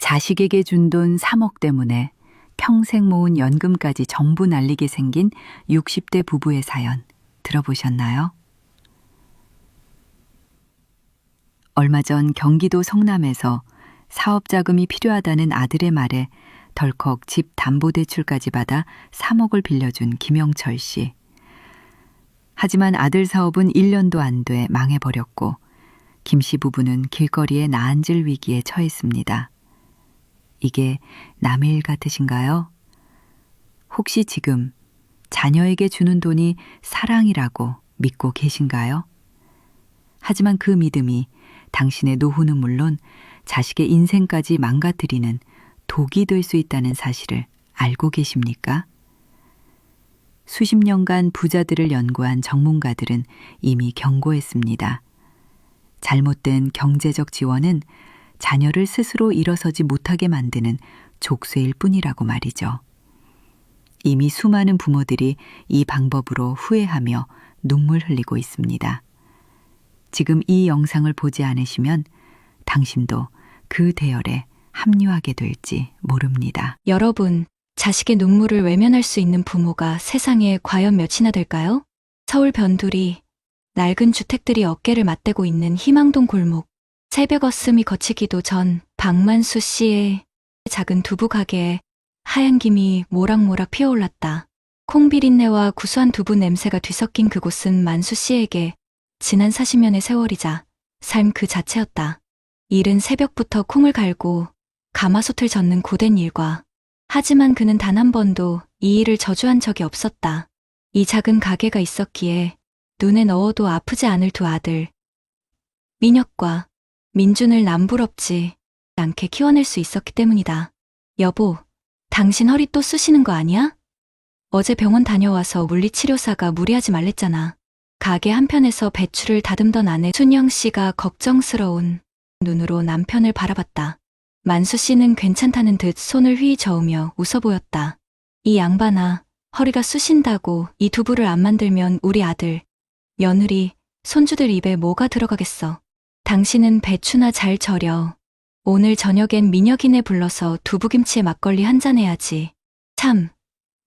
자식에게 준 돈 3억 때문에 평생 모은 연금까지 전부 날리게 생긴 60대 부부의 사연 들어보셨나요? 얼마 전 경기도 성남에서 사업 자금이 필요하다는 아들의 말에 덜컥 집 담보대출까지 받아 3억을 빌려준 김영철 씨. 하지만 아들 사업은 1년도 안 돼 망해버렸고 김 씨 부부는 길거리에 나앉을 위기에 처했습니다. 이게 남의 일 같으신가요? 혹시 지금 자녀에게 주는 돈이 사랑이라고 믿고 계신가요? 하지만 그 믿음이 당신의 노후는 물론 자식의 인생까지 망가뜨리는 독이 될 수 있다는 사실을 알고 계십니까? 수십 년간 부자들을 연구한 전문가들은 이미 경고했습니다. 잘못된 경제적 지원은 자녀를 스스로 일어서지 못하게 만드는 족쇄일 뿐이라고 말이죠. 이미 수많은 부모들이 이 방법으로 후회하며 눈물 흘리고 있습니다. 지금 이 영상을 보지 않으시면 당신도 그 대열에 합류하게 될지 모릅니다. 여러분, 자식의 눈물을 외면할 수 있는 부모가 세상에 과연 몇이나 될까요? 서울 변두리, 낡은 주택들이 어깨를 맞대고 있는 희망동 골목. 새벽 어슴이 거치기도 전 박만수 씨의 작은 두부 가게에 하얀 김이 모락모락 피어올랐다. 콩비린내와 구수한 두부 냄새가 뒤섞인 그곳은 만수 씨에게 지난 40년의 세월이자 삶 그 자체였다. 이른 새벽부터 콩을 갈고 가마솥을 젓는 고된 일과, 하지만 그는 단 한 번도 이 일을 저주한 적이 없었다. 이 작은 가게가 있었기에 눈에 넣어도 아프지 않을 두 아들 민혁과 민준을 남부럽지 않게 키워낼 수 있었기 때문이다. 여보, 당신 허리 또 쑤시는 거 아니야? 어제 병원 다녀와서 물리치료사가 무리하지 말랬잖아. 가게 한편에서 배추를 다듬던 아내 순영 씨가 걱정스러운 눈으로 남편을 바라봤다. 만수 씨는 괜찮다는 듯 손을 휘 저으며 웃어 보였다. 이 양반아, 허리가 쑤신다고 이 두부를 안 만들면 우리 아들, 며느리, 손주들 입에 뭐가 들어가겠어. 당신은 배추나 잘 절여. 오늘 저녁엔 민혁이네 불러서 두부김치에 막걸리 한잔 해야지. 참,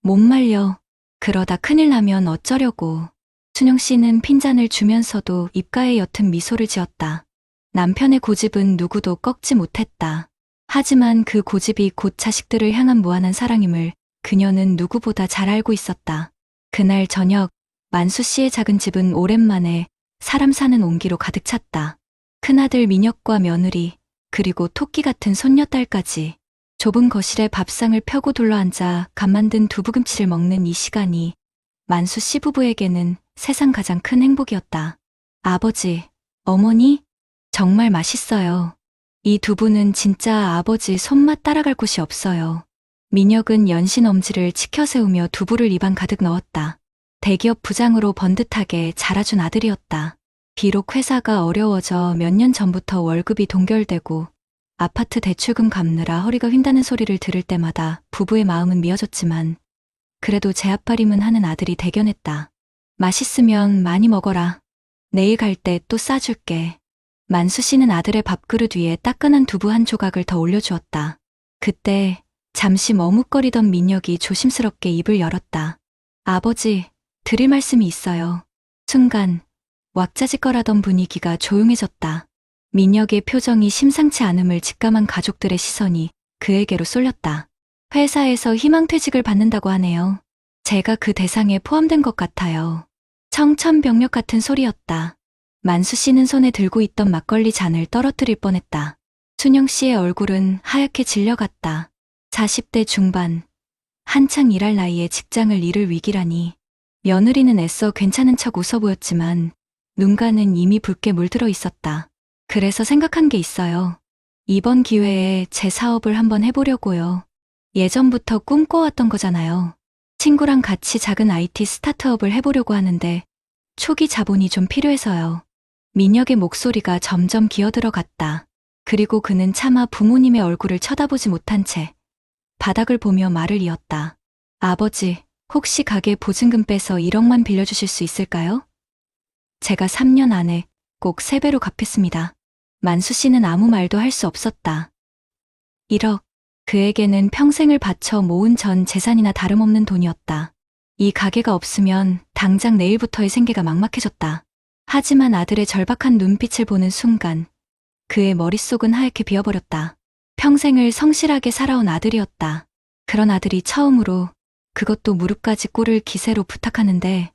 못 말려. 그러다 큰일 나면 어쩌려고. 순영 씨는 핀잔을 주면서도 입가에 옅은 미소를 지었다. 남편의 고집은 누구도 꺾지 못했다. 하지만 그 고집이 곧 자식들을 향한 무한한 사랑임을 그녀는 누구보다 잘 알고 있었다. 그날 저녁, 만수 씨의 작은 집은 오랜만에 사람 사는 온기로 가득 찼다. 큰아들 민혁과 며느리, 그리고 토끼 같은 손녀딸까지 좁은 거실에 밥상을 펴고 둘러앉아 갓 만든 두부김치를 먹는 이 시간이 만수 씨 부부에게는 세상 가장 큰 행복이었다. 아버지, 어머니, 정말 맛있어요. 이 두부는 진짜 아버지 손맛 따라갈 곳이 없어요. 민혁은 연신 엄지를 치켜세우며 두부를 입안 가득 넣었다. 대기업 부장으로 번듯하게 자라준 아들이었다. 비록 회사가 어려워져 몇 년 전부터 월급이 동결되고 아파트 대출금 갚느라 허리가 휜다는 소리를 들을 때마다 부부의 마음은 미어졌지만 그래도 제압바림은 하는 아들이 대견했다. 맛있으면 많이 먹어라. 내일 갈 때 또 싸줄게. 만수 씨는 아들의 밥그릇 위에 따끈한 두부 한 조각을 더 올려주었다. 그때 잠시 머뭇거리던 민혁이 조심스럽게 입을 열었다. 아버지, 드릴 말씀이 있어요. 순간 왁자지껄하던 분위기가 조용해졌다. 민혁의 표정이 심상치 않음을 직감한 가족들의 시선이 그에게로 쏠렸다. 회사에서 희망퇴직을 받는다고 하네요. 제가 그 대상에 포함된 것 같아요. 청천벽력 같은 소리였다. 만수 씨는 손에 들고 있던 막걸리 잔을 떨어뜨릴 뻔했다. 순영 씨의 얼굴은 하얗게 질려갔다. 40대 중반, 한창 일할 나이에 직장을 잃을 위기라니. 며느리는 애써 괜찮은 척 웃어 보였지만 눈가는 이미 붉게 물들어 있었다. 그래서 생각한 게 있어요. 이번 기회에 제 사업을 한번 해보려고요. 예전부터 꿈꿔왔던 거잖아요. 친구랑 같이 작은 IT 스타트업을 해보려고 하는데 초기 자본이 좀 필요해서요. 민혁의 목소리가 점점 기어들어갔다. 그리고 그는 차마 부모님의 얼굴을 쳐다보지 못한 채 바닥을 보며 말을 이었다. 아버지, 혹시 가게 보증금 빼서 1억만 빌려주실 수 있을까요? 제가 3년 안에 꼭 3배로 갚겠습니다. 만수 씨는 아무 말도 할 수 없었다. 1억. 그에게는 평생을 바쳐 모은 전 재산이나 다름없는 돈이었다. 이 가게가 없으면 당장 내일부터의 생계가 막막해졌다. 하지만 아들의 절박한 눈빛을 보는 순간 그의 머릿속은 하얗게 비어버렸다. 평생을 성실하게 살아온 아들이었다. 그런 아들이 처음으로, 그것도 무릎까지 꿇을 기세로 부탁하는데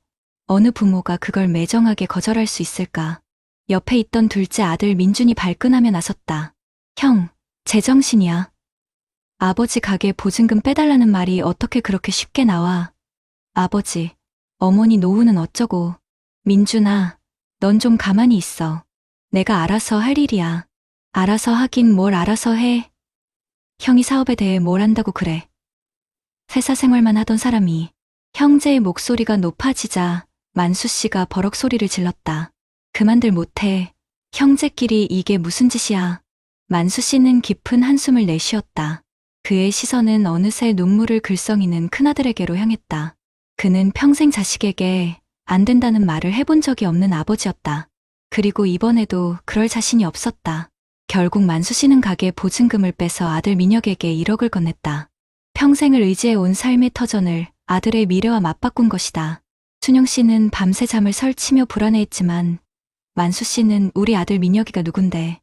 어느 부모가 그걸 매정하게 거절할 수 있을까? 옆에 있던 둘째 아들 민준이 발끈하며 나섰다. 형, 제정신이야. 아버지 가게 보증금 빼달라는 말이 어떻게 그렇게 쉽게 나와? 아버지, 어머니 노후는 어쩌고. 민준아, 넌 좀 가만히 있어. 내가 알아서 할 일이야. 알아서 하긴 뭘 알아서 해. 형이 사업에 대해 뭘 안다고 그래. 회사 생활만 하던 사람이. 형제의 목소리가 높아지자 만수 씨가 버럭 소리를 질렀다. 그만들 못해. 형제끼리 이게 무슨 짓이야. 만수 씨는 깊은 한숨을 내쉬었다. 그의 시선은 어느새 눈물을 글썽이는 큰아들에게로 향했다. 그는 평생 자식에게 안 된다는 말을 해본 적이 없는 아버지였다. 그리고 이번에도 그럴 자신이 없었다. 결국 만수 씨는 가게 보증금을 빼서 아들 민혁에게 1억을 건넸다. 평생을 의지해온 삶의 터전을 아들의 미래와 맞바꾼 것이다. 순영 씨는 밤새 잠을 설치며 불안해했지만 만수 씨는 우리 아들 민혁이가 누군데.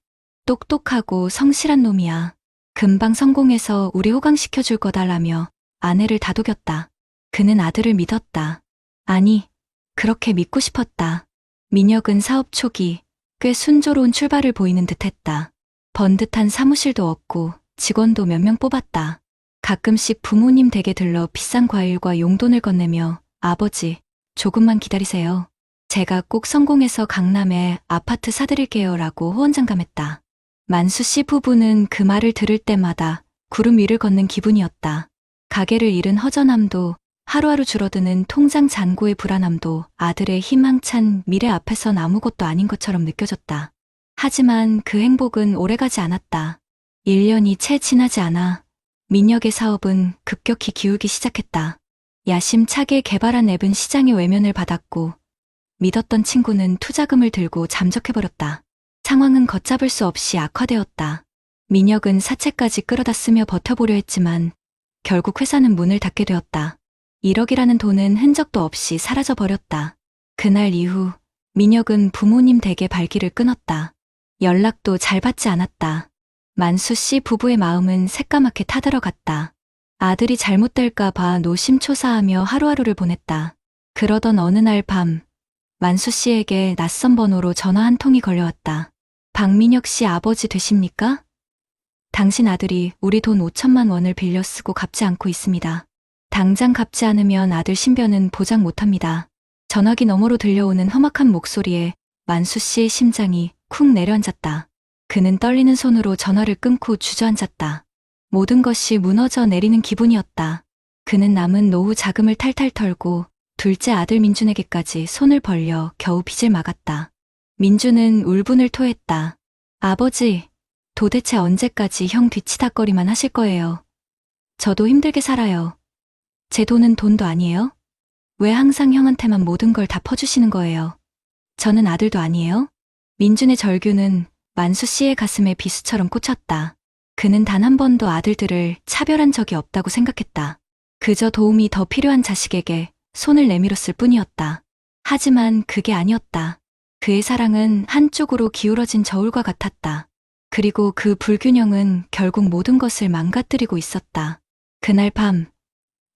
똑똑하고 성실한 놈이야. 금방 성공해서 우리 호강시켜줄 거다라며 아내를 다독였다. 그는 아들을 믿었다. 아니, 그렇게 믿고 싶었다. 민혁은 사업 초기 꽤 순조로운 출발을 보이는 듯했다. 번듯한 사무실도 없고 직원도 몇 명 뽑았다. 가끔씩 부모님 댁에 들러 비싼 과일과 용돈을 건네며 아버지, 조금만 기다리세요. 제가 꼭 성공해서 강남에 아파트 사드릴게요 라고 호언장담했다. 만수 씨 부부는 그 말을 들을 때마다 구름 위를 걷는 기분이었다. 가게를 잃은 허전함도 하루하루 줄어드는 통장 잔고의 불안함도 아들의 희망찬 미래 앞에선 아무것도 아닌 것처럼 느껴졌다. 하지만 그 행복은 오래가지 않았다. 1년이 채 지나지 않아 민혁의 사업은 급격히 기울기 시작했다. 야심차게 개발한 앱은 시장의 외면을 받았고 믿었던 친구는 투자금을 들고 잠적해버렸다. 상황은 걷잡을 수 없이 악화되었다. 민혁은 사채까지 끌어다 쓰며 버텨보려 했지만 결국 회사는 문을 닫게 되었다. 1억이라는 돈은 흔적도 없이 사라져버렸다. 그날 이후 민혁은 부모님 댁에 발길을 끊었다. 연락도 잘 받지 않았다. 만수 씨 부부의 마음은 새까맣게 타들어갔다. 아들이 잘못될까 봐 노심초사하며 하루하루를 보냈다. 그러던 어느 날 밤 만수 씨에게 낯선 번호로 전화 한 통이 걸려왔다. 박민혁 씨 아버지 되십니까? 당신 아들이 우리 돈 5천만 원을 빌려 쓰고 갚지 않고 있습니다. 당장 갚지 않으면 아들 신변은 보장 못합니다. 전화기 너머로 들려오는 험악한 목소리에 만수 씨의 심장이 쿵 내려앉았다. 그는 떨리는 손으로 전화를 끊고 주저앉았다. 모든 것이 무너져 내리는 기분이었다. 그는 남은 노후 자금을 탈탈 털고 둘째 아들 민준에게까지 손을 벌려 겨우 빚을 막았다. 민준은 울분을 토했다. 아버지, 도대체 언제까지 형 뒤치다꺼리만 하실 거예요? 저도 힘들게 살아요. 제 돈은 돈도 아니에요? 왜 항상 형한테만 모든 걸 다 퍼주시는 거예요? 저는 아들도 아니에요? 민준의 절규는 만수 씨의 가슴에 비수처럼 꽂혔다. 그는 단 한 번도 아들들을 차별한 적이 없다고 생각했다. 그저 도움이 더 필요한 자식에게 손을 내밀었을 뿐이었다. 하지만 그게 아니었다. 그의 사랑은 한쪽으로 기울어진 저울과 같았다. 그리고 그 불균형은 결국 모든 것을 망가뜨리고 있었다. 그날 밤,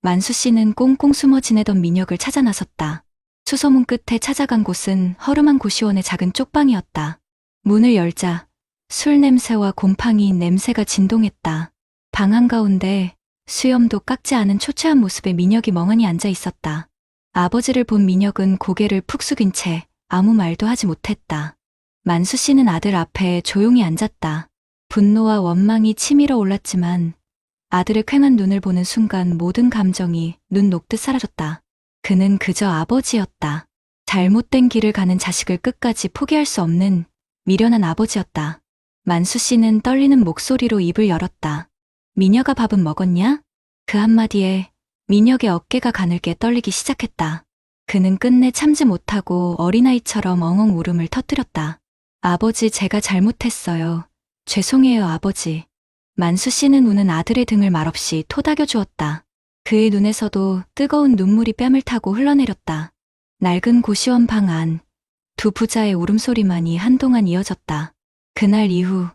만수 씨는 꽁꽁 숨어 지내던 민혁을 찾아 나섰다. 수소문 끝에 찾아간 곳은 허름한 고시원의 작은 쪽방이었다. 문을 열자 술 냄새와 곰팡이 냄새가 진동했다. 방 한가운데 수염도 깎지 않은 초췌한 모습의 민혁이 멍하니 앉아 있었다. 아버지를 본 민혁은 고개를 푹 숙인 채 아무 말도 하지 못했다. 만수 씨는 아들 앞에 조용히 앉았다. 분노와 원망이 치밀어 올랐지만 아들의 퀭한 눈을 보는 순간 모든 감정이 눈 녹듯 사라졌다. 그는 그저 아버지였다. 잘못된 길을 가는 자식을 끝까지 포기할 수 없는 미련한 아버지였다. 만수 씨는 떨리는 목소리로 입을 열었다. 민혁아 밥은 먹었냐? 그 한마디에 민혁의 어깨가 가늘게 떨리기 시작했다. 그는 끝내 참지 못하고 어린아이처럼 엉엉 울음을 터뜨렸다. 아버지, 제가 잘못했어요. 죄송해요, 아버지. 만수 씨는 우는 아들의 등을 말없이 토닥여 주었다. 그의 눈에서도 뜨거운 눈물이 뺨을 타고 흘러내렸다. 낡은 고시원 방 안, 두 부자의 울음소리만이 한동안 이어졌다. 그날 이후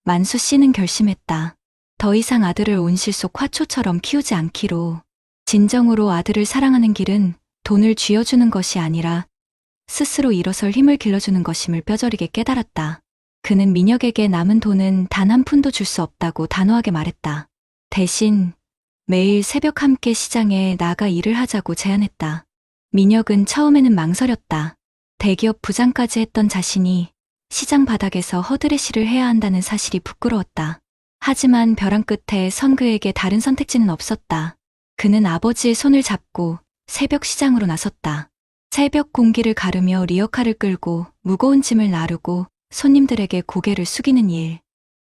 만수 씨는 결심했다. 더 이상 아들을 온실 속 화초처럼 키우지 않기로. 진정으로 아들을 사랑하는 길은 돈을 쥐어주는 것이 아니라 스스로 일어설 힘을 길러주는 것임을 뼈저리게 깨달았다. 그는 민혁에게 남은 돈은 단 한 푼도 줄 수 없다고 단호하게 말했다. 대신 매일 새벽 함께 시장에 나가 일을 하자고 제안했다. 민혁은 처음에는 망설였다. 대기업 부장까지 했던 자신이 시장 바닥에서 허드레시를 해야 한다는 사실이 부끄러웠다. 하지만 벼랑 끝에 선 그에게 다른 선택지는 없었다. 그는 아버지의 손을 잡고 새벽 시장으로 나섰다. 새벽 공기를 가르며 리어카를 끌고 무거운 짐을 나르고 손님들에게 고개를 숙이는 일.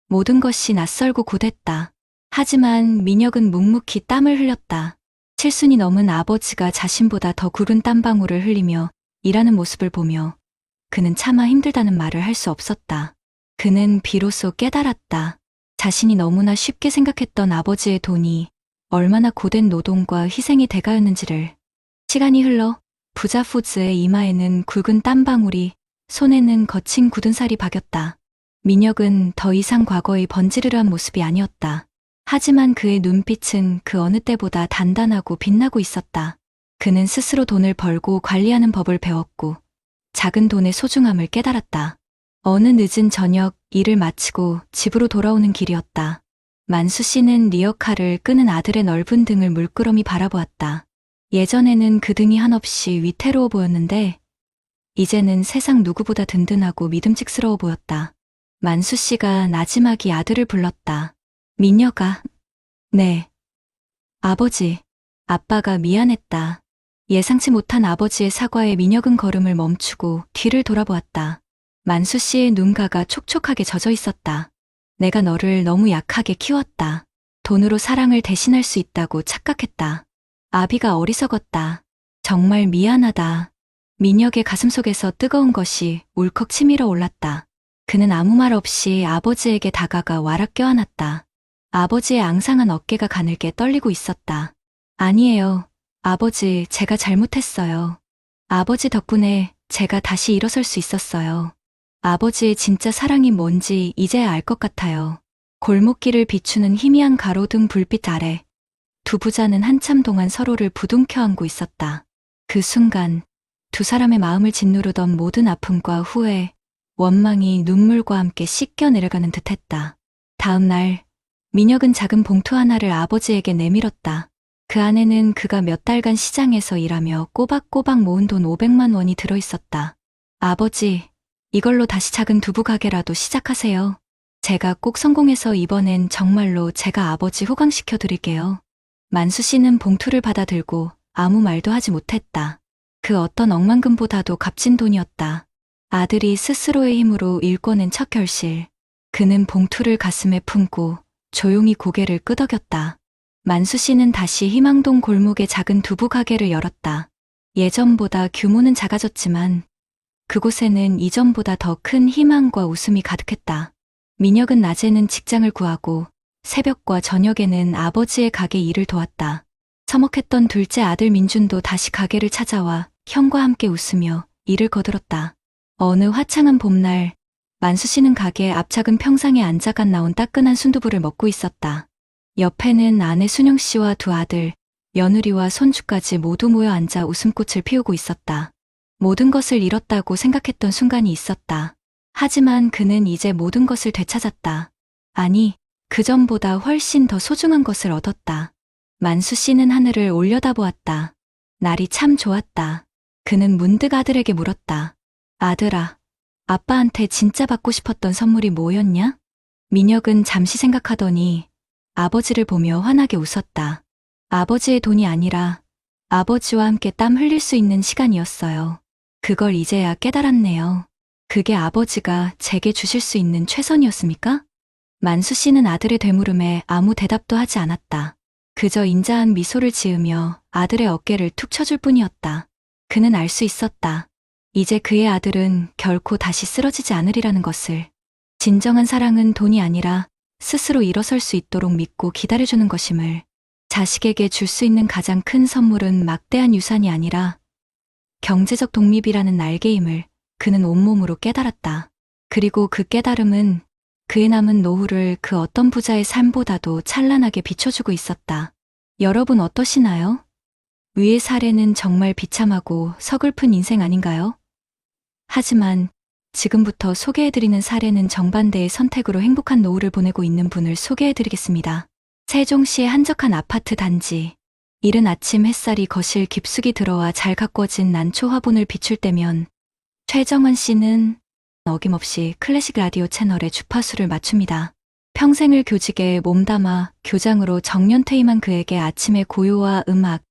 모든 것이 낯설고 고됐다. 하지만 민혁은 묵묵히 땀을 흘렸다. 7순이 넘은 아버지가 자신보다 더 구른 땀방울을 흘리며 일하는 모습을 보며 그는 차마 힘들다는 말을 할 수 없었다. 그는 비로소 깨달았다. 자신이 너무나 쉽게 생각했던 아버지의 돈이 얼마나 고된 노동과 희생의 대가였는지를. 시간이 흘러 부자 푸즈의 이마에는 굵은 땀방울이, 손에는 거친 굳은 살이 박였다. 민혁은 더 이상 과거의 번지르르한 모습이 아니었다. 하지만 그의 눈빛은 그 어느 때보다 단단하고 빛나고 있었다. 그는 스스로 돈을 벌고 관리하는 법을 배웠고 작은 돈의 소중함을 깨달았다. 어느 늦은 저녁 일을 마치고 집으로 돌아오는 길이었다. 만수 씨는 리어카를 끄는 아들의 넓은 등을 물끄러미 바라보았다. 예전에는 그 등이 한없이 위태로워 보였는데 이제는 세상 누구보다 든든하고 믿음직스러워 보였다. 만수 씨가 나지막이 아들을 불렀다. 민혁아. 네. 아버지. 아빠가 미안했다. 예상치 못한 아버지의 사과에 민혁은 걸음을 멈추고 뒤를 돌아보았다. 만수 씨의 눈가가 촉촉하게 젖어 있었다. 내가 너를 너무 약하게 키웠다. 돈으로 사랑을 대신할 수 있다고 착각했다. 아비가 어리석었다. 정말 미안하다. 민혁의 가슴속에서 뜨거운 것이 울컥 치밀어 올랐다. 그는 아무 말 없이 아버지에게 다가가 와락 껴안았다. 아버지의 앙상한 어깨가 가늘게 떨리고 있었다. 아니에요. 아버지, 제가 잘못했어요. 아버지 덕분에 제가 다시 일어설 수 있었어요. 아버지의 진짜 사랑이 뭔지 이제야 알 것 같아요. 골목길을 비추는 희미한 가로등 불빛 아래 두 부자는 한참 동안 서로를 부둥켜 안고 있었다. 그 순간 두 사람의 마음을 짓누르던 모든 아픔과 후회, 원망이 눈물과 함께 씻겨 내려가는 듯했다. 다음 날 민혁은 작은 봉투 하나를 아버지에게 내밀었다. 그 안에는 그가 몇 달간 시장에서 일하며 꼬박꼬박 모은 돈 500만 원이 들어있었다. 아버지, 이걸로 다시 작은 두부 가게라도 시작하세요. 제가 꼭 성공해서 이번엔 정말로 제가 아버지 호강시켜 드릴게요. 만수 씨는 봉투를 받아들고 아무 말도 하지 못했다. 그 어떤 억만금보다도 값진 돈이었다. 아들이 스스로의 힘으로 일궈낸 첫 결실. 그는 봉투를 가슴에 품고 조용히 고개를 끄덕였다. 만수 씨는 다시 희망동 골목의 작은 두부 가게를 열었다. 예전보다 규모는 작아졌지만 그곳에는 이전보다 더 큰 희망과 웃음이 가득했다. 민혁은 낮에는 직장을 구하고 새벽과 저녁에는 아버지의 가게 일을 도왔다. 서먹했던 둘째 아들 민준도 다시 가게를 찾아와 형과 함께 웃으며 일을 거들었다. 어느 화창한 봄날 만수 씨는 가게 앞 작은 평상에 앉아간 나온 따끈한 순두부를 먹고 있었다. 옆에는 아내 순영 씨와 두 아들, 며느리와 손주까지 모두 모여 앉아 웃음꽃을 피우고 있었다. 모든 것을 잃었다고 생각했던 순간이 있었다. 하지만 그는 이제 모든 것을 되찾았다. 아니, 그전보다 훨씬 더 소중한 것을 얻었다. 만수 씨는 하늘을 올려다보았다. 날이 참 좋았다. 그는 문득 아들에게 물었다. 아들아, 아빠한테 진짜 받고 싶었던 선물이 뭐였냐? 민혁은 잠시 생각하더니 아버지를 보며 환하게 웃었다. 아버지의 돈이 아니라 아버지와 함께 땀 흘릴 수 있는 시간이었어요. 그걸 이제야 깨달았네요. 그게 아버지가 제게 주실 수 있는 최선이었습니까? 만수 씨는 아들의 되물음에 아무 대답도 하지 않았다. 그저 인자한 미소를 지으며 아들의 어깨를 툭 쳐줄 뿐이었다. 그는 알 수 있었다. 이제 그의 아들은 결코 다시 쓰러지지 않으리라는 것을. 진정한 사랑은 돈이 아니라 스스로 일어설 수 있도록 믿고 기다려주는 것임을, 자식에게 줄 수 있는 가장 큰 선물은 막대한 유산이 아니라 경제적 독립이라는 날개임을 그는 온몸으로 깨달았다. 그리고 그 깨달음은 그의 남은 노후를 그 어떤 부자의 삶보다도 찬란하게 비춰주고 있었다. 여러분 어떠시나요? 위의 사례는 정말 비참하고 서글픈 인생 아닌가요? 하지만 지금부터 소개해드리는 사례는 정반대의 선택으로 행복한 노후를 보내고 있는 분을 소개해드리겠습니다. 세종시의 한적한 아파트 단지. 이른 아침 햇살이 거실 깊숙이 들어와 잘 가꿔진 난초 화분을 비출 때면 최정원 씨는 어김없이 클래식 라디오 채널의 주파수를 맞춥니다. 평생을 교직에 몸담아 교장으로 정년퇴임한 그에게 아침의 고요와 음악,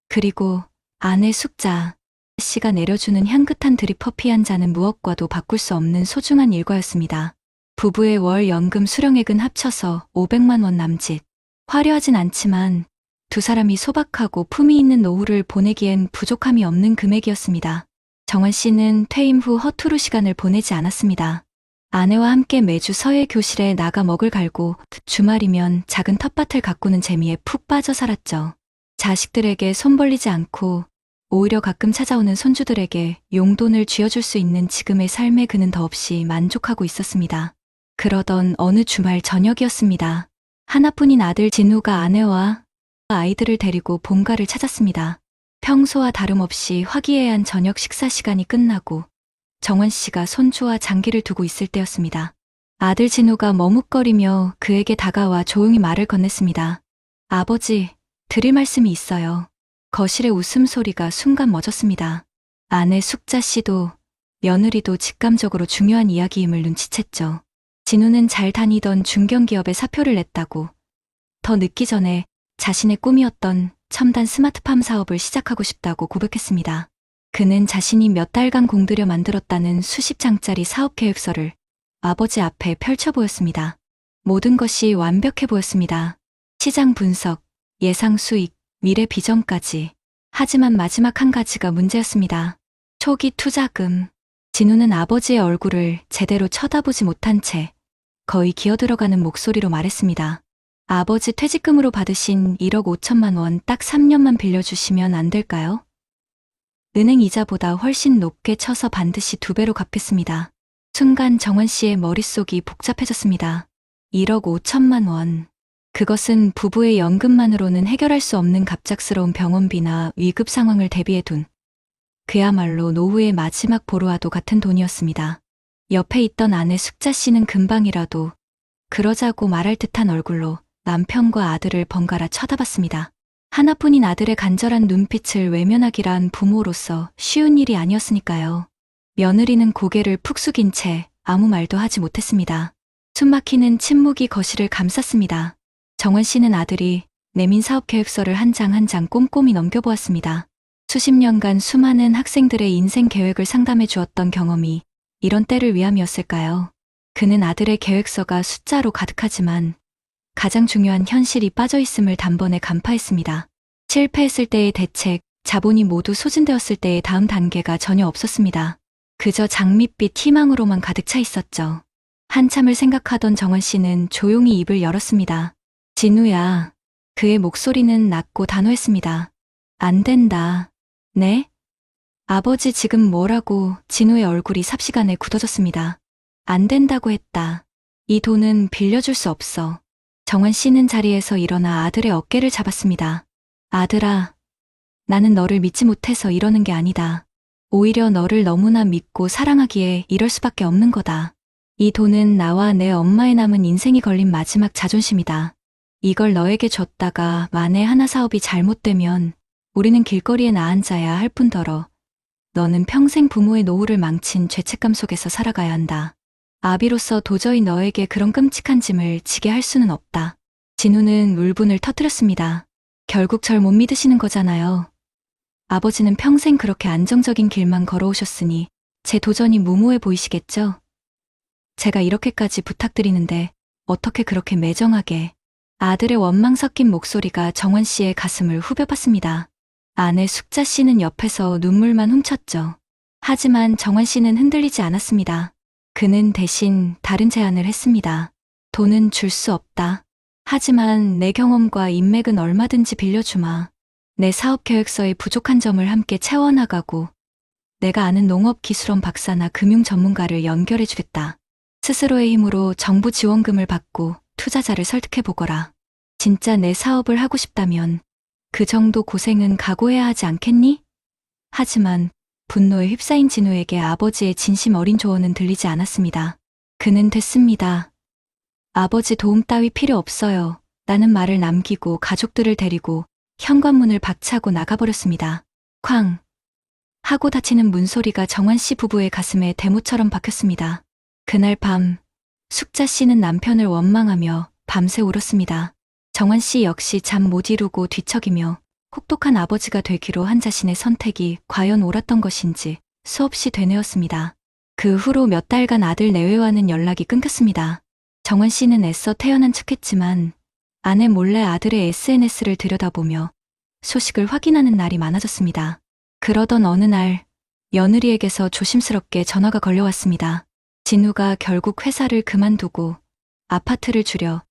그리고 아내 숙자 씨가 내려주는 향긋한 드립커피 한 잔은 무엇과도 바꿀 수 없는 소중한 일과였습니다. 부부의 월 연금 수령액은 합쳐서 500만 원 남짓. 화려하진 않지만 두 사람이 소박하고 품위 있는 노후를 보내기엔 부족함이 없는 금액이었습니다. 정원 씨는 퇴임 후 허투루 시간을 보내지 않았습니다. 아내와 함께 매주 서예 교실에 나가 먹을 갈고 주말이면 작은 텃밭을 가꾸는 재미에 푹 빠져 살았죠. 자식들에게 손 벌리지 않고 오히려 가끔 찾아오는 손주들에게 용돈을 쥐어줄 수 있는 지금의 삶에 그는 더없이 만족하고 있었습니다. 그러던 어느 주말 저녁이었습니다. 하나뿐인 아들 진우가 아내와 아이들을 데리고 본가를 찾았습니다. 평소와 다름없이 화기애애한 저녁 식사 시간이 끝나고 정원 씨가 손주와 장기를 두고 있을 때였습니다. 아들 진우가 머뭇거리며 그에게 다가와 조용히 말을 건넸습니다. 아버지, 드릴 말씀이 있어요. 거실의 웃음소리가 순간 멎었습니다. 아내 숙자 씨도 며느리도 직감적으로 중요한 이야기임을 눈치챘죠. 진우는 잘 다니던 중견기업에 사표를 냈다고, 더 늦기 전에 자신의 꿈이었던 첨단 스마트팜 사업을 시작하고 싶다고 고백했습니다. 그는 자신이 몇 달간 공들여 만들었다는 수십 장짜리 사업 계획서를 아버지 앞에 펼쳐 보였습니다. 모든 것이 완벽해 보였습니다. 시장 분석, 예상 수익, 미래 비전까지. 하지만 마지막 한 가지가 문제였습니다. 초기 투자금. 진우는 아버지의 얼굴을 제대로 쳐다보지 못한 채 거의 기어들어가는 목소리로 말했습니다. 아버지 퇴직금으로 받으신 1억 5천만 원 딱 3년만 빌려주시면 안 될까요? 은행 이자보다 훨씬 높게 쳐서 반드시 2배로 갚겠습니다. 순간 정원 씨의 머릿속이 복잡해졌습니다. 1억 5천만 원. 그것은 부부의 연금만으로는 해결할 수 없는 갑작스러운 병원비나 위급 상황을 대비해 둔 그야말로 노후의 마지막 보루와도 같은 돈이었습니다. 옆에 있던 아내 숙자 씨는 금방이라도 그러자고 말할 듯한 얼굴로 남편과 아들을 번갈아 쳐다봤습니다. 하나뿐인 아들의 간절한 눈빛을 외면하기란 부모로서 쉬운 일이 아니었으니까요. 며느리는 고개를 푹 숙인 채 아무 말도 하지 못했습니다. 숨막히는 침묵이 거실을 감쌌습니다. 정원 씨는 아들이 내민 사업 계획서를 한 장 한 장 꼼꼼히 넘겨보았습니다. 수십 년간 수많은 학생들의 인생 계획을 상담해 주었던 경험이 이런 때를 위함이었을까요? 그는 아들의 계획서가 숫자로 가득하지만 가장 중요한 현실이 빠져있음을 단번에 간파했습니다. 실패했을 때의 대책, 자본이 모두 소진되었을 때의 다음 단계가 전혀 없었습니다. 그저 장밋빛 희망으로만 가득 차 있었죠. 한참을 생각하던 정원 씨는 조용히 입을 열었습니다. 진우야. 그의 목소리는 낮고 단호했습니다. 안 된다. 네? 아버지 지금 뭐라고? 진우의 얼굴이 삽시간에 굳어졌습니다. 안 된다고 했다. 이 돈은 빌려줄 수 없어. 정원 씨는 자리에서 일어나 아들의 어깨를 잡았습니다. 아들아, 나는 너를 믿지 못해서 이러는 게 아니다. 오히려 너를 너무나 믿고 사랑하기에 이럴 수밖에 없는 거다. 이 돈은 나와 내 엄마의 남은 인생이 걸린 마지막 자존심이다. 이걸 너에게 줬다가 만에 하나 사업이 잘못되면 우리는 길거리에 나앉아야 할 뿐더러 너는 평생 부모의 노후를 망친 죄책감 속에서 살아가야 한다. 아비로서 도저히 너에게 그런 끔찍한 짐을 지게 할 수는 없다. 진우는 울분을 터뜨렸습니다. 결국 절 못 믿으시는 거잖아요. 아버지는 평생 그렇게 안정적인 길만 걸어오셨으니 제 도전이 무모해 보이시겠죠? 제가 이렇게까지 부탁드리는데 어떻게 그렇게 매정하게. 아들의 원망 섞인 목소리가 정원 씨의 가슴을 후벼팠습니다. 아내 숙자 씨는 옆에서 눈물만 훔쳤죠. 하지만 정원 씨는 흔들리지 않았습니다. 그는 대신 다른 제안을 했습니다. 돈은 줄 수 없다. 하지만 내 경험과 인맥은 얼마든지 빌려주마. 내 사업 계획서의 부족한 점을 함께 채워나가고 내가 아는 농업기술원 박사나 금융 전문가를 연결해주겠다. 스스로의 힘으로 정부 지원금을 받고 투자자를 설득해보거라. 진짜 내 사업을 하고 싶다면 그 정도 고생은 각오해야 하지 않겠니? 하지만 분노에 휩싸인 진우에게 아버지의 진심 어린 조언은 들리지 않았습니다. 그는 됐습니다. 아버지 도움 따위 필요 없어요. 라는 말을 남기고 가족들을 데리고 현관문을 박차고 나가버렸습니다. 쾅! 하고 닫히는 문소리가 정환 씨 부부의 가슴에 대모처럼 박혔습니다. 그날 밤, 숙자 씨는 남편을 원망하며 밤새 울었습니다. 정환 씨 역시 잠 못 이루고 뒤척이며 혹독한 아버지가 되기로 한 자신의 선택이 과연 옳았던 것인지 수없이 되뇌었습니다. 그 후로 몇 달간 아들 내외와는 연락이 끊겼습니다. 정환 씨는 애써 태어난 척했지만 아내 몰래 아들의 SNS를 들여다보며 소식을 확인하는 날이 많아졌습니다. 그러던 어느 날 며느리에게서 조심스럽게 전화가 걸려왔습니다. 진우가 결국 회사를 그만두고 아파트를 줄여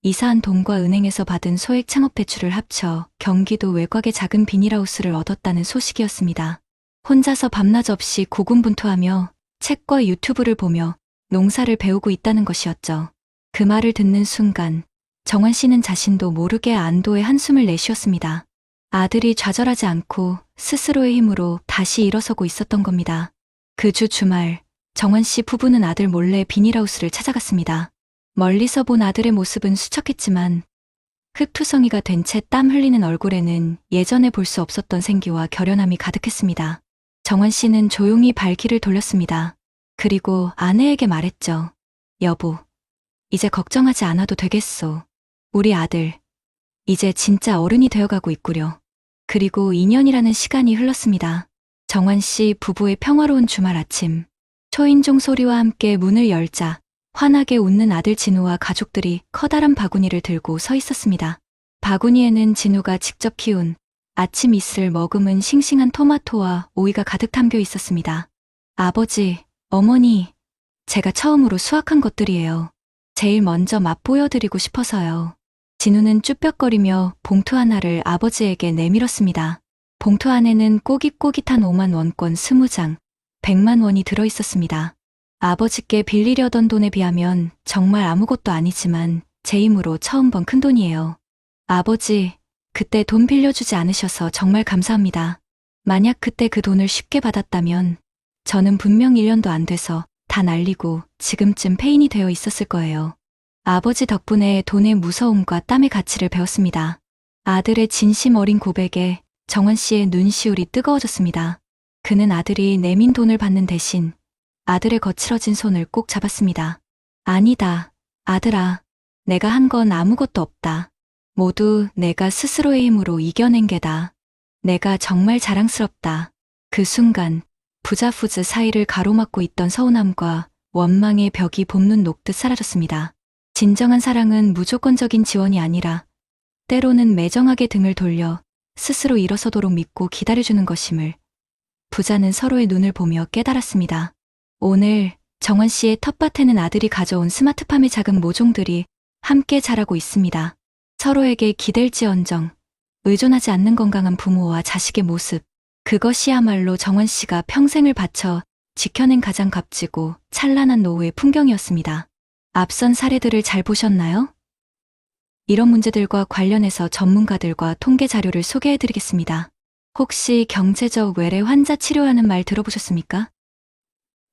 이사한 돈과 은행에서 받은 소액 창업 대출을 합쳐 경기도 외곽의 작은 비닐하우스를 얻었다는 소식이었습니다. 혼자서 밤낮 없이 고군분투하며 책과 유튜브를 보며 농사를 배우고 있다는 것이었죠. 그 말을 듣는 순간 정환 씨는 자신도 모르게 안도의 한숨을 내쉬었습니다. 아들이 좌절하지 않고 스스로의 힘으로 다시 일어서고 있었던 겁니다. 그 주 주말 정환 씨 부부는 아들 몰래 비닐하우스를 찾아갔습니다. 멀리서 본 아들의 모습은 수척했지만 흙투성이가 된 채 땀 흘리는 얼굴에는 예전에 볼 수 없었던 생기와 결연함이 가득했습니다. 정환 씨는 조용히 발길을 돌렸습니다. 그리고 아내에게 말했죠. 여보, 이제 걱정하지 않아도 되겠소. 우리 아들, 이제 진짜 어른이 되어가고 있구려. 그리고 2년이라는 시간이 흘렀습니다. 정환 씨 부부의 평화로운 주말 아침, 초인종 소리와 함께 문을 열자 환하게 웃는 아들 진우와 가족들이 커다란 바구니를 들고 서 있었습니다. 바구니에는 진우가 직접 키운 아침 이슬을 머금은 싱싱한 토마토와 오이가 가득 담겨 있었습니다. 아버지, 어머니, 제가 처음으로 수확한 것들이에요. 제일 먼저 맛보여드리고 싶어서요. 진우는 쭈뼛거리며 봉투 하나를 아버지에게 내밀었습니다. 봉투 안에는 꼬깃꼬깃한 5만 원권 20장, 100만 원이 들어있었습니다. 아버지께 빌리려던 돈에 비하면 정말 아무것도 아니지만 제 힘으로 처음 번 큰돈이에요. 아버지, 그때 돈 빌려주지 않으셔서 정말 감사합니다. 만약 그때 그 돈을 쉽게 받았다면 저는 분명 1년도 안 돼서 다 날리고 지금쯤 폐인이 되어 있었을 거예요. 아버지 덕분에 돈의 무서움과 땀의 가치를 배웠습니다. 아들의 진심 어린 고백에 정환 씨의 눈시울이 뜨거워졌습니다. 그는 아들이 내민 돈을 받는 대신 아들의 거칠어진 손을 꼭 잡았습니다. 아니다, 아들아. 내가 한 건 아무것도 없다. 모두 내가 스스로의 힘으로 이겨낸 게다. 내가 정말 자랑스럽다. 그 순간 부자푸즈 사이를 가로막고 있던 서운함과 원망의 벽이 봄눈 녹듯 사라졌습니다. 진정한 사랑은 무조건적인 지원이 아니라 때로는 매정하게 등을 돌려 스스로 일어서도록 믿고 기다려주는 것임을 부자는 서로의 눈을 보며 깨달았습니다. 오늘 정환 씨의 텃밭에는 아들이 가져온 스마트팜의 작은 모종들이 함께 자라고 있습니다. 서로에게 기댈지언정 의존하지 않는 건강한 부모와 자식의 모습, 그것이야말로 정환 씨가 평생을 바쳐 지켜낸 가장 값지고 찬란한 노후의 풍경이었습니다. 앞선 사례들을 잘 보셨나요? 이런 문제들과 관련해서 전문가들과 통계 자료를 소개해드리겠습니다. 혹시 경제적 외래 환자 치료하는 말 들어보셨습니까?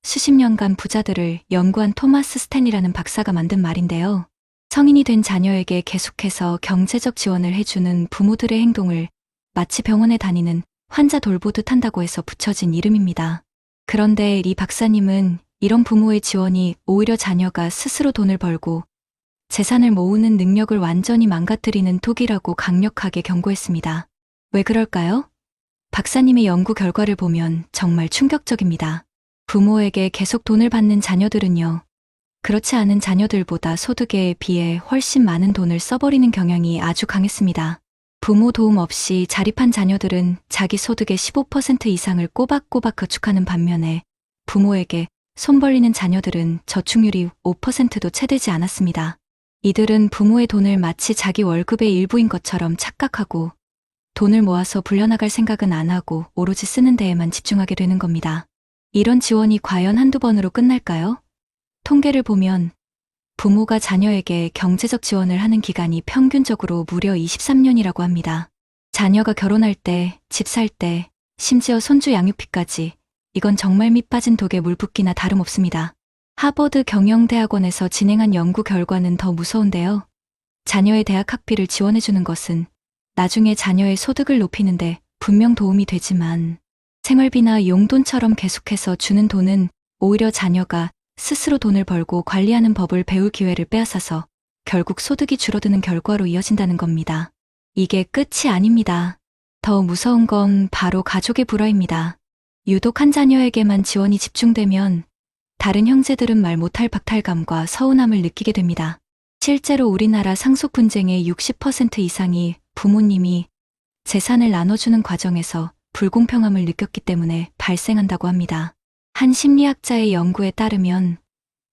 수십 년간 부자들을 연구한 토마스 스탠리라는 박사가 만든 말인데요. 성인이 된 자녀에게 계속해서 경제적 지원을 해주는 부모들의 행동을 마치 병원에 다니는 환자 돌보듯 한다고 해서 붙여진 이름입니다. 그런데 이 박사님은 이런 부모의 지원이 오히려 자녀가 스스로 돈을 벌고 재산을 모으는 능력을 완전히 망가뜨리는 톡이라고 강력하게 경고했습니다. 왜 그럴까요? 박사님의 연구 결과를 보면 정말 충격적입니다. 부모에게 계속 돈을 받는 자녀들은요, 그렇지 않은 자녀들보다 소득에 비해 훨씬 많은 돈을 써버리는 경향이 아주 강했습니다. 부모 도움 없이 자립한 자녀들은 자기 소득의 15% 이상을 꼬박꼬박 저축하는 반면에 부모에게 손 벌리는 자녀들은 저축률이 5%도 채 되지 않았습니다. 이들은 부모의 돈을 마치 자기 월급의 일부인 것처럼 착각하고 돈을 모아서 불려나갈 생각은 안 하고 오로지 쓰는 데에만 집중하게 되는 겁니다. 이런 지원이 과연 한두 번으로 끝날까요? 통계를 보면 부모가 자녀에게 경제적 지원을 하는 기간이 평균적으로 무려 23년이라고 합니다. 자녀가 결혼할 때, 집 살 때, 심지어 손주 양육비까지 이건 정말 밑 빠진 독에 물 붓기나 다름없습니다. 하버드 경영대학원에서 진행한 연구 결과는 더 무서운데요. 자녀의 대학 학비를 지원해주는 것은 나중에 자녀의 소득을 높이는데 분명 도움이 되지만 생활비나 용돈처럼 계속해서 주는 돈은 오히려 자녀가 스스로 돈을 벌고 관리하는 법을 배울 기회를 빼앗아서 결국 소득이 줄어드는 결과로 이어진다는 겁니다. 이게 끝이 아닙니다. 더 무서운 건 바로 가족의 불화입니다. 유독 한 자녀에게만 지원이 집중되면 다른 형제들은 말 못할 박탈감과 서운함을 느끼게 됩니다. 실제로 우리나라 상속 분쟁의 60% 이상이 부모님이 재산을 나눠주는 과정에서 불공평함을 느꼈기 때문에 발생한다고 합니다. 한 심리학자의 연구에 따르면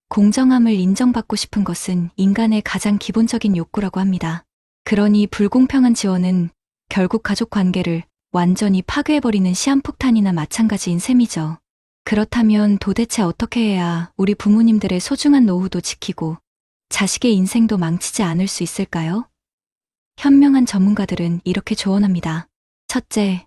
공정함을 인정받고 싶은 것은 인간의 가장 기본적인 욕구라고 합니다. 그러니 불공평한 지원은 결국 가족 관계를 완전히 파괴해버리는 시한폭탄이나 마찬가지인 셈이죠. 그렇다면 도대체 어떻게 해야 우리 부모님들의 소중한 노후도 지키고 자식의 인생도 망치지 않을 수 있을까요? 현명한 전문가들은 이렇게 조언합니다. 첫째,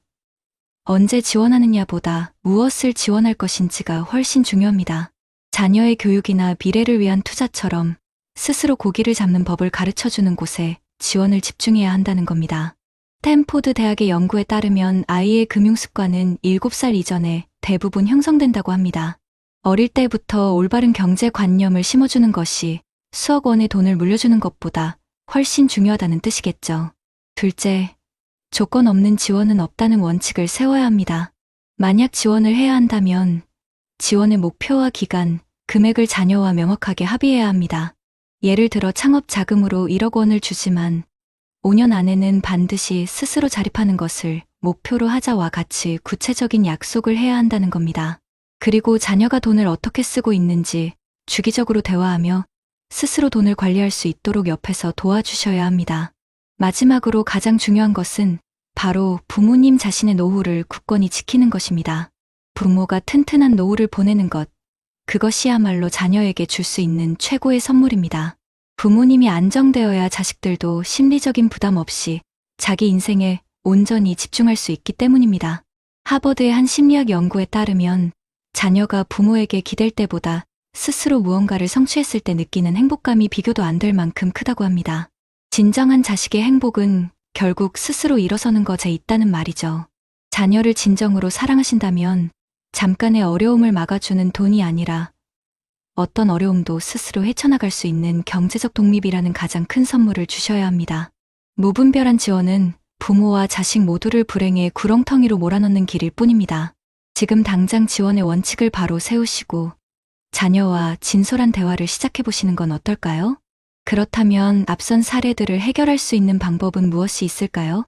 언제 지원하느냐보다 무엇을 지원할 것인지가 훨씬 중요합니다. 자녀의 교육이나 미래를 위한 투자처럼 스스로 고기를 잡는 법을 가르쳐주는 곳에 지원을 집중해야 한다는 겁니다. 스탠포드 대학의 연구에 따르면 아이의 금융습관은 7살 이전에 대부분 형성된다고 합니다. 어릴 때부터 올바른 경제관념을 심어주는 것이 수억 원의 돈을 물려주는 것보다 훨씬 중요하다는 뜻이겠죠. 둘째, 조건 없는 지원은 없다는 원칙을 세워야 합니다. 만약 지원을 해야 한다면 지원의 목표와 기간, 금액을 자녀와 명확하게 합의해야 합니다. 예를 들어 창업 자금으로 1억 원을 주지만 5년 안에는 반드시 스스로 자립하는 것을 목표로 하자와 같이 구체적인 약속을 해야 한다는 겁니다. 그리고 자녀가 돈을 어떻게 쓰고 있는지 주기적으로 대화하며 스스로 돈을 관리할 수 있도록 옆에서 도와주셔야 합니다. 마지막으로 가장 중요한 것은 바로 부모님 자신의 노후를 굳건히 지키는 것입니다. 부모가 튼튼한 노후를 보내는 것, 그것이야말로 자녀에게 줄 수 있는 최고의 선물입니다. 부모님이 안정되어야 자식들도 심리적인 부담 없이 자기 인생에 온전히 집중할 수 있기 때문입니다. 하버드의 한 심리학 연구에 따르면 자녀가 부모에게 기댈 때보다 스스로 무언가를 성취했을 때 느끼는 행복감이 비교도 안 될 만큼 크다고 합니다. 진정한 자식의 행복은 결국 스스로 일어서는 것에 있다는 말이죠. 자녀를 진정으로 사랑하신다면 잠깐의 어려움을 막아주는 돈이 아니라 어떤 어려움도 스스로 헤쳐나갈 수 있는 경제적 독립이라는 가장 큰 선물을 주셔야 합니다. 무분별한 지원은 부모와 자식 모두를 불행의 구렁텅이로 몰아넣는 길일 뿐입니다. 지금 당장 지원의 원칙을 바로 세우시고 자녀와 진솔한 대화를 시작해보시는 건 어떨까요? 그렇다면 앞선 사례들을 해결할 수 있는 방법은 무엇이 있을까요?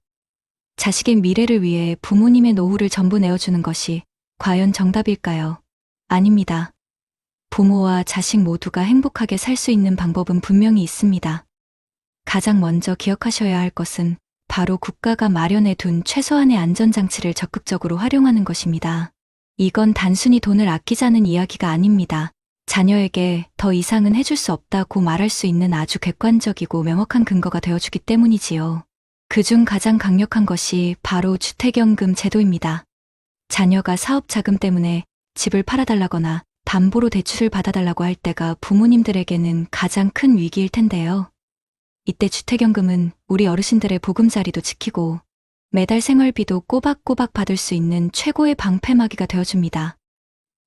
자식의 미래를 위해 부모님의 노후를 전부 내어주는 것이 과연 정답일까요? 아닙니다. 부모와 자식 모두가 행복하게 살 수 있는 방법은 분명히 있습니다. 가장 먼저 기억하셔야 할 것은 바로 국가가 마련해 둔 최소한의 안전장치를 적극적으로 활용하는 것입니다. 이건 단순히 돈을 아끼자는 이야기가 아닙니다. 자녀에게 더 이상은 해줄 수 없다고 말할 수 있는 아주 객관적이고 명확한 근거가 되어주기 때문이지요. 그중 가장 강력한 것이 바로 주택연금 제도입니다. 자녀가 사업 자금 때문에 집을 팔아달라거나 담보로 대출을 받아달라고 할 때가 부모님들에게는 가장 큰 위기일 텐데요. 이때 주택연금은 우리 어르신들의 보금자리도 지키고 매달 생활비도 꼬박꼬박 받을 수 있는 최고의 방패막이가 되어줍니다.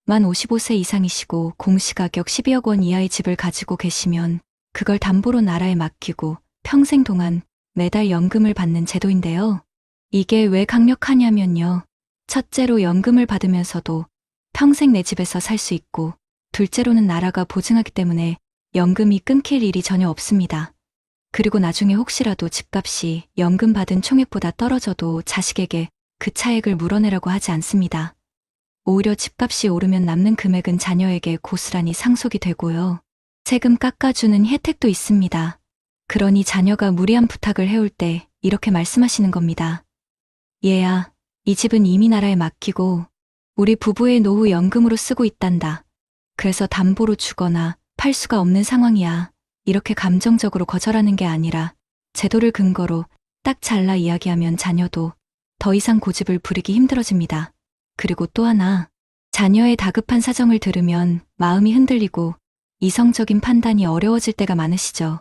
만 55세 이상이시고 공시가격 12억 원 이하의 집을 가지고 계시면 그걸 담보로 나라에 맡기고 평생 동안 매달 연금을 받는 제도인데요. 이게 왜 강력하냐면요. 첫째로 연금을 받으면서도 평생 내 집에서 살 수 있고 둘째로는 나라가 보증하기 때문에 연금이 끊길 일이 전혀 없습니다. 그리고 나중에 혹시라도 집값이 연금 받은 총액보다 떨어져도 자식에게 그 차액을 물어내라고 하지 않습니다. 오히려 집값이 오르면 남는 금액은 자녀에게 고스란히 상속이 되고요. 세금 깎아주는 혜택도 있습니다. 그러니 자녀가 무리한 부탁을 해올 때 이렇게 말씀하시는 겁니다. 얘야, 이 집은 이미 나라에 맡기고 우리 부부의 노후 연금으로 쓰고 있단다. 그래서 담보로 주거나 팔 수가 없는 상황이야. 이렇게 감정적으로 거절하는 게 아니라 제도를 근거로 딱 잘라 이야기하면 자녀도 더 이상 고집을 부리기 힘들어집니다. 그리고 또 하나, 자녀의 다급한 사정을 들으면 마음이 흔들리고 이성적인 판단이 어려워질 때가 많으시죠.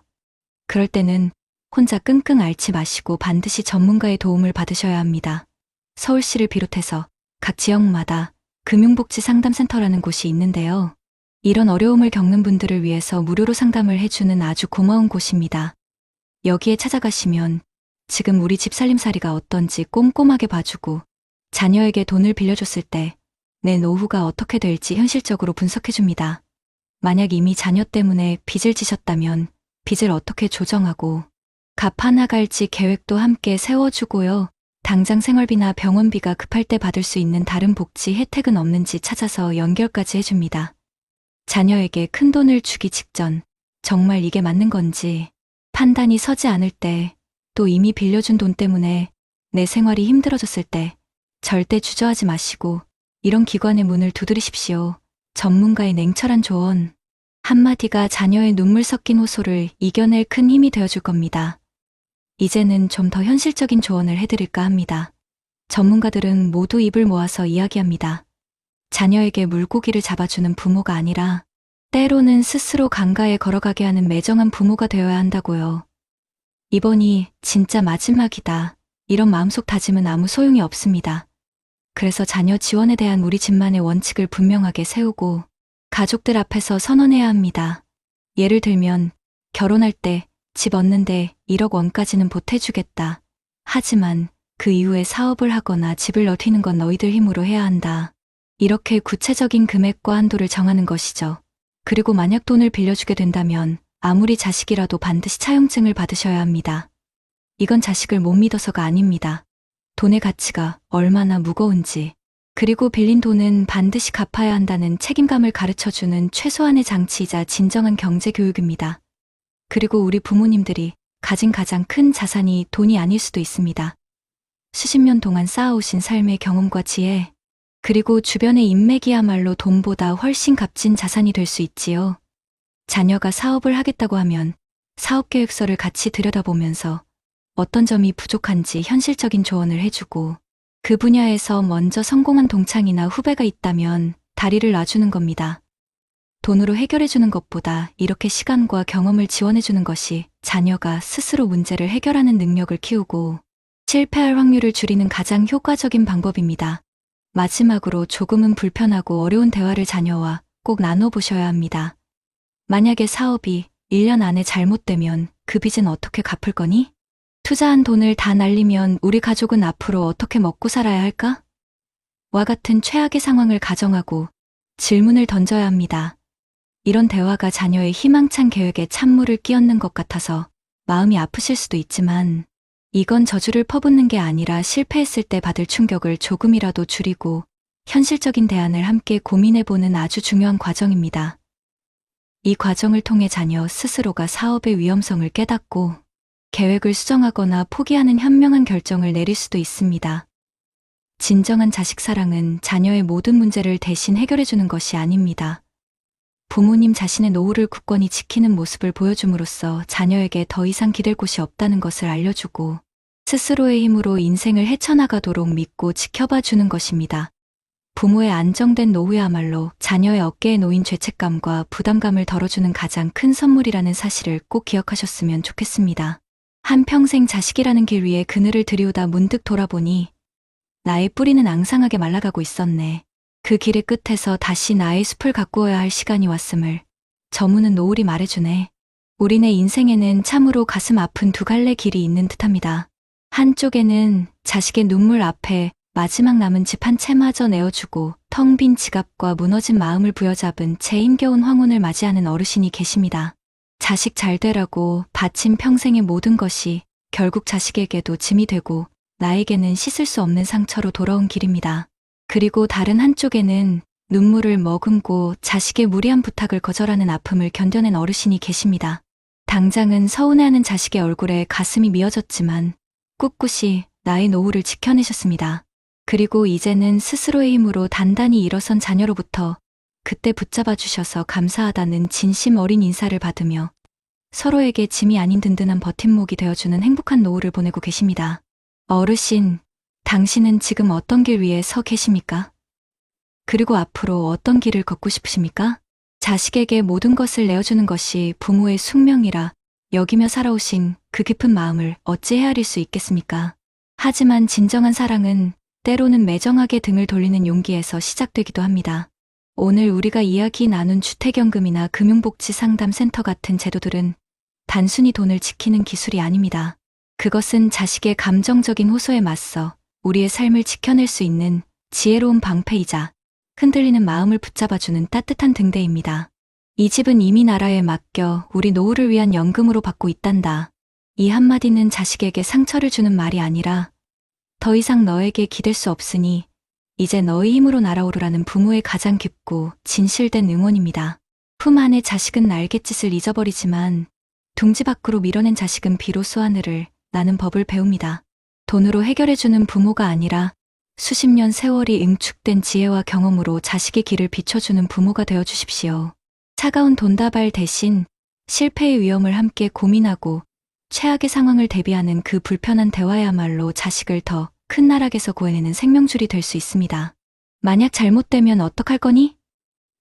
그럴 때는 혼자 끙끙 앓지 마시고 반드시 전문가의 도움을 받으셔야 합니다. 서울시를 비롯해서 각 지역마다 금융복지 상담센터라는 곳이 있는데요. 이런 어려움을 겪는 분들을 위해서 무료로 상담을 해주는 아주 고마운 곳입니다. 여기에 찾아가시면 지금 우리 집 살림살이가 어떤지 꼼꼼하게 봐주고 자녀에게 돈을 빌려줬을 때 내 노후가 어떻게 될지 현실적으로 분석해줍니다. 만약 이미 자녀 때문에 빚을 지셨다면 빚을 어떻게 조정하고 갚아나갈지 계획도 함께 세워주고요. 당장 생활비나 병원비가 급할 때 받을 수 있는 다른 복지 혜택은 없는지 찾아서 연결까지 해줍니다. 자녀에게 큰 돈을 주기 직전 정말 이게 맞는 건지 판단이 서지 않을 때, 또 이미 빌려준 돈 때문에 내 생활이 힘들어졌을 때 절대 주저하지 마시고 이런 기관의 문을 두드리십시오. 전문가의 냉철한 조언 한마디가 자녀의 눈물 섞인 호소를 이겨낼 큰 힘이 되어줄 겁니다. 이제는 좀 더 현실적인 조언을 해드릴까 합니다. 전문가들은 모두 입을 모아서 이야기합니다. 자녀에게 물고기를 잡아주는 부모가 아니라 때로는 스스로 강가에 걸어가게 하는 매정한 부모가 되어야 한다고요. 이번이 진짜 마지막이다. 이런 마음속 다짐은 아무 소용이 없습니다. 그래서 자녀 지원에 대한 우리 집만의 원칙을 분명하게 세우고 가족들 앞에서 선언해야 합니다. 예를 들면 결혼할 때 집 얻는데 1억 원까지는 보태주겠다. 하지만 그 이후에 사업을 하거나 집을 넓히는 건 너희들 힘으로 해야 한다. 이렇게 구체적인 금액과 한도를 정하는 것이죠. 그리고 만약 돈을 빌려주게 된다면 아무리 자식이라도 반드시 차용증을 받으셔야 합니다. 이건 자식을 못 믿어서가 아닙니다. 돈의 가치가 얼마나 무거운지, 그리고 빌린 돈은 반드시 갚아야 한다는 책임감을 가르쳐주는 최소한의 장치이자 진정한 경제 교육입니다. 그리고 우리 부모님들이 가진 가장 큰 자산이 돈이 아닐 수도 있습니다. 수십 년 동안 쌓아오신 삶의 경험과 지혜, 그리고 주변의 인맥이야말로 돈보다 훨씬 값진 자산이 될 수 있지요. 자녀가 사업을 하겠다고 하면 사업계획서를 같이 들여다보면서 어떤 점이 부족한지 현실적인 조언을 해주고 그 분야에서 먼저 성공한 동창이나 후배가 있다면 다리를 놔주는 겁니다. 돈으로 해결해주는 것보다 이렇게 시간과 경험을 지원해주는 것이 자녀가 스스로 문제를 해결하는 능력을 키우고 실패할 확률을 줄이는 가장 효과적인 방법입니다. 마지막으로 조금은 불편하고 어려운 대화를 자녀와 꼭 나눠보셔야 합니다. 만약에 사업이 1년 안에 잘못되면 그 빚은 어떻게 갚을 거니? 투자한 돈을 다 날리면 우리 가족은 앞으로 어떻게 먹고 살아야 할까? 와 같은 최악의 상황을 가정하고 질문을 던져야 합니다. 이런 대화가 자녀의 희망찬 계획에 찬물을 끼얹는 것 같아서 마음이 아프실 수도 있지만 이건 저주를 퍼붓는 게 아니라 실패했을 때 받을 충격을 조금이라도 줄이고 현실적인 대안을 함께 고민해보는 아주 중요한 과정입니다. 이 과정을 통해 자녀 스스로가 사업의 위험성을 깨닫고 계획을 수정하거나 포기하는 현명한 결정을 내릴 수도 있습니다. 진정한 자식 사랑은 자녀의 모든 문제를 대신 해결해주는 것이 아닙니다. 부모님 자신의 노후를 굳건히 지키는 모습을 보여줌으로써 자녀에게 더 이상 기댈 곳이 없다는 것을 알려주고 스스로의 힘으로 인생을 헤쳐나가도록 믿고 지켜봐 주는 것입니다. 부모의 안정된 노후야말로 자녀의 어깨에 놓인 죄책감과 부담감을 덜어주는 가장 큰 선물이라는 사실을 꼭 기억하셨으면 좋겠습니다. 한평생 자식이라는 길 위에 그늘을 들이우다 문득 돌아보니 나의 뿌리는 앙상하게 말라가고 있었네. 그 길의 끝에서 다시 나의 숲을 가꾸어야 할 시간이 왔음을 저무는 노을이 말해주네. 우리네 인생에는 참으로 가슴 아픈 두 갈래 길이 있는 듯합니다. 한쪽에는 자식의 눈물 앞에 마지막 남은 집 한 채마저 내어주고 텅 빈 지갑과 무너진 마음을 부여잡은 채 힘겨운 황혼을 맞이하는 어르신이 계십니다. 자식 잘 되라고 바친 평생의 모든 것이 결국 자식에게도 짐이 되고 나에게는 씻을 수 없는 상처로 돌아온 길입니다. 그리고 다른 한쪽에는 눈물을 머금고 자식의 무리한 부탁을 거절하는 아픔을 견뎌낸 어르신이 계십니다. 당장은 서운해하는 자식의 얼굴에 가슴이 미어졌지만 꿋꿋이 나의 노후를 지켜내셨습니다. 그리고 이제는 스스로의 힘으로 단단히 일어선 자녀로부터 그때 붙잡아 주셔서 감사하다는 진심 어린 인사를 받으며 서로에게 짐이 아닌 든든한 버팀목이 되어주는 행복한 노후를 보내고 계십니다. 어르신, 당신은 지금 어떤 길 위에 서 계십니까? 그리고 앞으로 어떤 길을 걷고 싶으십니까? 자식에게 모든 것을 내어주는 것이 부모의 숙명이라 여기며 살아오신 그 깊은 마음을 어찌 헤아릴 수 있겠습니까? 하지만 진정한 사랑은 때로는 매정하게 등을 돌리는 용기에서 시작되기도 합니다. 오늘 우리가 이야기 나눈 주택연금이나 금융복지상담센터 같은 제도들은 단순히 돈을 지키는 기술이 아닙니다. 그것은 자식의 감정적인 호소에 맞서 우리의 삶을 지켜낼 수 있는 지혜로운 방패이자 흔들리는 마음을 붙잡아주는 따뜻한 등대입니다. 이 집은 이미 나라에 맡겨 우리 노후를 위한 연금으로 받고 있단다. 이 한마디는 자식에게 상처를 주는 말이 아니라 더 이상 너에게 기댈 수 없으니 이제 너의 힘으로 날아오르라는 부모의 가장 깊고 진실된 응원입니다. 품 안의 자식은 날갯짓을 잊어버리지만 둥지 밖으로 밀어낸 자식은 비로소 하늘을 나는 법을 배웁니다. 돈으로 해결해주는 부모가 아니라 수십 년 세월이 응축된 지혜와 경험으로 자식의 길을 비춰주는 부모가 되어주십시오. 차가운 돈다발 대신 실패의 위험을 함께 고민하고 최악의 상황을 대비하는 그 불편한 대화야말로 자식을 더 큰 나락에서 구해내는 생명줄이 될 수 있습니다. 만약 잘못되면 어떡할 거니?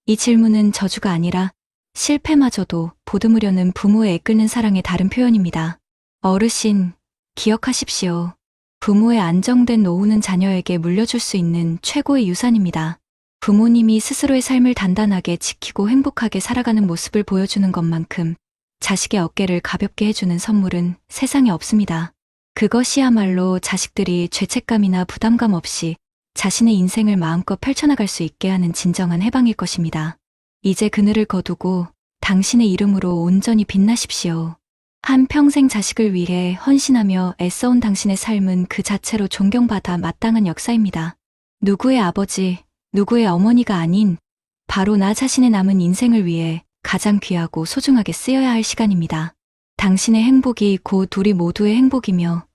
이 질문은 저주가 아니라 실패마저도 보듬으려는 부모의 애끓는 사랑의 다른 표현입니다. 어르신, 기억하십시오. 부모의 안정된 노후는 자녀에게 물려줄 수 있는 최고의 유산입니다. 부모님이 스스로의 삶을 단단하게 지키고 행복하게 살아가는 모습을 보여주는 것만큼 자식의 어깨를 가볍게 해주는 선물은 세상에 없습니다. 그것이야말로 자식들이 죄책감이나 부담감 없이 자신의 인생을 마음껏 펼쳐나갈 수 있게 하는 진정한 해방일 것입니다. 이제 그늘을 거두고 당신의 이름으로 온전히 빛나십시오. 한평생 자식을 위해 헌신하며 애써온 당신의 삶은 그 자체로 존경받아 마땅한 역사입니다. 누구의 아버지, 누구의 어머니가 아닌 바로 나 자신의 남은 인생을 위해 가장 귀하고 소중하게 쓰여야 할 시간입니다. 당신의 행복이 곧 우리 모두의 행복이며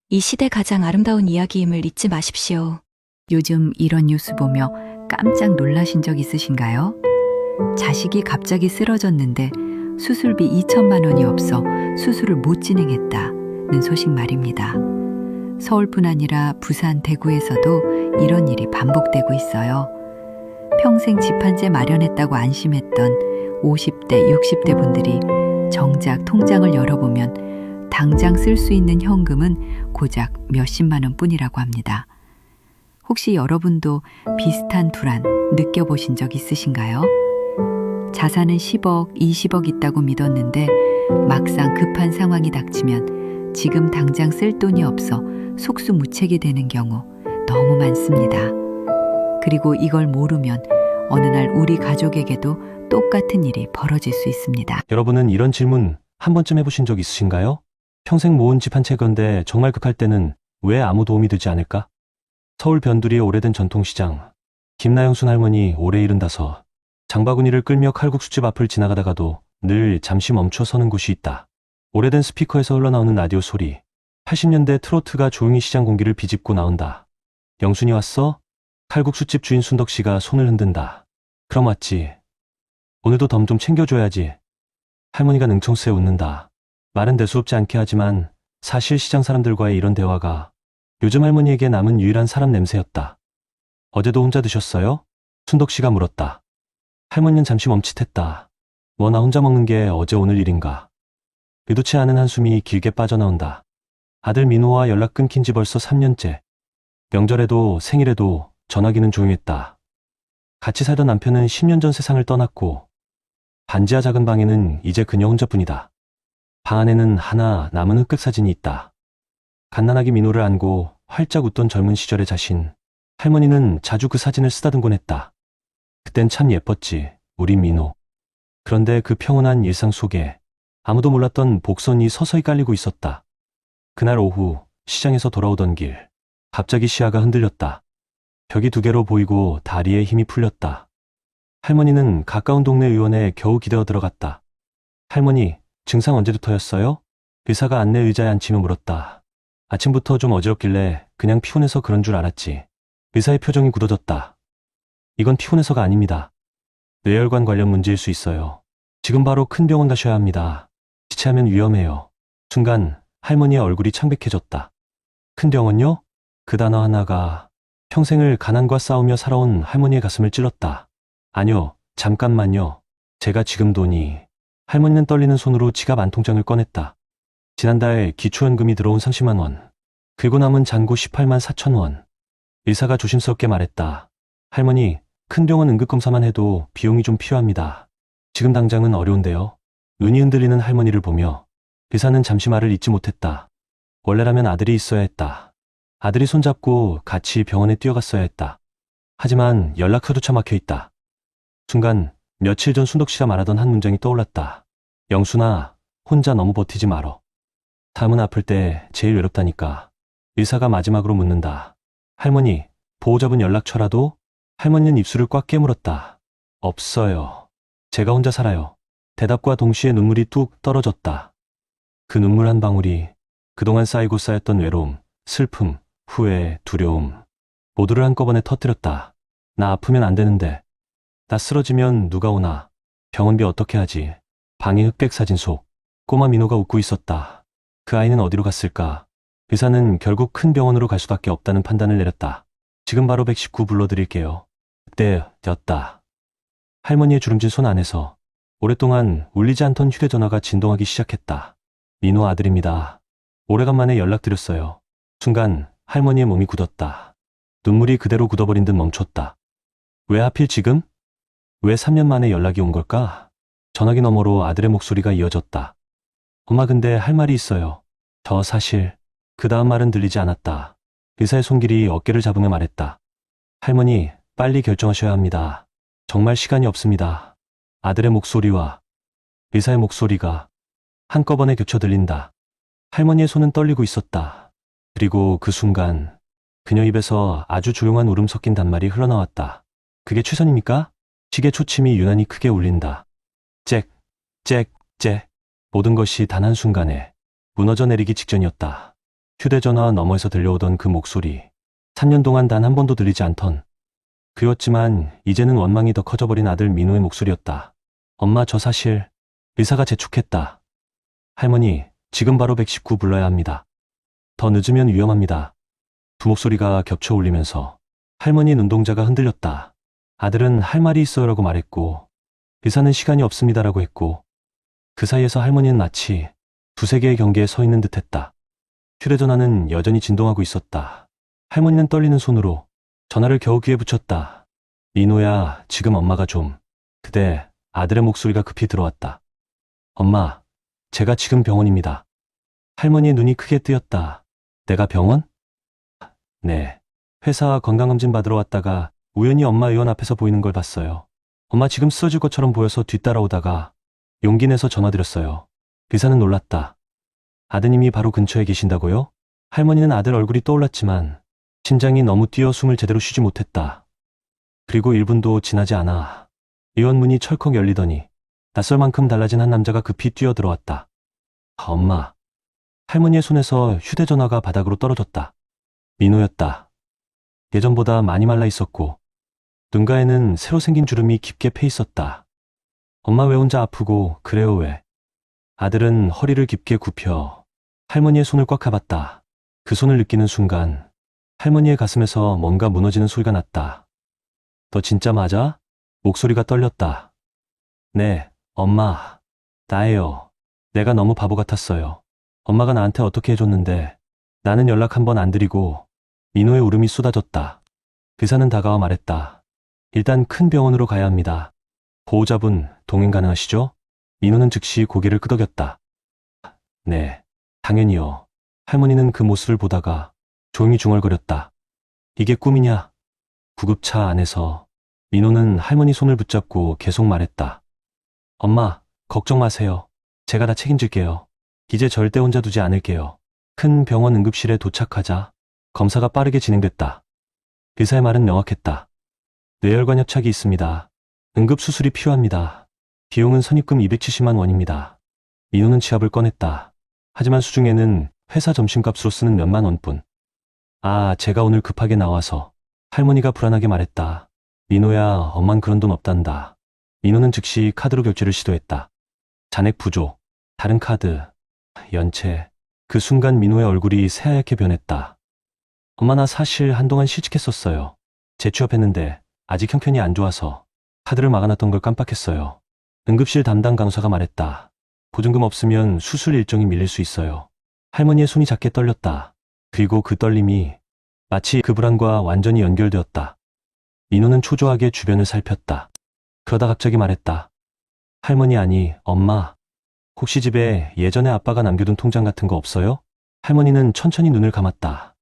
이 시대 가장 아름다운 이야기임을 잊지 마십시오. 요즘 이런 뉴스 보며 깜짝 놀라신 적 있으신가요? 자식이 갑자기 쓰러졌는데 수술비 2천만 원이 없어 수술을 못 진행했다는 소식 말입니다. 서울뿐 아니라 부산, 대구에서도 이런 일이 반복되고 있어요. 평생 집 한 채 마련했다고 안심했던 50대, 60대 분들이 정작 통장을 열어보면 당장 쓸 수 있는 현금은 고작 몇십만 원 뿐이라고 합니다. 혹시 여러분도 비슷한 불안 느껴보신 적 있으신가요? 자산은 10억, 20억 있다고 믿었는데 막상 급한 상황이 닥치면 지금 당장 쓸 돈이 없어 속수무책이 되는 경우 너무 많습니다. 그리고 이걸 모르면 어느 날 우리 가족에게도 똑같은 일이 벌어질 수 있습니다. 여러분은 이런 질문 한 번쯤 해보신 적 있으신가요? 평생 모은 집 한 채 건데 정말 급할 때는 왜 아무 도움이 되지 않을까? 서울 변두리의 오래된 전통시장. 김나영순 할머니 올해 75. 장바구니를 끌며 칼국수집 앞을 지나가다가도 늘 잠시 멈춰 서는 곳이 있다. 오래된 스피커에서 흘러나오는 라디오 소리. 80년대 트로트가 조용히 시장 공기를 비집고 나온다. 영순이 왔어? 칼국수집 주인 순덕 씨가 손을 흔든다. 그럼 왔지. 오늘도 덤 좀 챙겨줘야지. 할머니가 능청스레 웃는다. 말은 대수롭지 않게 하지만 사실 시장 사람들과의 이런 대화가 요즘 할머니에게 남은 유일한 사람 냄새였다. 어제도 혼자 드셨어요? 순덕 씨가 물었다. 할머니는 잠시 멈칫했다. 뭐 나 혼자 먹는 게 어제 오늘 일인가. 의도치 않은 한숨이 길게 빠져나온다. 아들 민호와 연락 끊긴 지 벌써 3년째. 명절에도 생일에도 전화기는 조용했다. 같이 살던 남편은 10년 전 세상을 떠났고 반지하 작은 방에는 이제 그녀 혼자뿐이다. 방 안에는 하나 남은 흑백 사진이 있다. 갓난아기 민호를 안고 활짝 웃던 젊은 시절의 자신. 할머니는 자주 그 사진을 쓰다듬곤 했다. 그땐 참 예뻤지, 우리 민호. 그런데 그 평온한 일상 속에 아무도 몰랐던 복선이 서서히 깔리고 있었다. 그날 오후 시장에서 돌아오던 길. 갑자기 시야가 흔들렸다. 벽이 두 개로 보이고 다리에 힘이 풀렸다. 할머니는 가까운 동네 의원에 겨우 기대어 들어갔다. 할머니, 증상 언제부터였어요? 의사가 안내 의자에 앉히며 물었다. 아침부터 좀 어지럽길래 그냥 피곤해서 그런 줄 알았지. 의사의 표정이 굳어졌다. 이건 피곤해서가 아닙니다. 뇌혈관 관련 문제일 수 있어요. 지금 바로 큰 병원 가셔야 합니다. 지체하면 위험해요. 순간 할머니의 얼굴이 창백해졌다. 큰 병원요? 그 단어 하나가 평생을 가난과 싸우며 살아온 할머니의 가슴을 찔렀다. 아니요, 잠깐만요. 제가 지금 돈이... 할머니는 떨리는 손으로 지갑 안 통장을 꺼냈다. 지난달 기초연금이 들어온 30만 원. 그리고 남은 잔고 18만 4천 원. 의사가 조심스럽게 말했다. 할머니, 큰 병원 응급검사만 해도 비용이 좀 필요합니다. 지금 당장은 어려운데요. 눈이 흔들리는 할머니를 보며 의사는 잠시 말을 잇지 못했다. 원래라면 아들이 있어야 했다. 아들이 손잡고 같이 병원에 뛰어갔어야 했다. 하지만 연락처조차 막혀 있다. 순간 며칠 전 순덕 씨가 말하던 한 문장이 떠올랐다. 영순아, 혼자 너무 버티지 말어. 담은 아플 때 제일 외롭다니까. 의사가 마지막으로 묻는다. 할머니, 보호자분 연락처라도? 할머니는 입술을 꽉 깨물었다. 없어요. 제가 혼자 살아요. 대답과 동시에 눈물이 뚝 떨어졌다. 그 눈물 한 방울이 그동안 쌓이고 쌓였던 외로움, 슬픔, 후회, 두려움 모두를 한꺼번에 터뜨렸다. 나 아프면 안 되는데. 나 쓰러지면 누가 오나. 병원비 어떻게 하지. 방의 흑백 사진 속 꼬마 민호가 웃고 있었다. 그 아이는 어디로 갔을까? 의사는 결국 큰 병원으로 갈 수밖에 없다는 판단을 내렸다. 지금 바로 119 불러드릴게요. 그때였다. 할머니의 주름진 손 안에서 오랫동안 울리지 않던 휴대전화가 진동하기 시작했다. 민호 아들입니다. 오래간만에 연락드렸어요. 순간 할머니의 몸이 굳었다. 눈물이 그대로 굳어버린 듯 멈췄다. 왜 하필 지금? 왜 3년 만에 연락이 온 걸까? 전화기 너머로 아들의 목소리가 이어졌다. 엄마, 근데 할 말이 있어요. 저 사실... 그 다음 말은 들리지 않았다. 의사의 손길이 어깨를 잡으며 말했다. 할머니, 빨리 결정하셔야 합니다. 정말 시간이 없습니다. 아들의 목소리와 의사의 목소리가 한꺼번에 겹쳐 들린다. 할머니의 손은 떨리고 있었다. 그리고 그 순간 그녀 입에서 아주 조용한 울음 섞인 단말이 흘러나왔다. 그게 최선입니까? 시계 초침이 유난히 크게 울린다. 짹, 짹, 짹. 모든 것이 단 한순간에 무너져 내리기 직전이었다. 휴대전화 너머에서 들려오던 그 목소리. 3년 동안 단 한 번도 들리지 않던. 그였지만 이제는 원망이 더 커져버린 아들 민호의 목소리였다. 엄마, 저 사실... 의사가 재촉했다. 할머니, 지금 바로 119 불러야 합니다. 더 늦으면 위험합니다. 두 목소리가 겹쳐 울리면서 할머니 눈동자가 흔들렸다. 아들은 할 말이 있어요라고 말했고 의사는 시간이 없습니다라고 했고 그 사이에서 할머니는 마치 두세 개의 경계에 서 있는 듯했다. 휴대전화는 여전히 진동하고 있었다. 할머니는 떨리는 손으로 전화를 겨우 귀에 붙였다. 민호야, 지금 엄마가 좀... 그때 아들의 목소리가 급히 들어왔다. 엄마, 제가 지금 병원입니다. 할머니의 눈이 크게 뜨였다. 내가 병원? 네. 회사 건강검진 받으러 왔다가 우연히 엄마 의원 앞에서 보이는 걸 봤어요. 엄마 지금 쓰러질 것처럼 보여서 뒤따라오다가 용기 내서 전화드렸어요. 의사는 놀랐다. 아드님이 바로 근처에 계신다고요? 할머니는 아들 얼굴이 떠올랐지만 심장이 너무 뛰어 숨을 제대로 쉬지 못했다. 그리고 1분도 지나지 않아 의원 문이 철컥 열리더니 낯설 만큼 달라진 한 남자가 급히 뛰어들어왔다. 엄마. 할머니의 손에서 휴대전화가 바닥으로 떨어졌다. 민호였다. 예전보다 많이 말라 있었고 눈가에는 새로 생긴 주름이 깊게 패 있었다. 엄마, 왜 혼자 아프고 그래요 왜? 아들은 허리를 깊게 굽혀 할머니의 손을 꽉 잡았다. 그 손을 느끼는 순간 할머니의 가슴에서 뭔가 무너지는 소리가 났다. 너 진짜 맞아? 목소리가 떨렸다. 네, 엄마. 나예요. 내가 너무 바보 같았어요. 엄마가 나한테 어떻게 해줬는데 나는 연락 한 번 안 드리고. 민호의 울음이 쏟아졌다. 의사는 다가와 말했다. 일단 큰 병원으로 가야 합니다. 보호자분 동행 가능하시죠? 민호는 즉시 고개를 끄덕였다. 네, 당연히요. 할머니는 그 모습을 보다가 조용히 중얼거렸다. 이게 꿈이냐? 구급차 안에서 민호는 할머니 손을 붙잡고 계속 말했다. 엄마, 걱정 마세요. 제가 다 책임질게요. 이제 절대 혼자 두지 않을게요. 큰 병원 응급실에 도착하자 검사가 빠르게 진행됐다. 의사의 말은 명확했다. 뇌혈관 협착이 있습니다. 응급수술이 필요합니다. 비용은 선입금 270만 원입니다. 민호는 지갑을 꺼냈다. 하지만 수중에는 회사 점심값으로 쓰는 몇만 원뿐. 아, 제가 오늘 급하게 나와서. 할머니가 불안하게 말했다. 민호야, 엄만 그런 돈 없단다. 민호는 즉시 카드로 결제를 시도했다. 잔액 부족, 다른 카드, 연체. 그 순간 민호의 얼굴이 새하얗게 변했다. 엄마, 나 사실 한동안 실직했었어요. 재취업했는데 아직 형편이 안 좋아서 카드를 막아놨던 걸 깜빡했어요. 응급실 담당 간호사가 말했다. 보증금 없으면 수술 일정이 밀릴 수 있어요. 할머니의 손이 작게 떨렸다. 그리고 그 떨림이 마치 그 불안과 완전히 연결되었다. 민호는 초조하게 주변을 살폈다. 그러다 갑자기 말했다. 할머니, 아니, 엄마. 혹시 집에 예전에 아빠가 남겨둔 통장 같은 거 없어요? 할머니는 천천히 눈을 감았다.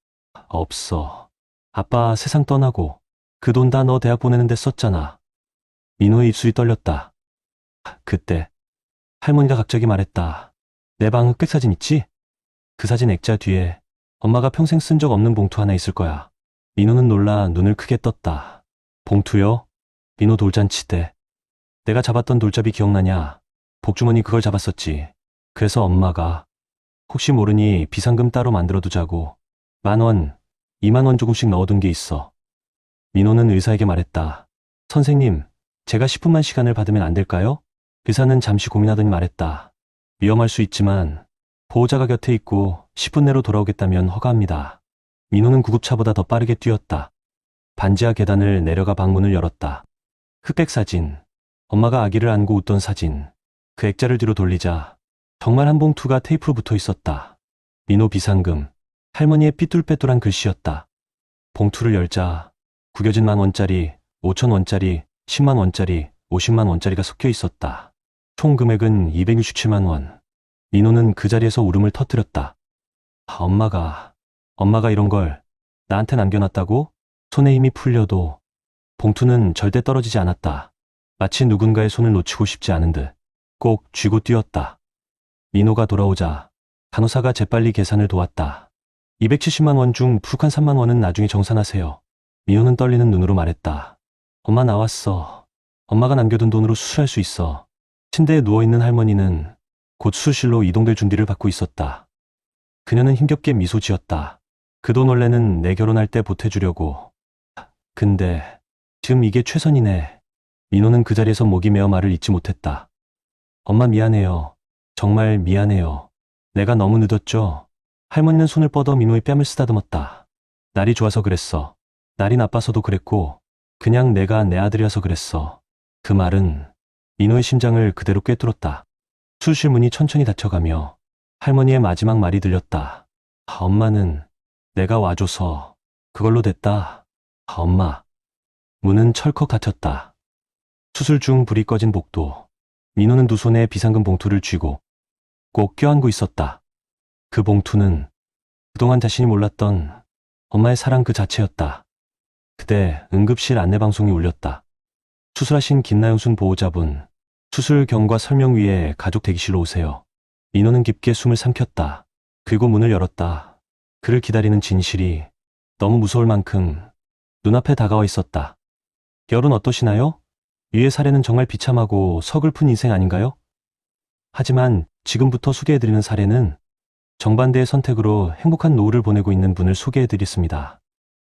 없어. 아빠 세상 떠나고 그 돈 다 너 대학 보내는데 썼잖아. 민호의 입술이 떨렸다. 그때 할머니가 갑자기 말했다. 내 방 흑백 사진 있지? 그 사진 액자 뒤에 엄마가 평생 쓴 적 없는 봉투 하나 있을 거야. 민호는 놀라 눈을 크게 떴다. 봉투요? 민호 돌잔치 때 내가 잡았던 돌잡이 기억나냐? 복주머니 그걸 잡았었지. 그래서 엄마가 혹시 모르니 비상금 따로 만들어두자고 10,000원, 20,000원 조금씩 넣어둔 게 있어. 민호는 의사에게 말했다. 선생님, 제가 10분만 시간을 받으면 안 될까요? 의사는 잠시 고민하더니 말했다. 위험할 수 있지만 보호자가 곁에 있고 10분 내로 돌아오겠다면 허가합니다. 민호는 구급차보다 더 빠르게 뛰었다. 반지하 계단을 내려가 방문을 열었다. 흑백 사진, 엄마가 아기를 안고 웃던 사진. 그 액자를 뒤로 돌리자 정말 한 봉투가 테이프로 붙어 있었다. 민호 비상금, 할머니의 삐뚤빼뚤한 글씨였다. 봉투를 열자 구겨진 10,000원짜리, 5,000원짜리, 100,000원짜리, 500,000원짜리가 섞여 있었다. 총 금액은 267만 원. 민호는 그 자리에서 울음을 터뜨렸다. 엄마가 이런 걸 나한테 남겨놨다고? 손에 힘이 풀려도 봉투는 절대 떨어지지 않았다. 마치 누군가의 손을 놓치고 싶지 않은 듯 꼭 쥐고 뛰었다. 민호가 돌아오자 간호사가 재빨리 계산을 도왔다. 270만 원 중 부족한 3만 원은 나중에 정산하세요. 민호는 떨리는 눈으로 말했다. 엄마 나왔어. 엄마가 남겨둔 돈으로 수술할 수 있어. 침대에 누워있는 할머니는 곧 수술실로 이동될 준비를 받고 있었다. 그녀는 힘겹게 미소 지었다. 그 돈 원래는 내 결혼할 때 보태주려고. 근데 지금 이게 최선이네. 민호는 그 자리에서 목이 메어 말을 잇지 못했다. 엄마 미안해요. 정말 미안해요. 내가 너무 늦었죠? 할머니는 손을 뻗어 민호의 뺨을 쓰다듬었다. 날이 좋아서 그랬어. 날이 나빠서도 그랬고 그냥 내가 내 아들이라서 그랬어. 그 말은 민호의 심장을 그대로 꿰뚫었다. 수술실 문이 천천히 닫혀가며 할머니의 마지막 말이 들렸다. 엄마는 내가 와줘서 그걸로 됐다. 엄마. 문은 철컥 닫혔다. 수술 중 불이 꺼진 복도. 민호는 두 손에 비상금 봉투를 쥐고 꼭 껴안고 있었다. 그 봉투는 그동안 자신이 몰랐던 엄마의 사랑 그 자체였다. 그때 응급실 안내방송이 울렸다. 수술하신 김나영순 보호자분, 수술 경과 설명 위에 가족 대기실로 오세요. 민호는 깊게 숨을 삼켰다. 그리고 문을 열었다. 그를 기다리는 진실이 너무 무서울 만큼 눈앞에 다가와 있었다. 결혼 어떠시나요? 위의 사례는 정말 비참하고 서글픈 인생 아닌가요? 하지만 지금부터 소개해드리는 사례는 정반대의 선택으로 행복한 노후를 보내고 있는 분을 소개해드리겠습니다.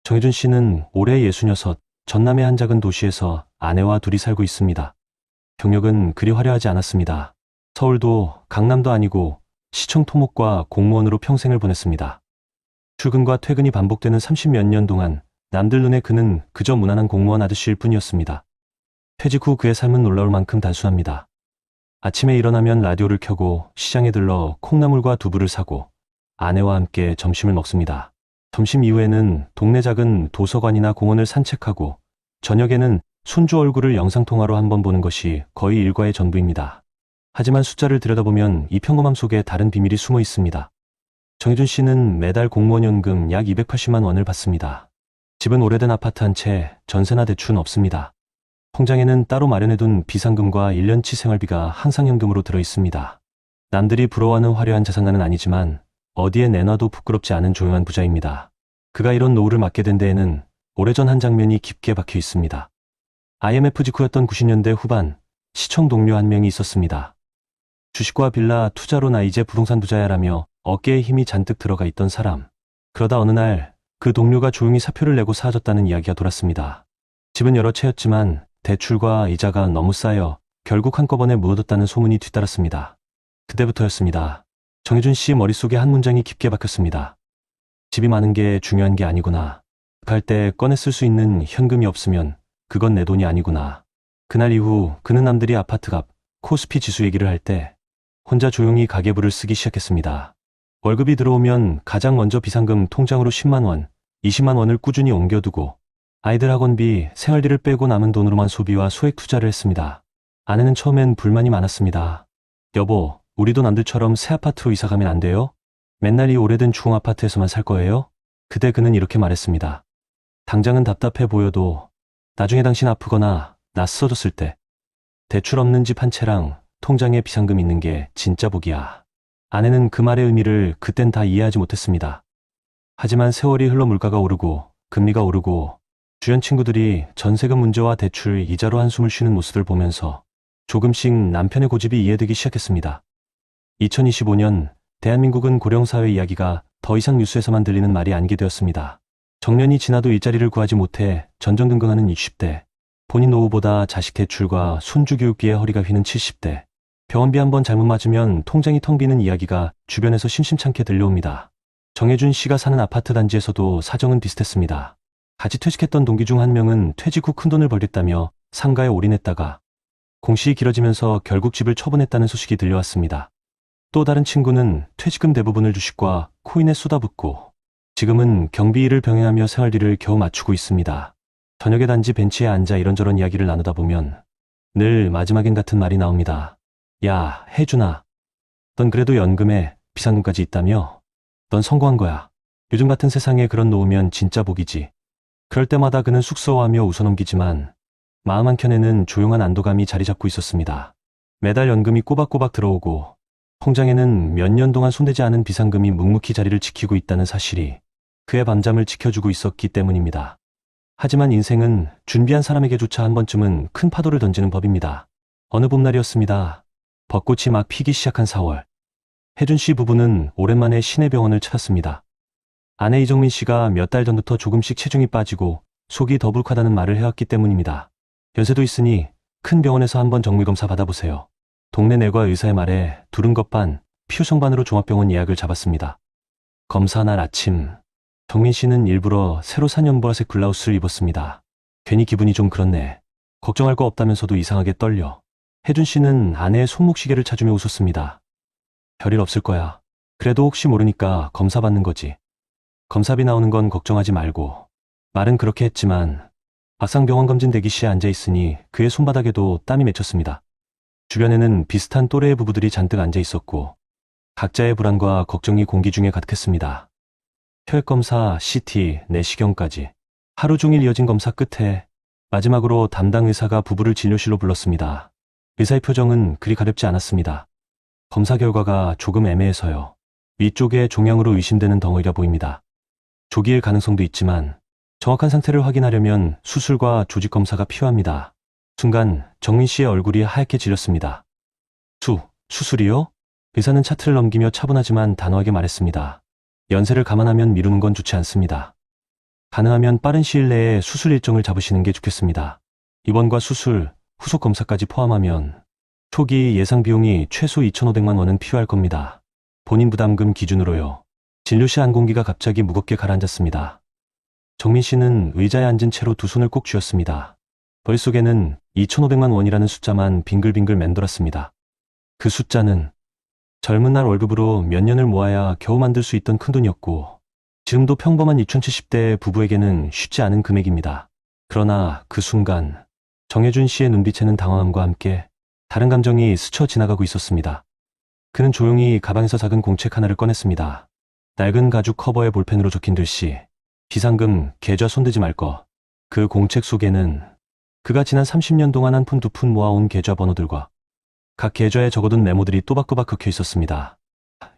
정혜준 씨는 올해 66, 전남의 한 작은 도시에서 아내와 둘이 살고 있습니다. 경력은 그리 화려하지 않았습니다. 서울도 강남도 아니고 시청 토목과 공무원으로 평생을 보냈습니다. 출근과 퇴근이 반복되는 30몇 년 동안 남들 눈에 그는 그저 무난한 공무원 아저씨일 뿐이었습니다. 퇴직 후 그의 삶은 놀라울 만큼 단순합니다. 아침에 일어나면 라디오를 켜고 시장에 들러 콩나물과 두부를 사고 아내와 함께 점심을 먹습니다. 점심 이후에는 동네 작은 도서관이나 공원을 산책하고 저녁에는 손주 얼굴을 영상통화로 한번 보는 것이 거의 일과의 전부입니다. 하지만 숫자를 들여다보면 이 평범함 속에 다른 비밀이 숨어 있습니다. 정혜준 씨는 매달 공무원 연금 약 280만 원을 받습니다. 집은 오래된 아파트 한 채, 전세나 대출은 없습니다. 통장에는 따로 마련해둔 비상금과 1년치 생활비가 항상 현금으로 들어 있습니다. 남들이 부러워하는 화려한 자산가는 아니지만 어디에 내놔도 부끄럽지 않은 조용한 부자입니다. 그가 이런 노후를 맞게 된 데에는 오래전 한 장면이 깊게 박혀 있습니다. IMF 직후였던 90년대 후반, 시청 동료 한 명이 있었습니다. 주식과 빌라 투자로 나 이제 부동산 부자야라며 어깨에 힘이 잔뜩 들어가 있던 사람. 그러다 어느 날 그 동료가 조용히 사표를 내고 사라졌다는 이야기가 돌았습니다. 집은 여러 채였지만 대출과 이자가 너무 쌓여 결국 한꺼번에 무너졌다는 소문이 뒤따랐습니다. 그때부터였습니다. 정혜준 씨 머릿속에 한 문장이 깊게 박혔습니다. 집이 많은 게 중요한 게 아니구나. 갈 때 꺼내 쓸 수 있는 현금이 없으면 그건 내 돈이 아니구나. 그날 이후 그는 남들이 아파트값, 코스피 지수 얘기를 할 때 혼자 조용히 가계부를 쓰기 시작했습니다. 월급이 들어오면 가장 먼저 비상금 통장으로 10만 원, 20만 원을 꾸준히 옮겨두고 아이들 학원비, 생활비를 빼고 남은 돈으로만 소비와 소액 투자를 했습니다. 아내는 처음엔 불만이 많았습니다. 여보, 우리도 남들처럼 새 아파트로 이사 가면 안 돼요? 맨날 이 오래된 주공 아파트에서만 살 거예요? 그때 그는 이렇게 말했습니다. 당장은 답답해 보여도 나중에 당신 아프거나 나 쓰러졌을 때 대출 없는 집 한 채랑 통장에 비상금 있는 게 진짜 복이야. 아내는 그 말의 의미를 그땐 다 이해하지 못했습니다. 하지만 세월이 흘러 물가가 오르고 금리가 오르고 주변 친구들이 전세금 문제와 대출 이자로 한숨을 쉬는 모습을 보면서 조금씩 남편의 고집이 이해되기 시작했습니다. 2025년 대한민국은 고령사회 이야기가 더 이상 뉴스에서만 들리는 말이 아니게 되었습니다. 정년이 지나도 일자리를 구하지 못해 전전긍긍하는 60대, 본인 노후보다 자식 대출과 손주 교육비에 허리가 휘는 70대, 병원비 한 번 잘못 맞으면 통장이 텅 비는 이야기가 주변에서 심심찮게 들려옵니다. 정혜준 씨가 사는 아파트 단지에서도 사정은 비슷했습니다. 같이 퇴직했던 동기 중 한 명은 퇴직 후 큰돈을 벌겠다며 상가에 올인했다가 공시이 길어지면서 결국 집을 처분했다는 소식이 들려왔습니다. 또 다른 친구는 퇴직금 대부분을 주식과 코인에 쏟아붓고 지금은 경비일을 병행하며 생활비를 겨우 맞추고 있습니다. 저녁에 단지 벤치에 앉아 이런저런 이야기를 나누다 보면 늘 마지막엔 같은 말이 나옵니다. 야, 혜준아. 넌 그래도 연금에 비상금까지 있다며? 넌 성공한 거야. 요즘 같은 세상에 그런 놓으면 진짜 복이지. 그럴 때마다 그는 쑥스러워하며 웃어넘기지만 마음 한켠에는 조용한 안도감이 자리 잡고 있었습니다. 매달 연금이 꼬박꼬박 들어오고 통장에는 몇 년 동안 손대지 않은 비상금이 묵묵히 자리를 지키고 있다는 사실이 그의 밤잠을 지켜주고 있었기 때문입니다. 하지만 인생은 준비한 사람에게조차 한 번쯤은 큰 파도를 던지는 법입니다. 어느 봄날이었습니다. 벚꽃이 막 피기 시작한 4월. 혜준 씨 부부는 오랜만에 시내 병원을 찾았습니다. 아내 이정민 씨가 몇 달 전부터 조금씩 체중이 빠지고 속이 더부룩하다는 말을 해왔기 때문입니다. 연세도 있으니 큰 병원에서 한번 정밀검사 받아보세요. 동네 내과 의사의 말에 두른 것 반, 피우성 반으로 종합병원 예약을 잡았습니다. 검사 날 아침, 정민 씨는 일부러 새로 산 연보라색 블라우스를 입었습니다. 괜히 기분이 좀 그렇네. 걱정할 거 없다면서도 이상하게 떨려. 혜준 씨는 아내의 손목시계를 찾으며 웃었습니다. 별일 없을 거야. 그래도 혹시 모르니까 검사 받는 거지. 검사비 나오는 건 걱정하지 말고. 말은 그렇게 했지만 막상 병원 검진 대기실에 앉아 있으니 그의 손바닥에도 땀이 맺혔습니다. 주변에는 비슷한 또래의 부부들이 잔뜩 앉아 있었고 각자의 불안과 걱정이 공기 중에 가득했습니다. 혈액검사, CT, 내시경까지 하루 종일 이어진 검사 끝에 마지막으로 담당 의사가 부부를 진료실로 불렀습니다. 의사의 표정은 그리 가렵지 않았습니다. 검사 결과가 조금 애매해서요. 위쪽에 종양으로 의심되는 덩어리가 보입니다. 조기일 가능성도 있지만 정확한 상태를 확인하려면 수술과 조직 검사가 필요합니다. 순간 정민 씨의 얼굴이 하얗게 질렸습니다. 수술이요? 의사는 차트를 넘기며 차분하지만 단호하게 말했습니다. 연세를 감안하면 미루는 건 좋지 않습니다. 가능하면 빠른 시일 내에 수술 일정을 잡으시는 게 좋겠습니다. 입원과 수술, 후속 검사까지 포함하면 초기 예상 비용이 최소 2,500만 원은 필요할 겁니다. 본인 부담금 기준으로요. 진료실 안공기가 갑자기 무겁게 가라앉았습니다. 정민 씨는 의자에 앉은 채로 두 손을 꼭 쥐었습니다. 머릿속에는 2,500만 원이라는 숫자만 빙글빙글 맴돌았습니다. 그 숫자는 젊은 날 월급으로 몇 년을 모아야 겨우 만들 수 있던 큰돈이었고 지금도 평범한 2070대 부부에게는 쉽지 않은 금액입니다. 그러나 그 순간 정혜준 씨의 눈빛에는 당황함과 함께 다른 감정이 스쳐 지나가고 있었습니다. 그는 조용히 가방에서 작은 공책 하나를 꺼냈습니다. 낡은 가죽 커버에 볼펜으로 적힌 글씨, 비상금, 계좌 손대지 말 것. 그 공책 속에는 그가 지난 30년 동안 한 푼 두 푼 모아온 계좌 번호들과 각 계좌에 적어둔 메모들이 또박또박 적혀 있었습니다.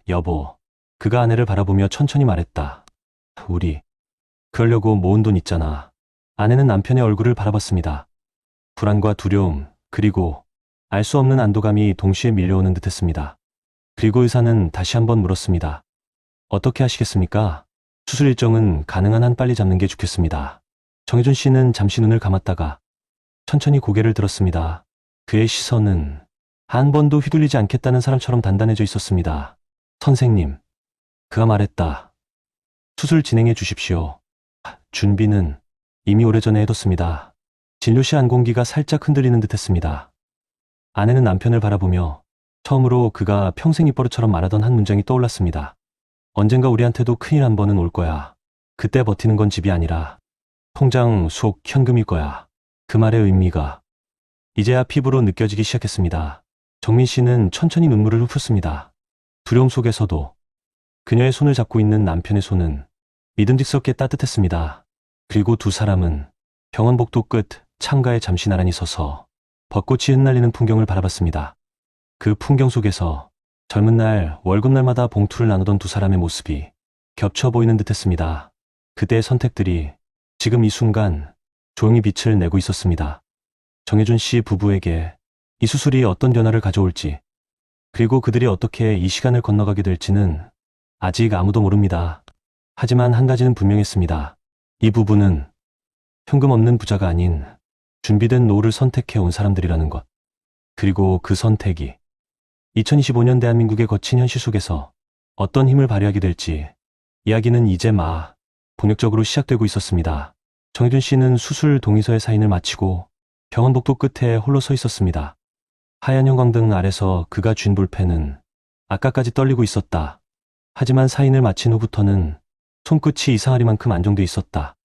여보, 그가 아내를 바라보며 천천히 말했다. 우리 그러려고 모은 돈 있잖아. 아내는 남편의 얼굴을 바라봤습니다. 불안과 두려움, 그리고 알 수 없는 안도감이 동시에 밀려오는 듯했습니다. 그리고 의사는 다시 한번 물었습니다. 어떻게 하시겠습니까? 수술 일정은 가능한 한 빨리 잡는 게 좋겠습니다. 정혜준 씨는 잠시 눈을 감았다가 천천히 고개를 들었습니다. 그의 시선은 한 번도 휘둘리지 않겠다는 사람처럼 단단해져 있었습니다. 선생님, 그가 말했다. 수술 진행해 주십시오. 준비는 이미 오래전에 해뒀습니다. 진료실 안공기가 살짝 흔들리는 듯했습니다. 아내는 남편을 바라보며 처음으로 그가 평생 입버릇처럼 말하던 한 문장이 떠올랐습니다. 언젠가 우리한테도 큰일 한 번은 올 거야. 그때 버티는 건 집이 아니라 통장 속 현금일 거야. 그 말의 의미가 이제야 피부로 느껴지기 시작했습니다. 정민 씨는 천천히 눈물을 흡혔습니다. 두려움 속에서도 그녀의 손을 잡고 있는 남편의 손은 믿음직스럽게 따뜻했습니다. 그리고 두 사람은 병원 복도 끝 창가에 잠시 나란히 서서 벚꽃이 흩날리는 풍경을 바라봤습니다. 그 풍경 속에서 젊은 날 월급날마다 봉투를 나누던 두 사람의 모습이 겹쳐 보이는 듯했습니다. 그때의 선택들이 지금 이 순간 조용히 빛을 내고 있었습니다. 정혜준 씨 부부에게 이 수술이 어떤 변화를 가져올지, 그리고 그들이 어떻게 이 시간을 건너가게 될지는 아직 아무도 모릅니다. 하지만 한 가지는 분명했습니다. 이 부부는 현금 없는 부자가 아닌 준비된 노후를 선택해온 사람들이라는 것. 그리고 그 선택이 2025년 대한민국의 거친 현실 속에서 어떤 힘을 발휘하게 될지, 이야기는 이제 본격적으로 시작되고 있었습니다. 정혜준 씨는 수술 동의서의 사인을 마치고 병원 복도 끝에 홀로 서 있었습니다. 하얀 형광등 아래서 그가 쥔 볼펜은 아까까지 떨리고 있었다. 하지만 사인을 마친 후부터는 손끝이 이상하리만큼 안정돼 있었다.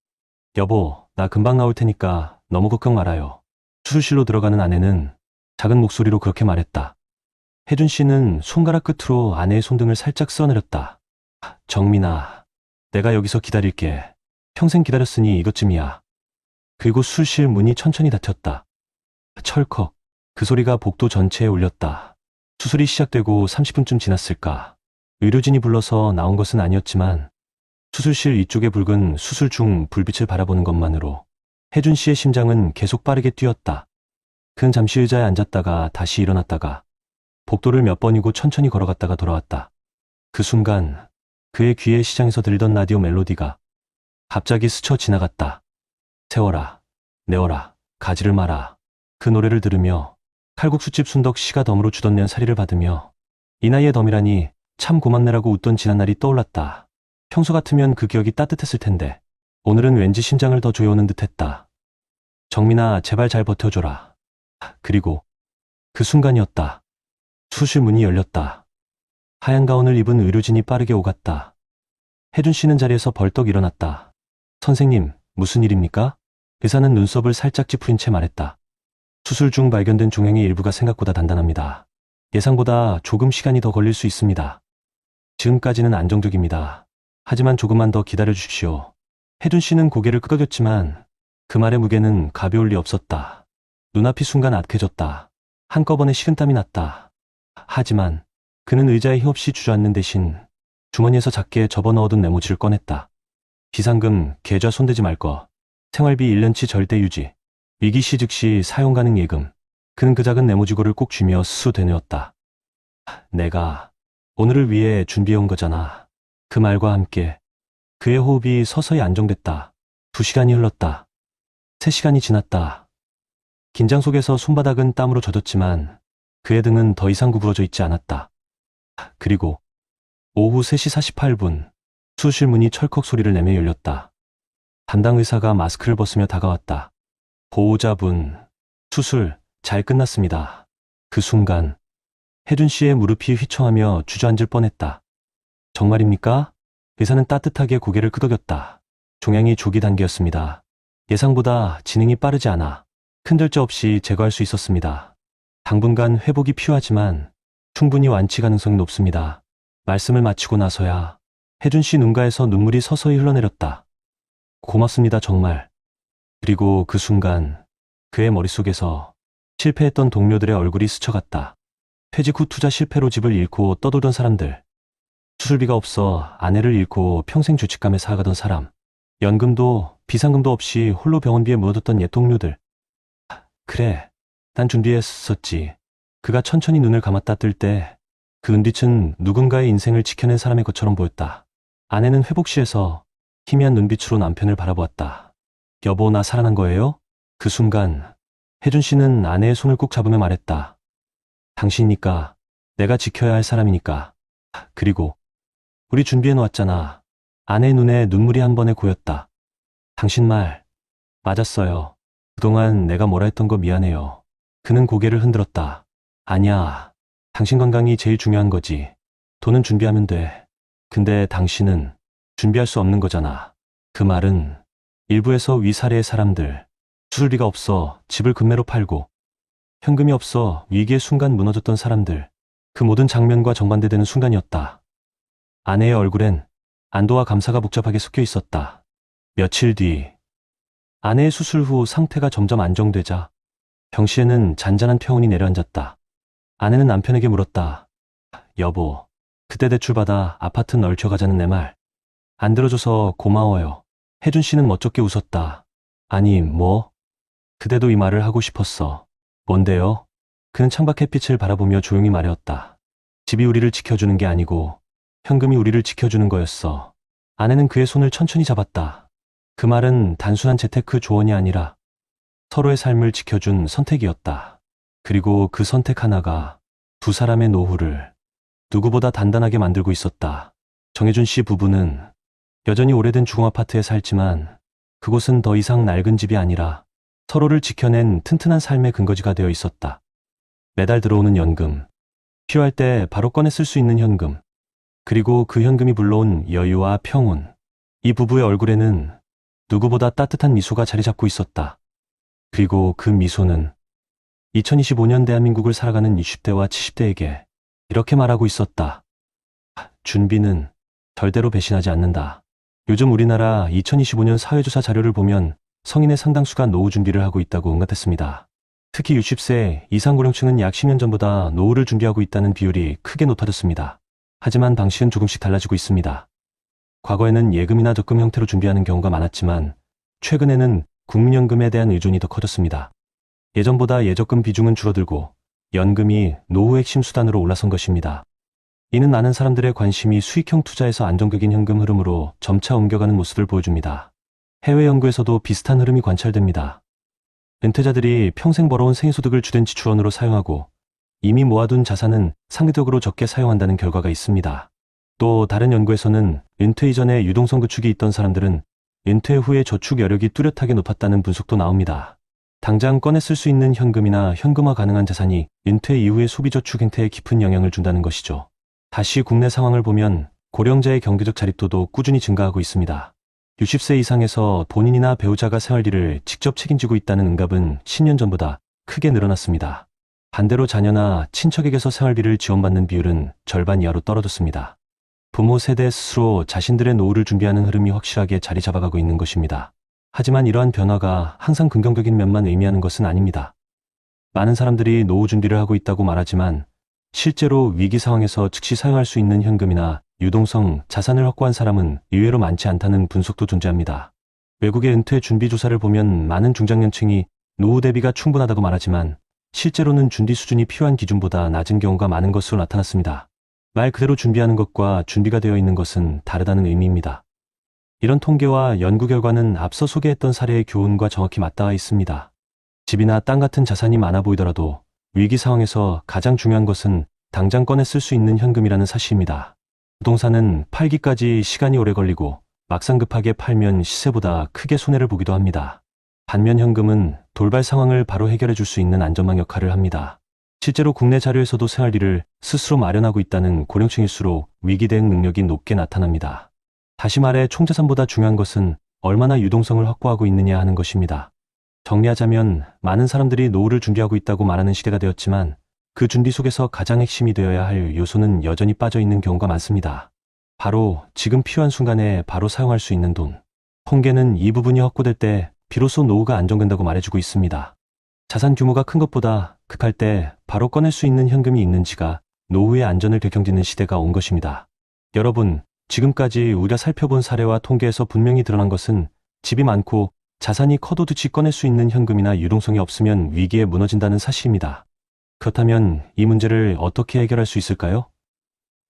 여보, 나 금방 나올 테니까 너무 걱정 말아요. 수술실로 들어가는 아내는 작은 목소리로 그렇게 말했다. 혜준 씨는 손가락 끝으로 아내의 손등을 살짝 쓸어내렸다. 정민아, 내가 여기서 기다릴게. 평생 기다렸으니 이것쯤이야. 그리고 수술실 문이 천천히 닫혔다. 철컥, 그 소리가 복도 전체에 울렸다. 수술이 시작되고 30분쯤 지났을까. 의료진이 불러서 나온 것은 아니었지만 수술실 위쪽의 붉은 수술 중 불빛을 바라보는 것만으로 혜준 씨의 심장은 계속 빠르게 뛰었다. 그는 잠시 의자에 앉았다가 다시 일어났다가 복도를 몇 번이고 천천히 걸어갔다가 돌아왔다. 그 순간 그의 귀에 시장에서 들리던 라디오 멜로디가 갑자기 스쳐 지나갔다. 세워라, 내어라, 가지를 마라. 그 노래를 들으며 칼국수집 순덕 씨가 덤으로 주던 년 사리를 받으며 이 나이에 덤이라니 참 고맙네라고 웃던 지난날이 떠올랐다. 평소 같으면 그 기억이 따뜻했을 텐데 오늘은 왠지 심장을 더 조여오는 듯했다. 정민아, 제발 잘 버텨줘라. 그리고 그 순간이었다. 수술 문이 열렸다. 하얀 가운을 입은 의료진이 빠르게 오갔다. 혜준 씨는 자리에서 벌떡 일어났다. 선생님, 무슨 일입니까? 의사는 눈썹을 살짝 찌푸린 채 말했다. 수술 중 발견된 종양의 일부가 생각보다 단단합니다. 예상보다 조금 시간이 더 걸릴 수 있습니다. 지금까지는 안정적입니다. 하지만 조금만 더 기다려 주십시오. 혜준 씨는 고개를 끄덕였지만 그 말의 무게는 가벼울 리 없었다. 눈앞이 순간 아득해졌다. 한꺼번에 식은땀이 났다. 하지만 그는 의자에 힘없이 주저앉는 대신 주머니에서 작게 접어넣어둔 메모지를 꺼냈다. 비상금, 계좌 손대지 말 거, 생활비 1년치 절대 유지, 위기 시 즉시 사용 가능 예금. 그는 그 작은 메모지고를 꼭 쥐며 스스로 되뇌었다. 내가 오늘을 위해 준비해온 거잖아. 그 말과 함께 그의 호흡이 서서히 안정됐다. 2시간이 흘렀다. 3시간이 지났다. 긴장 속에서 손바닥은 땀으로 젖었지만 그의 등은 더 이상 구부러져 있지 않았다. 그리고 오후 3시 48분 수술 문이 철컥 소리를 내며 열렸다. 담당 의사가 마스크를 벗으며 다가왔다. 보호자분, 수술 잘 끝났습니다. 그 순간 혜준 씨의 무릎이 휘청하며 주저앉을 뻔했다. 정말입니까? 의사는 따뜻하게 고개를 끄덕였다. 종양이 조기 단계였습니다. 예상보다 진행이 빠르지 않아 큰절제 없이 제거할 수 있었습니다. 당분간 회복이 필요하지만 충분히 완치 가능성이 높습니다. 말씀을 마치고 나서야 혜준 씨 눈가에서 눈물이 서서히 흘러내렸다. 고맙습니다, 정말. 그리고 그 순간 그의 머릿속에서 실패했던 동료들의 얼굴이 스쳐갔다. 퇴직 후 투자 실패로 집을 잃고 떠돌던 사람들, 수술비가 없어 아내를 잃고 평생 죄책감에 살아가던 사람, 연금도 비상금도 없이 홀로 병원비에 묻어뒀던 옛 동료들. 그래, 난 준비했었지. 그가 천천히 눈을 감았다 뜰 때 그 눈빛은 누군가의 인생을 지켜낸 사람의 것처럼 보였다. 아내는 회복실에서 희미한 눈빛으로 남편을 바라보았다. 여보, 나 살아난 거예요? 그 순간 혜준 씨는 아내의 손을 꾹 잡으며 말했다. 당신이니까, 내가 지켜야 할 사람이니까. 그리고 우리 준비해 놓았잖아. 아내의 눈에 눈물이 한 번에 고였다. 당신 말 맞았어요. 그동안 내가 뭐라 했던 거 미안해요. 그는 고개를 흔들었다. 아니야. 당신 건강이 제일 중요한 거지. 돈은 준비하면 돼. 근데 당신은 준비할 수 없는 거잖아. 그 말은 일부에서 위사래의 사람들, 수술비가 없어 집을 금매로 팔고 현금이 없어 위기의 순간 무너졌던 사람들, 그 모든 장면과 정반대되는 순간이었다. 아내의 얼굴엔 안도와 감사가 복잡하게 섞여 있었다. 며칠 뒤 아내의 수술 후 상태가 점점 안정되자 병실에는 잔잔한 평온이 내려앉았다. 아내는 남편에게 물었다. 여보, 그때 대출받아 아파트 넓혀가자는 내 말 안 들어줘서 고마워요. 혜준 씨는 멋쩍게 웃었다. 아니, 뭐? 그대도 이 말을 하고 싶었어. 뭔데요? 그는 창밖 햇빛을 바라보며 조용히 말해었다. 집이 우리를 지켜주는 게 아니고 현금이 우리를 지켜주는 거였어. 아내는 그의 손을 천천히 잡았다. 그 말은 단순한 재테크 조언이 아니라 서로의 삶을 지켜준 선택이었다. 그리고 그 선택 하나가 두 사람의 노후를 누구보다 단단하게 만들고 있었다. 정혜준 씨 부부는 여전히 오래된 주공아파트에 살지만 그곳은 더 이상 낡은 집이 아니라 서로를 지켜낸 튼튼한 삶의 근거지가 되어 있었다. 매달 들어오는 연금, 필요할 때 바로 꺼내 쓸 수 있는 현금, 그리고 그 현금이 불러온 여유와 평온. 이 부부의 얼굴에는 누구보다 따뜻한 미소가 자리 잡고 있었다. 그리고 그 미소는 2025년 대한민국을 살아가는 60대와 70대에게 이렇게 말하고 있었다. 준비는 절대로 배신하지 않는다. 요즘 우리나라 2025년 사회조사 자료를 보면 성인의 상당수가 노후 준비를 하고 있다고 응답했습니다. 특히 60세 이상 고령층은 약 10년 전보다 노후를 준비하고 있다는 비율이 크게 높아졌습니다. 하지만 방식은 조금씩 달라지고 있습니다. 과거에는 예금이나 적금 형태로 준비하는 경우가 많았지만 최근에는 국민연금에 대한 의존이 더 커졌습니다. 예전보다 예적금 비중은 줄어들고 연금이 노후 핵심 수단으로 올라선 것입니다. 이는 많은 사람들의 관심이 수익형 투자에서 안정적인 현금 흐름으로 점차 옮겨가는 모습을 보여줍니다. 해외 연구에서도 비슷한 흐름이 관찰됩니다. 은퇴자들이 평생 벌어온 생애소득을 주된 지출원으로 사용하고 이미 모아둔 자산은 상대적으로 적게 사용한다는 결과가 있습니다. 또 다른 연구에서는 은퇴 이전에 유동성 저축이 있던 사람들은 은퇴 후에 저축 여력이 뚜렷하게 높았다는 분석도 나옵니다. 당장 꺼내 쓸 수 있는 현금이나 현금화 가능한 자산이 은퇴 이후의 소비저축 행태에 깊은 영향을 준다는 것이죠. 다시 국내 상황을 보면 고령자의 경제적 자립도도 꾸준히 증가하고 있습니다. 60세 이상에서 본인이나 배우자가 생활비를 직접 책임지고 있다는 응답은 10년 전보다 크게 늘어났습니다. 반대로 자녀나 친척에게서 생활비를 지원받는 비율은 절반 이하로 떨어졌습니다. 부모 세대 스스로 자신들의 노후를 준비하는 흐름이 확실하게 자리 잡아가고 있는 것입니다. 하지만 이러한 변화가 항상 긍정적인 면만 의미하는 것은 아닙니다. 많은 사람들이 노후 준비를 하고 있다고 말하지만 실제로 위기 상황에서 즉시 사용할 수 있는 현금이나 유동성 자산을 확보한 사람은 의외로 많지 않다는 분석도 존재합니다. 외국의 은퇴 준비 조사를 보면 많은 중장년층이 노후 대비가 충분하다고 말하지만 실제로는 준비 수준이 필요한 기준보다 낮은 경우가 많은 것으로 나타났습니다. 말 그대로 준비하는 것과 준비가 되어 있는 것은 다르다는 의미입니다. 이런 통계와 연구 결과는 앞서 소개했던 사례의 교훈과 정확히 맞닿아 있습니다. 집이나 땅 같은 자산이 많아 보이더라도 위기 상황에서 가장 중요한 것은 당장 꺼내 쓸 수 있는 현금이라는 사실입니다. 부동산은 팔기까지 시간이 오래 걸리고 막상 급하게 팔면 시세보다 크게 손해를 보기도 합니다. 반면 현금은 돌발 상황을 바로 해결해 줄 수 있는 안전망 역할을 합니다. 실제로 국내 자료에서도 생활비를 스스로 마련하고 있다는 고령층일수록 위기 대응 능력이 높게 나타납니다. 다시 말해 총자산보다 중요한 것은 얼마나 유동성을 확보하고 있느냐 하는 것입니다. 정리하자면 많은 사람들이 노후를 준비하고 있다고 말하는 시대가 되었지만 그 준비 속에서 가장 핵심이 되어야 할 요소는 여전히 빠져 있는 경우가 많습니다. 바로 지금 필요한 순간에 바로 사용할 수 있는 돈. 통계는 이 부분이 확보될 때 비로소 노후가 안정된다고 말해주고 있습니다. 자산 규모가 큰 것보다 급할 때 바로 꺼낼 수 있는 현금이 있는지가 노후의 안전을 결정짓는 시대가 온 것입니다. 여러분, 지금까지 우리가 살펴본 사례와 통계에서 분명히 드러난 것은 집이 많고 자산이 커도 듯이 꺼낼 수 있는 현금이나 유동성이 없으면 위기에 무너진다는 사실입니다. 그렇다면 이 문제를 어떻게 해결할 수 있을까요?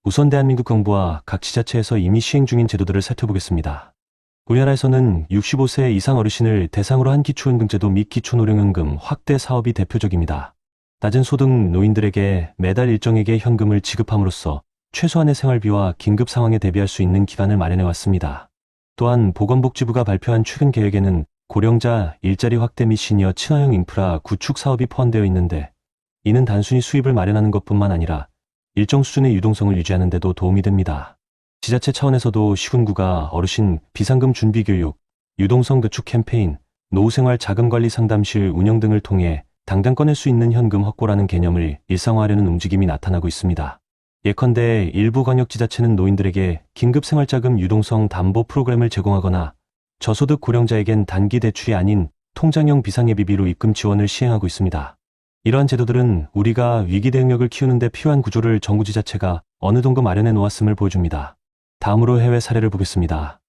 우선 대한민국 정부와 각 지자체에서 이미 시행 중인 제도들을 살펴보겠습니다. 우리나라에서는 65세 이상 어르신을 대상으로 한 기초연금제도 및 기초노령연금 확대 사업이 대표적입니다. 낮은 소득 노인들에게 매달 일정액의 현금을 지급함으로써 최소한의 생활비와 긴급 상황에 대비할 수 있는 기반을 마련해 왔습니다. 또한 보건복지부가 발표한 최근 계획에는 고령자 일자리 확대 및 시니어 친화형 인프라 구축 사업이 포함되어 있는데, 이는 단순히 수입을 마련하는 것뿐만 아니라 일정 수준의 유동성을 유지하는 데도 도움이 됩니다. 지자체 차원에서도 시군구가 어르신 비상금 준비 교육, 유동성 구축 캠페인, 노후생활 자금관리 상담실 운영 등을 통해 당장 꺼낼 수 있는 현금 확보라는 개념을 일상화하려는 움직임이 나타나고 있습니다. 예컨대 일부 광역지자체는 노인들에게 긴급생활자금 유동성 담보 프로그램을 제공하거나 저소득 고령자에겐 단기 대출이 아닌 통장형 비상예비비로 입금 지원을 시행하고 있습니다. 이러한 제도들은 우리가 위기 대응력을 키우는 데 필요한 구조를 정부 지자체가 어느 정도 마련해 놓았음을 보여줍니다. 다음으로 해외 사례를 보겠습니다.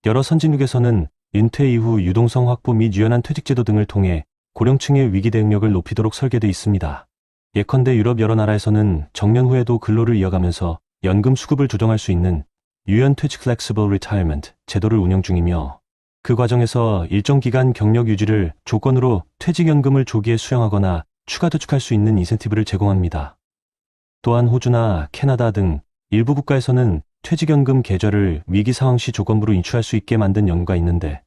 여러 선진국에서는 은퇴 이후 유동성 확보 및 유연한 퇴직제도 등을 통해 고령층의 위기 대응력을 높이도록 설계되어 있습니다. 예컨대 유럽 여러 나라에서는 정년 후에도 근로를 이어가면서 연금 수급을 조정할 수 있는 유연 퇴직 Flexible Retirement 제도를 운영 중이며, 그 과정에서 일정 기간 경력 유지를 조건으로 퇴직연금을 조기에 수령하거나 추가 저축할 수 있는 인센티브를 제공합니다. 또한 호주나 캐나다 등 일부 국가에서는 퇴직연금 계좌를 위기 상황 시 조건부로 인출할 수 있게 만든 연구가 있는데,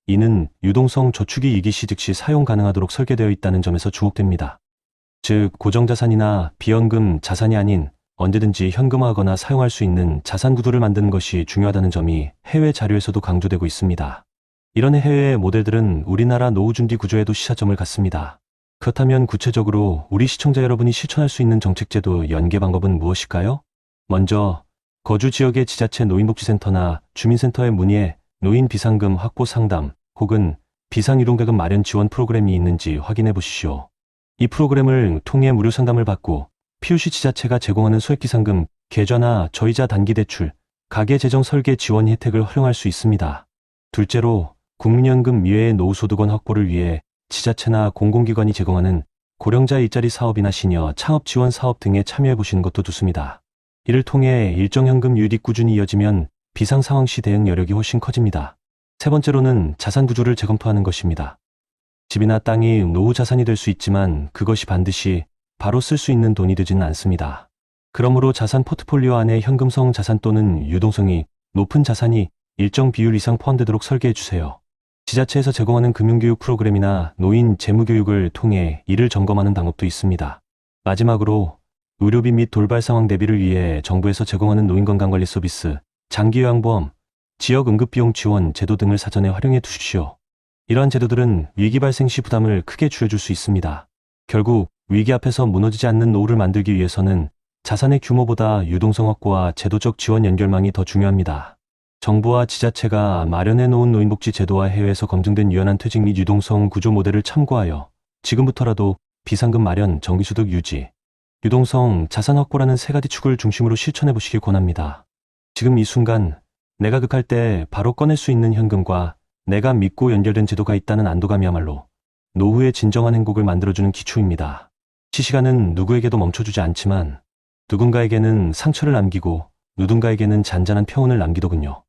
이는 유동성 저축이 위기 시 즉시 사용 가능하도록 설계되어 있다는 점에서 주목됩니다. 즉, 고정자산이나 비연금 자산이 아닌 언제든지 현금화하거나 사용할 수 있는 자산 구조를 만드는 것이 중요하다는 점이 해외 자료에서도 강조되고 있습니다. 이런 해외 모델들은 우리나라 노후 준비 구조에도 시사점을 갖습니다. 그렇다면 구체적으로 우리 시청자 여러분이 실천할 수 있는 정책제도 연계 방법은 무엇일까요? 먼저 거주 지역의 지자체 노인복지센터나 주민센터에 문의해 노인 비상금 확보 상담 혹은 비상유동자금 마련 지원 프로그램이 있는지 확인해 보십시오. 이 프로그램을 통해 무료 상담을 받고 필요시 지자체가 제공하는 소액기상금, 계좌나 저이자 단기대출, 가계재정 설계 지원 혜택을 활용할 수 있습니다. 둘째로 국민연금 이외의 노후소득원 확보를 위해 지자체나 공공기관이 제공하는 고령자 일자리 사업이나 시니어 창업 지원 사업 등에 참여해 보시는 것도 좋습니다. 이를 통해 일정 현금 유입이 꾸준히 이어지면 비상 상황 시 대응 여력이 훨씬 커집니다. 세 번째로는 자산 구조를 재검토하는 것입니다. 집이나 땅이 노후 자산이 될 수 있지만 그것이 반드시 바로 쓸 수 있는 돈이 되지는 않습니다. 그러므로 자산 포트폴리오 안에 현금성 자산 또는 유동성이 높은 자산이 일정 비율 이상 포함되도록 설계해 주세요. 지자체에서 제공하는 금융교육 프로그램이나 노인 재무교육을 통해 이를 점검하는 방법도 있습니다. 마지막으로 의료비 및 돌발 상황 대비를 위해 정부에서 제공하는 노인건강관리 서비스, 장기요양보험, 지역응급비용 지원 제도 등을 사전에 활용해 두십시오. 이러한 제도들은 위기 발생 시 부담을 크게 줄여줄 수 있습니다. 결국 위기 앞에서 무너지지 않는 노후를 만들기 위해서는 자산의 규모보다 유동성 확보와 제도적 지원 연결망이 더 중요합니다. 정부와 지자체가 마련해 놓은 노인복지 제도와 해외에서 검증된 유연한 퇴직 및 유동성 구조 모델을 참고하여 지금부터라도 비상금 마련, 정기소득 유지, 유동성, 자산 확보라는 세 가지 축을 중심으로 실천해 보시길 권합니다. 지금 이 순간 내가 극할 때 바로 꺼낼 수 있는 현금과 내가 믿고 연결된 제도가 있다는 안도감이야말로 노후의 진정한 행복을 만들어주는 기초입니다. 시시간은 누구에게도 멈춰주지 않지만 누군가에게는 상처를 남기고 누군가에게는 잔잔한 평온을 남기더군요.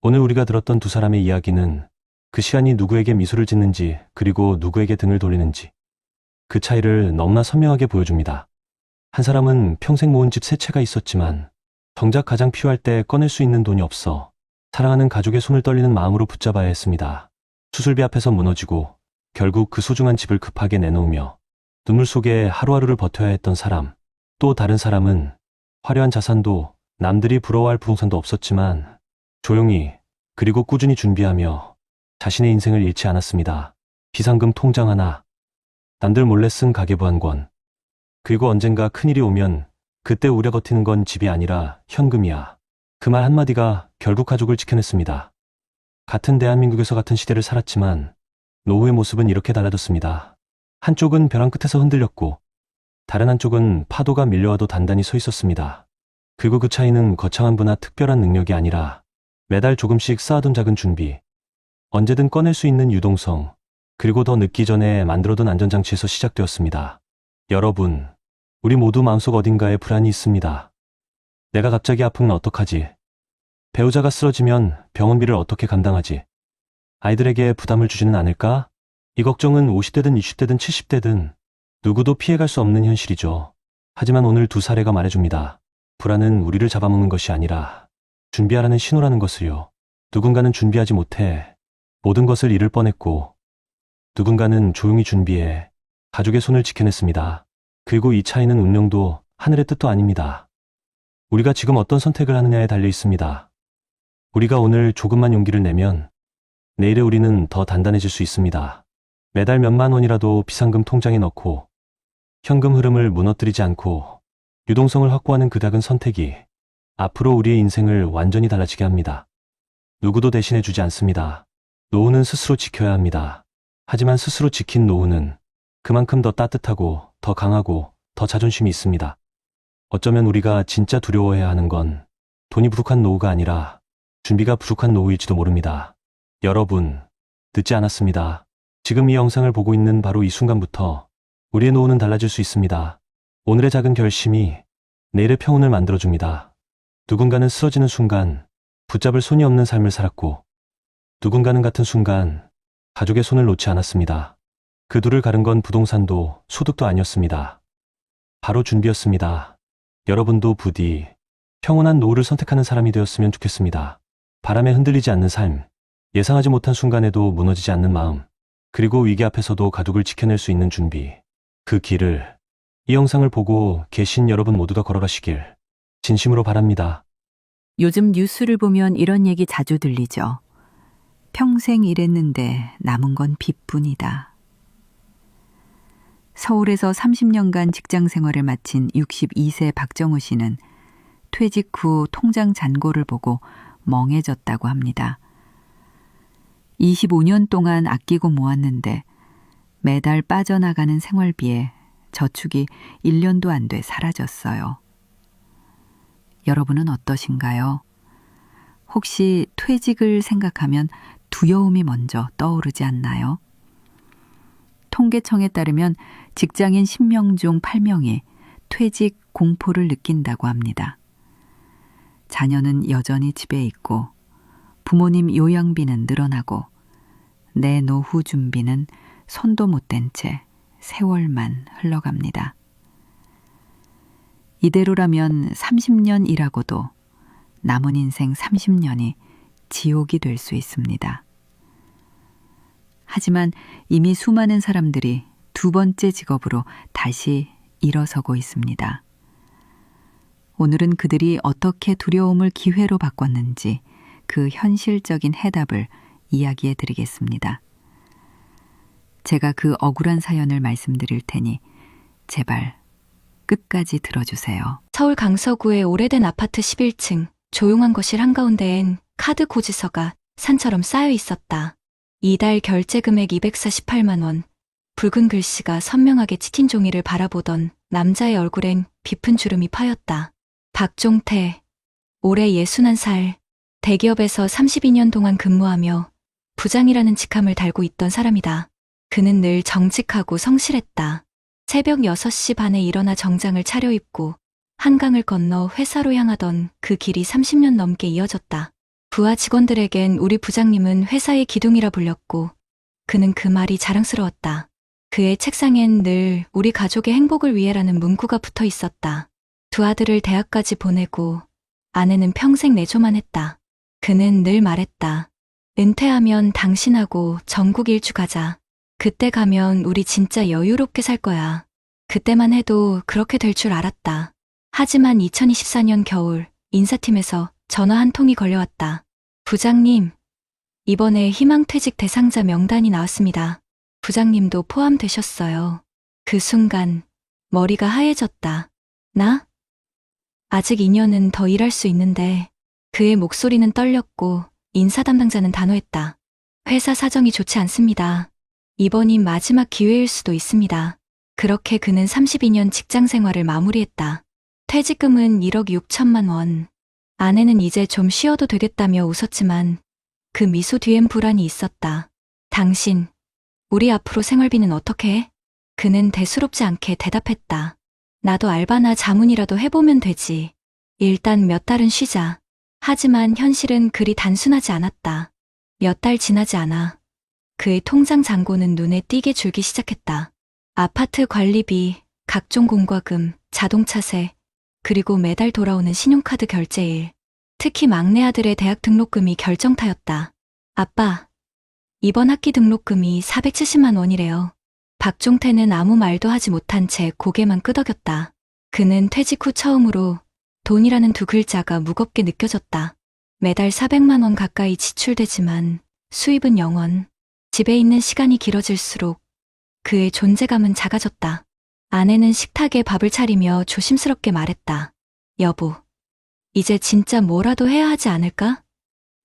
오늘 우리가 들었던 두 사람의 이야기는 그 시간이 누구에게 미소를 짓는지 그리고 누구에게 등을 돌리는지 그 차이를 너무나 선명하게 보여줍니다. 한 사람은 평생 모은 집 세 채가 있었지만 정작 가장 필요할 때 꺼낼 수 있는 돈이 없어 사랑하는 가족의 손을 떨리는 마음으로 붙잡아야 했습니다. 수술비 앞에서 무너지고 결국 그 소중한 집을 급하게 내놓으며 눈물 속에 하루하루를 버텨야 했던 사람. 또 다른 사람은 화려한 자산도 남들이 부러워할 부동산도 없었지만 조용히 그리고 꾸준히 준비하며 자신의 인생을 잃지 않았습니다. 비상금 통장 하나, 남들 몰래 쓴 가계부 한 권, 그리고 언젠가 큰일이 오면 그때 오래 버티는 건 집이 아니라 현금이야. 그 말 한마디가 결국 가족을 지켜냈습니다. 같은 대한민국에서 같은 시대를 살았지만 노후의 모습은 이렇게 달라졌습니다. 한쪽은 벼랑 끝에서 흔들렸고 다른 한쪽은 파도가 밀려와도 단단히 서 있었습니다. 그리고 그 차이는 거창한 부나 특별한 능력이 아니라 매달 조금씩 쌓아둔 작은 준비, 언제든 꺼낼 수 있는 유동성, 그리고 더 늦기 전에 만들어둔 안전장치에서 시작되었습니다. 여러분, 우리 모두 마음속 어딘가에 불안이 있습니다. 내가 갑자기 아프면 어떡하지? 배우자가 쓰러지면 병원비를 어떻게 감당하지? 아이들에게 부담을 주지는 않을까? 이 걱정은 50대든 20대든 70대든 누구도 피해갈 수 없는 현실이죠. 하지만 오늘 두 사례가 말해줍니다. 불안은 우리를 잡아먹는 것이 아니라 준비하라는 신호라는 것을요. 누군가는 준비하지 못해 모든 것을 잃을 뻔했고, 누군가는 조용히 준비해 가족의 손을 지켜냈습니다. 그리고 이 차이는 운명도 하늘의 뜻도 아닙니다. 우리가 지금 어떤 선택을 하느냐에 달려 있습니다. 우리가 오늘 조금만 용기를 내면 내일의 우리는 더 단단해질 수 있습니다. 매달 몇만 원이라도 비상금 통장에 넣고 현금 흐름을 무너뜨리지 않고 유동성을 확보하는 그 작은 선택이 앞으로 우리의 인생을 완전히 달라지게 합니다. 누구도 대신해 주지 않습니다. 노후는 스스로 지켜야 합니다. 하지만 스스로 지킨 노후는 그만큼 더 따뜻하고 더 강하고 더 자존심이 있습니다. 어쩌면 우리가 진짜 두려워해야 하는 건 돈이 부족한 노후가 아니라 준비가 부족한 노후일지도 모릅니다. 여러분, 늦지 않았습니다. 지금 이 영상을 보고 있는 바로 이 순간부터 우리의 노후는 달라질 수 있습니다. 오늘의 작은 결심이 내일의 평온을 만들어줍니다. 누군가는 쓰러지는 순간 붙잡을 손이 없는 삶을 살았고, 누군가는 같은 순간 가족의 손을 놓지 않았습니다. 그 둘을 가른 건 부동산도 소득도 아니었습니다. 바로 준비였습니다. 여러분도 부디 평온한 노후를 선택하는 사람이 되었으면 좋겠습니다. 바람에 흔들리지 않는 삶, 예상하지 못한 순간에도 무너지지 않는 마음, 그리고 위기 앞에서도 가족을 지켜낼 수 있는 준비. 그 길을 이 영상을 보고 계신 여러분 모두가 걸어가시길 진심으로 바랍니다. 요즘 뉴스를 보면 이런 얘기 자주 들리죠. 평생 일했는데 남은 건 빚뿐이다. 서울에서 30년간 직장 생활을 마친 62세 박정우 씨는 퇴직 후 통장 잔고를 보고 멍해졌다고 합니다. 25년 동안 아끼고 모았는데 매달 빠져나가는 생활비에 저축이 1년도 안 돼 사라졌어요. 여러분은 어떠신가요? 혹시 퇴직을 생각하면 두려움이 먼저 떠오르지 않나요? 통계청에 따르면 직장인 10명 중 8명이 퇴직 공포를 느낀다고 합니다. 자녀는 여전히 집에 있고 부모님 요양비는 늘어나고 내 노후 준비는 손도 못 댄 채 세월만 흘러갑니다. 이대로라면 30년 일하고도 남은 인생 30년이 지옥이 될 수 있습니다. 하지만 이미 수많은 사람들이 두 번째 직업으로 다시 일어서고 있습니다. 오늘은 그들이 어떻게 두려움을 기회로 바꿨는지 그 현실적인 해답을 이야기해 드리겠습니다. 제가 그 억울한 사연을 말씀드릴 테니 제발 끝까지 들어주세요. 서울 강서구의 오래된 아파트 11층 조용한 거실 한가운데엔 카드 고지서가 산처럼 쌓여 있었다. 이달 결제 금액 248만 원. 붉은 글씨가 선명하게 치킨 종이를 바라보던 남자의 얼굴엔 깊은 주름이 파였다. 박종태, 올해 61살, 대기업에서 32년 동안 근무하며 부장이라는 직함을 달고 있던 사람이다. 그는 늘 정직하고 성실했다. 새벽 6시 반에 일어나 정장을 차려입고 한강을 건너 회사로 향하던 그 길이 30년 넘게 이어졌다. 부하 직원들에겐 우리 부장님은 회사의 기둥이라 불렸고 그는 그 말이 자랑스러웠다. 그의 책상엔 늘 우리 가족의 행복을 위해라는 문구가 붙어 있었다. 두 아들을 대학까지 보내고 아내는 평생 내조만 했다. 그는 늘 말했다. 은퇴하면 당신하고 전국 일주 가자. 그때 가면 우리 진짜 여유롭게 살 거야. 그때만 해도 그렇게 될 줄 알았다. 하지만 2024년 겨울 인사팀에서 전화 한 통이 걸려왔다. 부장님, 이번에 희망퇴직 대상자 명단이 나왔습니다. 부장님도 포함되셨어요. 그 순간 머리가 하얘졌다. 나? 아직 2년은 더 일할 수 있는데. 그의 목소리는 떨렸고 인사 담당자는 단호했다. 회사 사정이 좋지 않습니다. 이번이 마지막 기회일 수도 있습니다. 그렇게 그는 32년 직장 생활을 마무리했다. 퇴직금은 1억 6천만 원. 아내는 이제 좀 쉬어도 되겠다며 웃었지만 그 미소 뒤엔 불안이 있었다. 당신, 우리 앞으로 생활비는 어떻게 해? 그는 대수롭지 않게 대답했다. 나도 알바나 자문이라도 해보면 되지. 일단 몇 달은 쉬자. 하지만 현실은 그리 단순하지 않았다. 몇 달 지나지 않아 그의 통장 잔고는 눈에 띄게 줄기 시작했다. 아파트 관리비, 각종 공과금, 자동차세, 그리고 매달 돌아오는 신용카드 결제일. 특히 막내 아들의 대학 등록금이 결정타였다. 아빠, 이번 학기 등록금이 470만 원이래요. 박종태는 아무 말도 하지 못한 채 고개만 끄덕였다. 그는 퇴직 후 처음으로 돈이라는 두 글자가 무겁게 느껴졌다. 매달 400만 원 가까이 지출되지만 수입은 0원. 집에 있는 시간이 길어질수록 그의 존재감은 작아졌다. 아내는 식탁에 밥을 차리며 조심스럽게 말했다. 여보, 이제 진짜 뭐라도 해야 하지 않을까?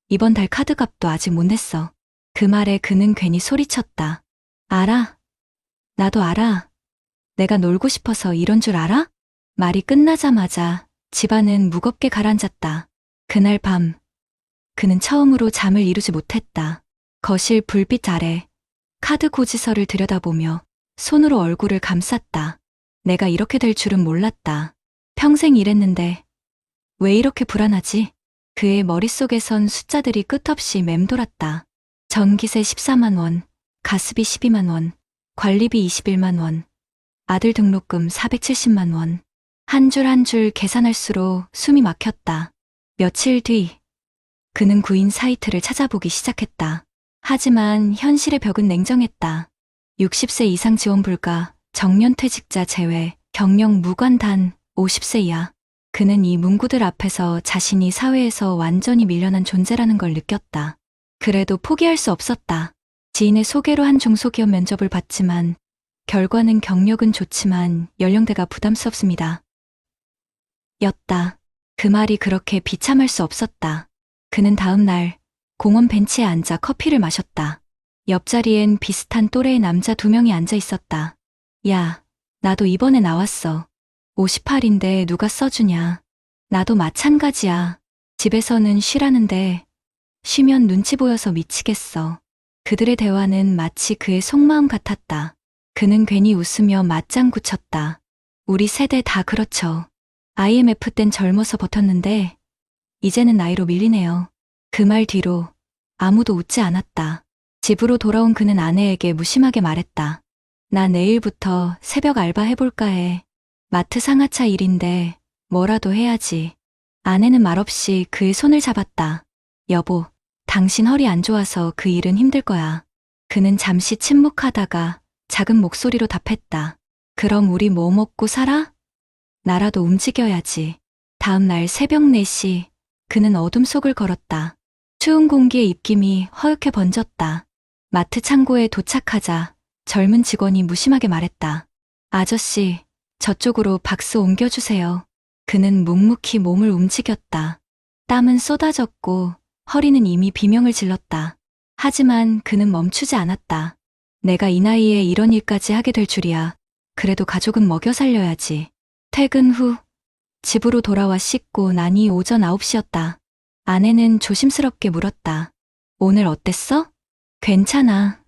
이번 달 카드값도 아직 못 냈어. 그 말에 그는 괜히 소리쳤다. 알아. 나도 알아. 내가 놀고 싶어서 이런 줄 알아? 말이 끝나자마자 집안은 무겁게 가라앉았다. 그날 밤, 그는 처음으로 잠을 이루지 못했다. 거실 불빛 아래 카드 고지서를 들여다보며 손으로 얼굴을 감쌌다. 내가 이렇게 될 줄은 몰랐다. 평생 일했는데 왜 이렇게 불안하지? 그의 머릿속에선 숫자들이 끝없이 맴돌았다. 전기세 14만 원, 가스비 12만 원, 관리비 21만 원, 아들 등록금 470만 원. 한 줄 한 줄 계산할수록 숨이 막혔다. 며칠 뒤, 그는 구인 사이트를 찾아보기 시작했다. 하지만 현실의 벽은 냉정했다. 60세 이상 지원 불가, 정년퇴직자 제외, 경력 무관 단 50세 이하. 그는 이 문구들 앞에서 자신이 사회에서 완전히 밀려난 존재라는 걸 느꼈다. 그래도 포기할 수 없었다. 지인의 소개로 한 중소기업 면접을 봤지만 결과는 경력은 좋지만 연령대가 부담스럽습니다. 였다. 그 말이 그렇게 비참할 수 없었다. 그는 다음 날 공원 벤치에 앉아 커피를 마셨다. 옆자리엔 비슷한 또래의 남자 2명이 앉아 있었다. 야, 나도 이번에 나왔어. 58인데 누가 써주냐. 나도 마찬가지야. 집에서는 쉬라는데 쉬면 눈치 보여서 미치겠어. 그들의 대화는 마치 그의 속마음 같았다. 그는 괜히 웃으며 맞장구 쳤다. 우리 세대 다 그렇죠. IMF 땐 젊어서 버텼는데 이제는 나이로 밀리네요. 그 말 뒤로 아무도 웃지 않았다. 집으로 돌아온 그는 아내에게 무심하게 말했다. 나 내일부터 새벽 알바 해볼까 해. 마트 상하차 일인데 뭐라도 해야지. 아내는 말없이 그의 손을 잡았다. 여보, 당신 허리 안 좋아서 그 일은 힘들 거야. 그는 잠시 침묵하다가 작은 목소리로 답했다. 그럼 우리 뭐 먹고 살아? 나라도 움직여야지. 다음 날 새벽 4시, 그는 어둠 속을 걸었다. 추운 공기의 입김이 허옇게 번졌다. 마트 창고에 도착하자 젊은 직원이 무심하게 말했다. 아저씨, 저쪽으로 박스 옮겨주세요. 그는 묵묵히 몸을 움직였다. 땀은 쏟아졌고 허리는 이미 비명을 질렀다. 하지만 그는 멈추지 않았다. 내가 이 나이에 이런 일까지 하게 될 줄이야. 그래도 가족은 먹여 살려야지. 퇴근 후 집으로 돌아와 씻고 나니 오전 9시였다. 아내는 조심스럽게 물었다. 오늘 어땠어? 괜찮아.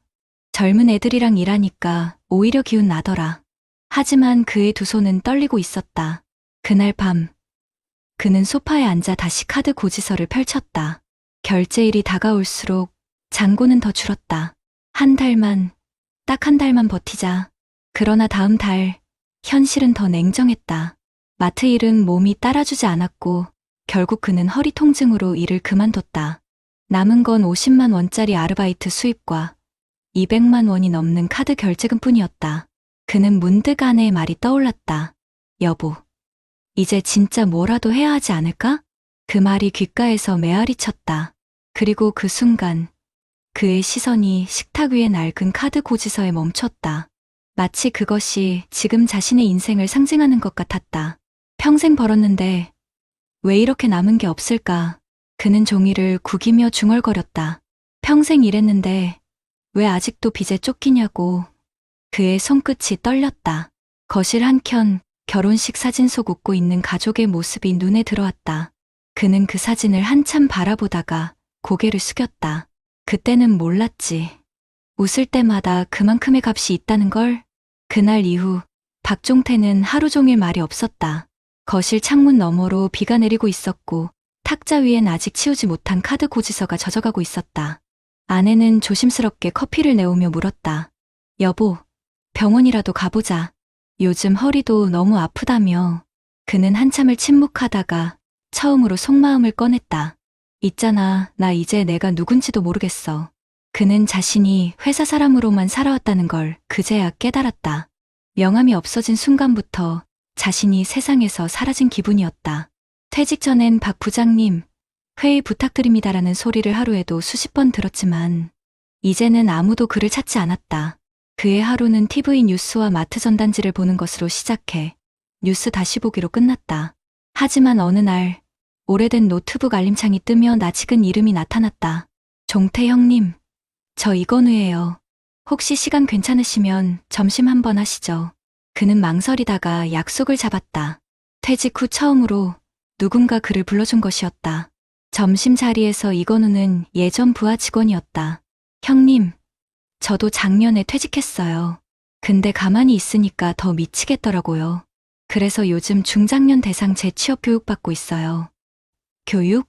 젊은 애들이랑 일하니까 오히려 기운 나더라. 하지만 그의 두 손은 떨리고 있었다. 그날 밤, 그는 소파에 앉아 다시 카드 고지서를 펼쳤다. 결제일이 다가올수록 잔고는 더 줄었다. 딱 한 달만 버티자. 그러나 다음 달, 현실은 더 냉정했다. 마트 일은 몸이 따라주지 않았고 결국 그는 허리 통증으로 일을 그만뒀다. 남은 건 50만 원짜리 아르바이트 수입과 200만 원이 넘는 카드 결제금뿐이었다. 그는 문득 아내의 말이 떠올랐다. 여보, 이제 진짜 뭐라도 해야 하지 않을까? 그 말이 귓가에서 메아리 쳤다. 그리고 그 순간 그의 시선이 식탁 위의 낡은 카드 고지서에 멈췄다. 마치 그것이 지금 자신의 인생을 상징하는 것 같았다. 평생 벌었는데 왜 이렇게 남은 게 없을까? 그는 종이를 구기며 중얼거렸다. 평생 일했는데 왜 아직도 빚에 쫓기냐고. 그의 손끝이 떨렸다. 거실 한켠 결혼식 사진 속 웃고 있는 가족의 모습이 눈에 들어왔다. 그는 그 사진을 한참 바라보다가 고개를 숙였다. 그때는 몰랐지. 웃을 때마다 그만큼의 값이 있다는 걸. 그날 이후 박종태는 하루 종일 말이 없었다. 거실 창문 너머로 비가 내리고 있었고 탁자 위엔 아직 치우지 못한 카드 고지서가 젖어가고 있었다. 아내는 조심스럽게 커피를 내오며 물었다. 여보, 병원이라도 가보자. 요즘 허리도 너무 아프다며. 그는 한참을 침묵하다가 처음으로 속마음을 꺼냈다. 있잖아, 나 이제 내가 누군지도 모르겠어. 그는 자신이 회사 사람으로만 살아왔다는 걸 그제야 깨달았다. 명함이 없어진 순간부터 자신이 세상에서 사라진 기분이었다. 퇴직 전엔 박 부장님, 회의 부탁드립니다라는 소리를 하루에도 수십 번 들었지만 이제는 아무도 그를 찾지 않았다. 그의 하루는 TV 뉴스와 마트 전단지를 보는 것으로 시작해 뉴스 다시 보기로 끝났다. 하지만 어느 날 오래된 노트북 알림창이 뜨며 낯익은 이름이 나타났다. 종태 형님, 저 이건우예요. 혹시 시간 괜찮으시면 점심 한번 하시죠. 그는 망설이다가 약속을 잡았다. 퇴직 후 처음으로 누군가 그를 불러준 것이었다. 점심 자리에서 이건우는 예전 부하 직원이었다. 형님, 저도 작년에 퇴직했어요. 근데 가만히 있으니까 더 미치겠더라고요. 그래서 요즘 중장년 대상 재취업 교육 받고 있어요. 교육?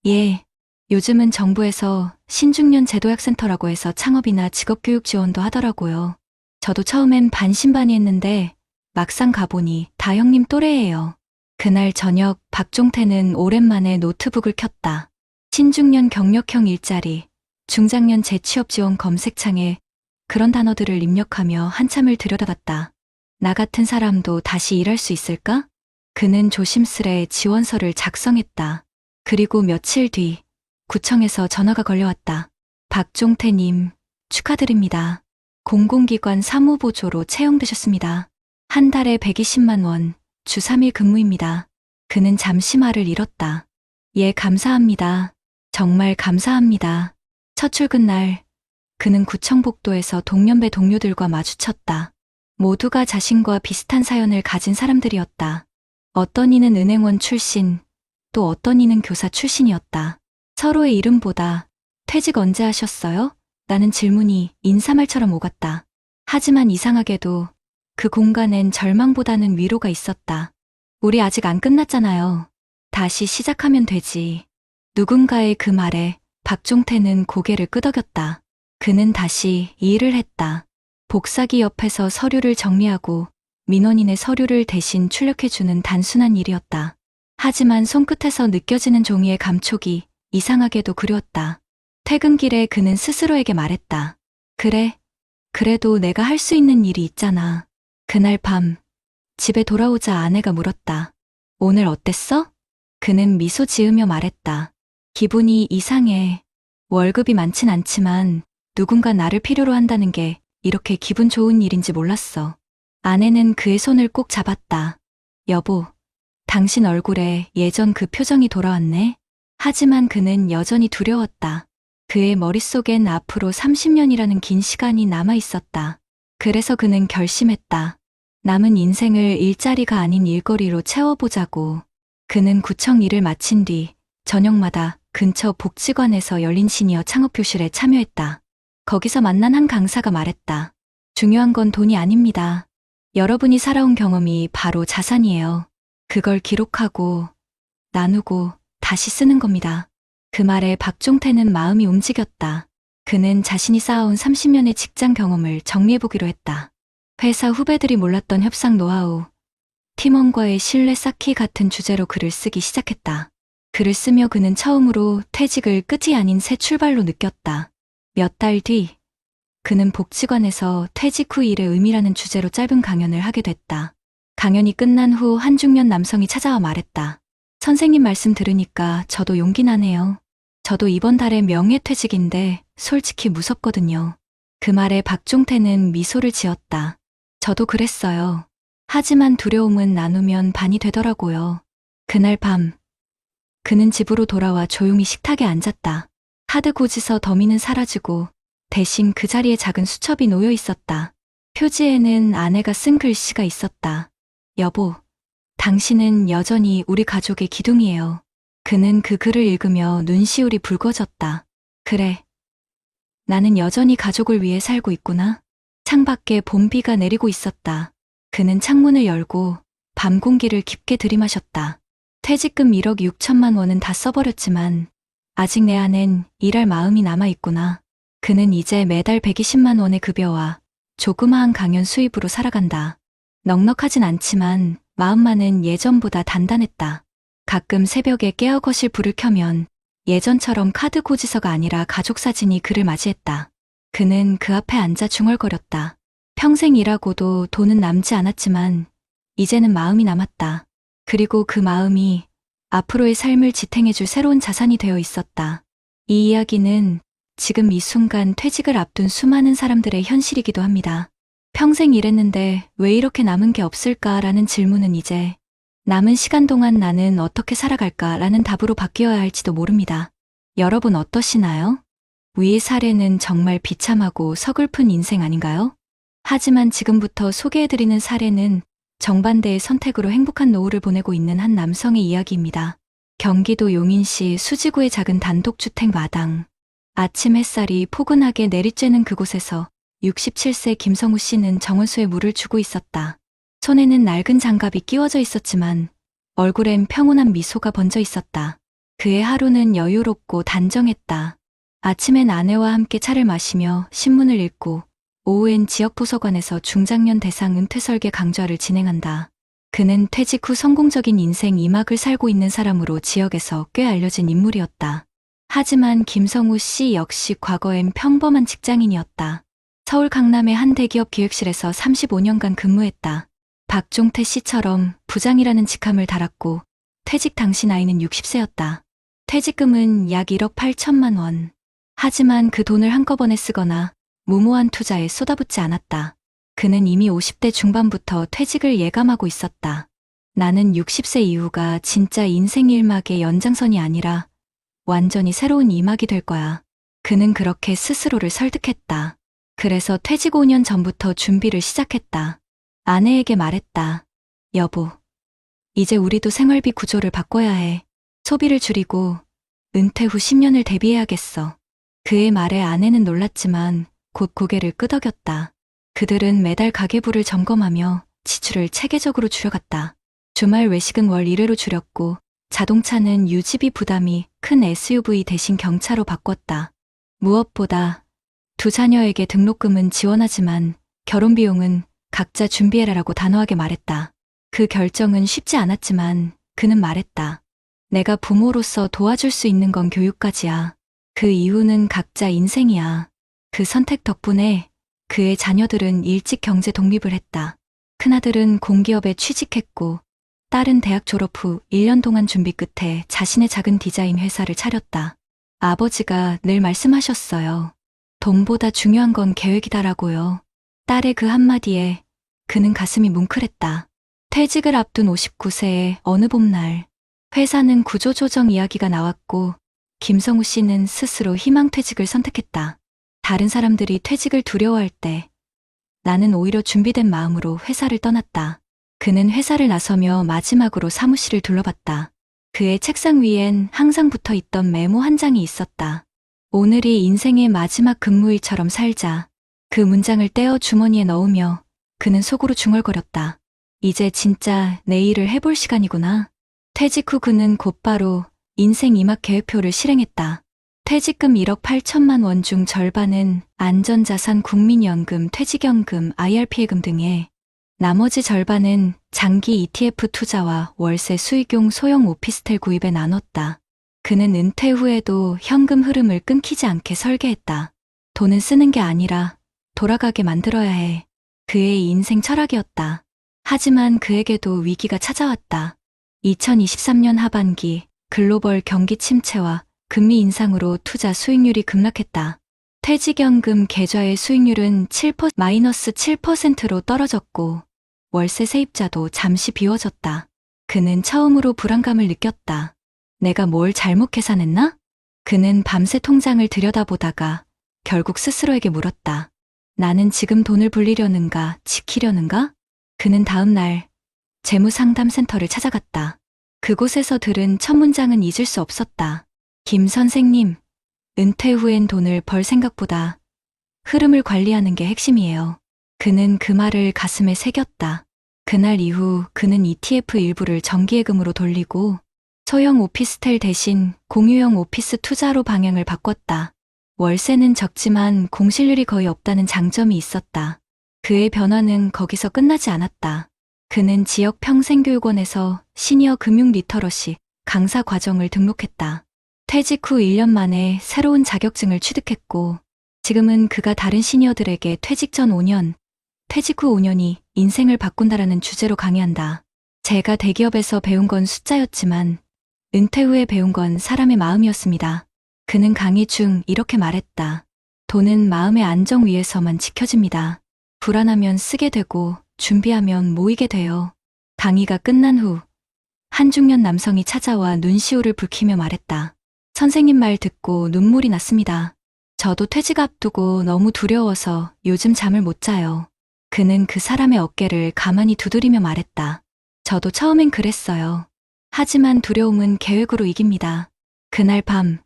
예. 요즘은 정부에서 신중년 제도약센터라고 해서 창업이나 직업교육 지원도 하더라고요. 저도 처음엔 반신반의했는데 막상 가보니 다 형님 또래예요. 그날 저녁 박종태는 오랜만에 노트북을 켰다. 신중년 경력형 일자리, 중장년 재취업 지원 검색창에 그런 단어들을 입력하며 한참을 들여다봤다. 나 같은 사람도 다시 일할 수 있을까? 그는 조심스레 지원서를 작성했다. 그리고 며칠 뒤 구청에서 전화가 걸려왔다. 박종태님, 축하드립니다. 공공기관 사무보조로 채용되셨습니다. 한 달에 120만 원, 주 3일 근무입니다. 그는 잠시 말을 잃었다. 예, 감사합니다. 정말 감사합니다. 첫 출근 날, 그는 구청 복도에서 동년배 동료들과 마주쳤다. 모두가 자신과 비슷한 사연을 가진 사람들이었다. 어떤 이는 은행원 출신, 또 어떤 이는 교사 출신이었다. 서로의 이름보다 퇴직 언제 하셨어요? 라는 질문이 인사말처럼 오갔다. 하지만 이상하게도 그 공간엔 절망보다는 위로가 있었다. 우리 아직 안 끝났잖아요. 다시 시작하면 되지. 누군가의 그 말에 박종태는 고개를 끄덕였다. 그는 다시 일을 했다. 복사기 옆에서 서류를 정리하고 민원인의 서류를 대신 출력해주는 단순한 일이었다. 하지만 손끝에서 느껴지는 종이의 감촉이 이상하게도 그리웠다. 퇴근길에 그는 스스로에게 말했다. 그래, 그래도 내가 할 수 있는 일이 있잖아. 그날 밤, 집에 돌아오자 아내가 물었다. 오늘 어땠어? 그는 미소 지으며 말했다. 기분이 이상해. 월급이 많진 않지만 누군가 나를 필요로 한다는 게 이렇게 기분 좋은 일인지 몰랐어. 아내는 그의 손을 꼭 잡았다. 여보, 당신 얼굴에 예전 그 표정이 돌아왔네. 하지만 그는 여전히 두려웠다. 그의 머릿속엔 앞으로 30년이라는 긴 시간이 남아 있었다. 그래서 그는 결심했다. 남은 인생을 일자리가 아닌 일거리로 채워보자고. 그는 구청 일을 마친 뒤 저녁마다 근처 복지관에서 열린 시니어 창업교실에 참여했다. 거기서 만난 한 강사가 말했다. 중요한 건 돈이 아닙니다. 여러분이 살아온 경험이 바로 자산이에요. 그걸 기록하고 나누고 다시 쓰는 겁니다. 그 말에 박종태는 마음이 움직였다. 그는 자신이 쌓아온 30년의 직장 경험을 정리해보기로 했다. 회사 후배들이 몰랐던 협상 노하우, 팀원과의 신뢰 쌓기 같은 주제로 글을 쓰기 시작했다. 글을 쓰며 그는 처음으로 퇴직을 끝이 아닌 새 출발로 느꼈다. 몇 달 뒤, 그는 복지관에서 퇴직 후 일의 의미라는 주제로 짧은 강연을 하게 됐다. 강연이 끝난 후 한 중년 남성이 찾아와 말했다. 선생님 말씀 들으니까 저도 용기 나네요. 저도 이번 달에 명예퇴직인데 솔직히 무섭거든요. 그 말에 박종태는 미소를 지었다. 저도 그랬어요. 하지만 두려움은 나누면 반이 되더라고요. 그날 밤, 그는 집으로 돌아와 조용히 식탁에 앉았다. 카드 고지서 더미는 사라지고 대신 그 자리에 작은 수첩이 놓여 있었다. 표지에는 아내가 쓴 글씨가 있었다. 여보, 당신은 여전히 우리 가족의 기둥이에요. 그는 그 글을 읽으며 눈시울이 붉어졌다. 그래, 나는 여전히 가족을 위해 살고 있구나. 창밖에 봄비가 내리고 있었다. 그는 창문을 열고 밤 공기를 깊게 들이마셨다. 퇴직금 1억 6천만 원은 다 써버렸지만 아직 내 안엔 일할 마음이 남아있구나. 그는 이제 매달 120만 원의 급여와 조그마한 강연 수입으로 살아간다. 넉넉하진 않지만 마음만은 예전보다 단단했다. 가끔 새벽에 깨어 거실 불을 켜면 예전처럼 카드 고지서가 아니라 가족 사진이 그를 맞이했다. 그는 그 앞에 앉아 중얼거렸다. 평생 일하고도 돈은 남지 않았지만 이제는 마음이 남았다. 그리고 그 마음이 앞으로의 삶을 지탱해줄 새로운 자산이 되어 있었다. 이 이야기는 지금 이 순간 퇴직을 앞둔 수많은 사람들의 현실이기도 합니다. 평생 일했는데 왜 이렇게 남은 게 없을까라는 질문은 이제 남은 시간 동안 나는 어떻게 살아갈까라는 답으로 바뀌어야 할지도 모릅니다. 여러분 어떠시나요? 위의 사례는 정말 비참하고 서글픈 인생 아닌가요? 하지만 지금부터 소개해드리는 사례는 정반대의 선택으로 행복한 노후를 보내고 있는 한 남성의 이야기입니다. 경기도 용인시 수지구의 작은 단독주택 마당. 아침 햇살이 포근하게 내리쬐는 그곳에서 67세 김성우 씨는 정원수에 물을 주고 있었다. 손에는 낡은 장갑이 끼워져 있었지만 얼굴엔 평온한 미소가 번져 있었다. 그의 하루는 여유롭고 단정했다. 아침엔 아내와 함께 차를 마시며 신문을 읽고 오후엔 지역도서관에서 중장년 대상 은퇴 설계 강좌를 진행한다. 그는 퇴직 후 성공적인 인생 2막을 살고 있는 사람으로 지역에서 꽤 알려진 인물이었다. 하지만 김성우 씨 역시 과거엔 평범한 직장인이었다. 서울 강남의 한 대기업 기획실에서 35년간 근무했다. 박종태 씨처럼 부장이라는 직함을 달았고 퇴직 당시 나이는 60세였다. 퇴직금은 약 1억 8천만 원. 하지만 그 돈을 한꺼번에 쓰거나 무모한 투자에 쏟아붓지 않았다. 그는 이미 50대 중반부터 퇴직을 예감하고 있었다. 나는 60세 이후가 진짜 인생 1막의 연장선이 아니라 완전히 새로운 2막이 될 거야. 그는 그렇게 스스로를 설득했다. 그래서 퇴직 5년 전부터 준비를 시작했다. 아내에게 말했다. 여보, 이제 우리도 생활비 구조를 바꿔야 해. 소비를 줄이고 은퇴 후 10년을 대비해야겠어. 그의 말에 아내는 놀랐지만 곧 고개를 끄덕였다. 그들은 매달 가계부를 점검하며 지출을 체계적으로 줄여갔다. 주말 외식은 월 1회로 줄였고 자동차는 유지비 부담이 큰 SUV 대신 경차로 바꿨다. 무엇보다 두 자녀에게 등록금은 지원하지만 결혼 비용은 각자 준비해라라고 단호하게 말했다. 그 결정은 쉽지 않았지만 그는 말했다. 내가 부모로서 도와줄 수 있는 건 교육까지야. 그 이후는 각자 인생이야. 그 선택 덕분에 그의 자녀들은 일찍 경제 독립을 했다. 큰아들은 공기업에 취직했고 딸은 대학 졸업 후 1년 동안 준비 끝에 자신의 작은 디자인 회사를 차렸다. 아버지가 늘 말씀하셨어요. 돈보다 중요한 건 계획이다라고요. 딸의 그 한마디에 그는 가슴이 뭉클했다. 퇴직을 앞둔 59세의 어느 봄날, 회사는 구조조정 이야기가 나왔고 김성우 씨는 스스로 희망퇴직을 선택했다. 다른 사람들이 퇴직을 두려워할 때 나는 오히려 준비된 마음으로 회사를 떠났다. 그는 회사를 나서며 마지막으로 사무실을 둘러봤다. 그의 책상 위엔 항상 붙어 있던 메모 한 장이 있었다. 오늘이 인생의 마지막 근무일처럼 살자. 그 문장을 떼어 주머니에 넣으며 그는 속으로 중얼거렸다. 이제 진짜 내 일을 해볼 시간이구나. 퇴직 후 그는 곧바로 인생 2막 계획표를 실행했다. 퇴직금 1억 8천만 원 중 절반은 안전자산 국민연금, 퇴직연금, IRP예금 등에 나머지 절반은 장기 ETF 투자와 월세 수익용 소형 오피스텔 구입에 나눴다. 그는 은퇴 후에도 현금 흐름을 끊기지 않게 설계했다. 돈은 쓰는 게 아니라 돌아가게 만들어야 해. 그의 인생 철학이었다. 하지만 그에게도 위기가 찾아왔다. 2023년 하반기 글로벌 경기 침체와 금리 인상으로 투자 수익률이 급락했다. 퇴직연금 계좌의 수익률은 마이너스 7%로 떨어졌고 월세 세입자도 잠시 비워졌다. 그는 처음으로 불안감을 느꼈다. 내가 뭘 잘못 계산했나? 그는 밤새 통장을 들여다보다가 결국 스스로에게 물었다. 나는 지금 돈을 불리려는가, 지키려는가? 그는 다음 날 재무상담센터를 찾아갔다. 그곳에서 들은 첫 문장은 잊을 수 없었다. 김 선생님, 은퇴 후엔 돈을 벌 생각보다 흐름을 관리하는 게 핵심이에요. 그는 그 말을 가슴에 새겼다. 그날 이후 그는 ETF 일부를 정기예금으로 돌리고 소형 오피스텔 대신 공유형 오피스 투자로 방향을 바꿨다. 월세는 적지만 공실률이 거의 없다는 장점이 있었다. 그의 변화는 거기서 끝나지 않았다. 그는 지역 평생교육원에서 시니어 금융 리터러시 강사 과정을 등록했다. 퇴직 후 1년 만에 새로운 자격증을 취득했고 지금은 그가 다른 시니어들에게 퇴직 전 5년, 퇴직 후 5년이 인생을 바꾼다라는 주제로 강의한다. 제가 대기업에서 배운 건 숫자였지만 은퇴 후에 배운 건 사람의 마음이었습니다. 그는 강의 중 이렇게 말했다. 돈은 마음의 안정 위에서만 지켜집니다. 불안하면 쓰게 되고 준비하면 모이게 돼요. 강의가 끝난 후 한 중년 남성이 찾아와 눈시울을 붉히며 말했다. 선생님 말 듣고 눈물이 났습니다. 저도 퇴직 앞두고 너무 두려워서 요즘 잠을 못 자요. 그는 그 사람의 어깨를 가만히 두드리며 말했다. 저도 처음엔 그랬어요. 하지만 두려움은 계획으로 이깁니다. 그날 밤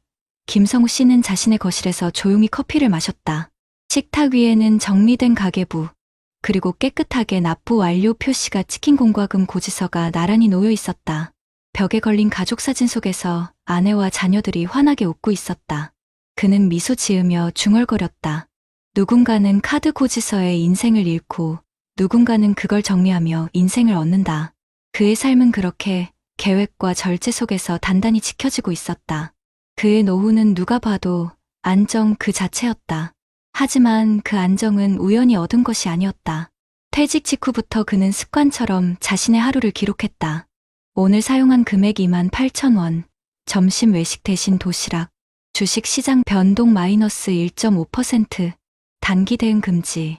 김성우 씨는 자신의 거실에서 조용히 커피를 마셨다. 식탁 위에는 정리된 가계부, 그리고 깨끗하게 납부 완료 표시가 찍힌 공과금 고지서가 나란히 놓여 있었다. 벽에 걸린 가족 사진 속에서 아내와 자녀들이 환하게 웃고 있었다. 그는 미소 지으며 중얼거렸다. 누군가는 카드 고지서에 인생을 잃고 누군가는 그걸 정리하며 인생을 얻는다. 그의 삶은 그렇게 계획과 절제 속에서 단단히 지켜지고 있었다. 그의 노후는 누가 봐도 안정 그 자체였다. 하지만 그 안정은 우연히 얻은 것이 아니었다. 퇴직 직후부터 그는 습관처럼 자신의 하루를 기록했다. 오늘 사용한 금액 28,000원, 점심 외식 대신 도시락, 주식 시장 변동 마이너스 1.5%, 단기 대응 금지.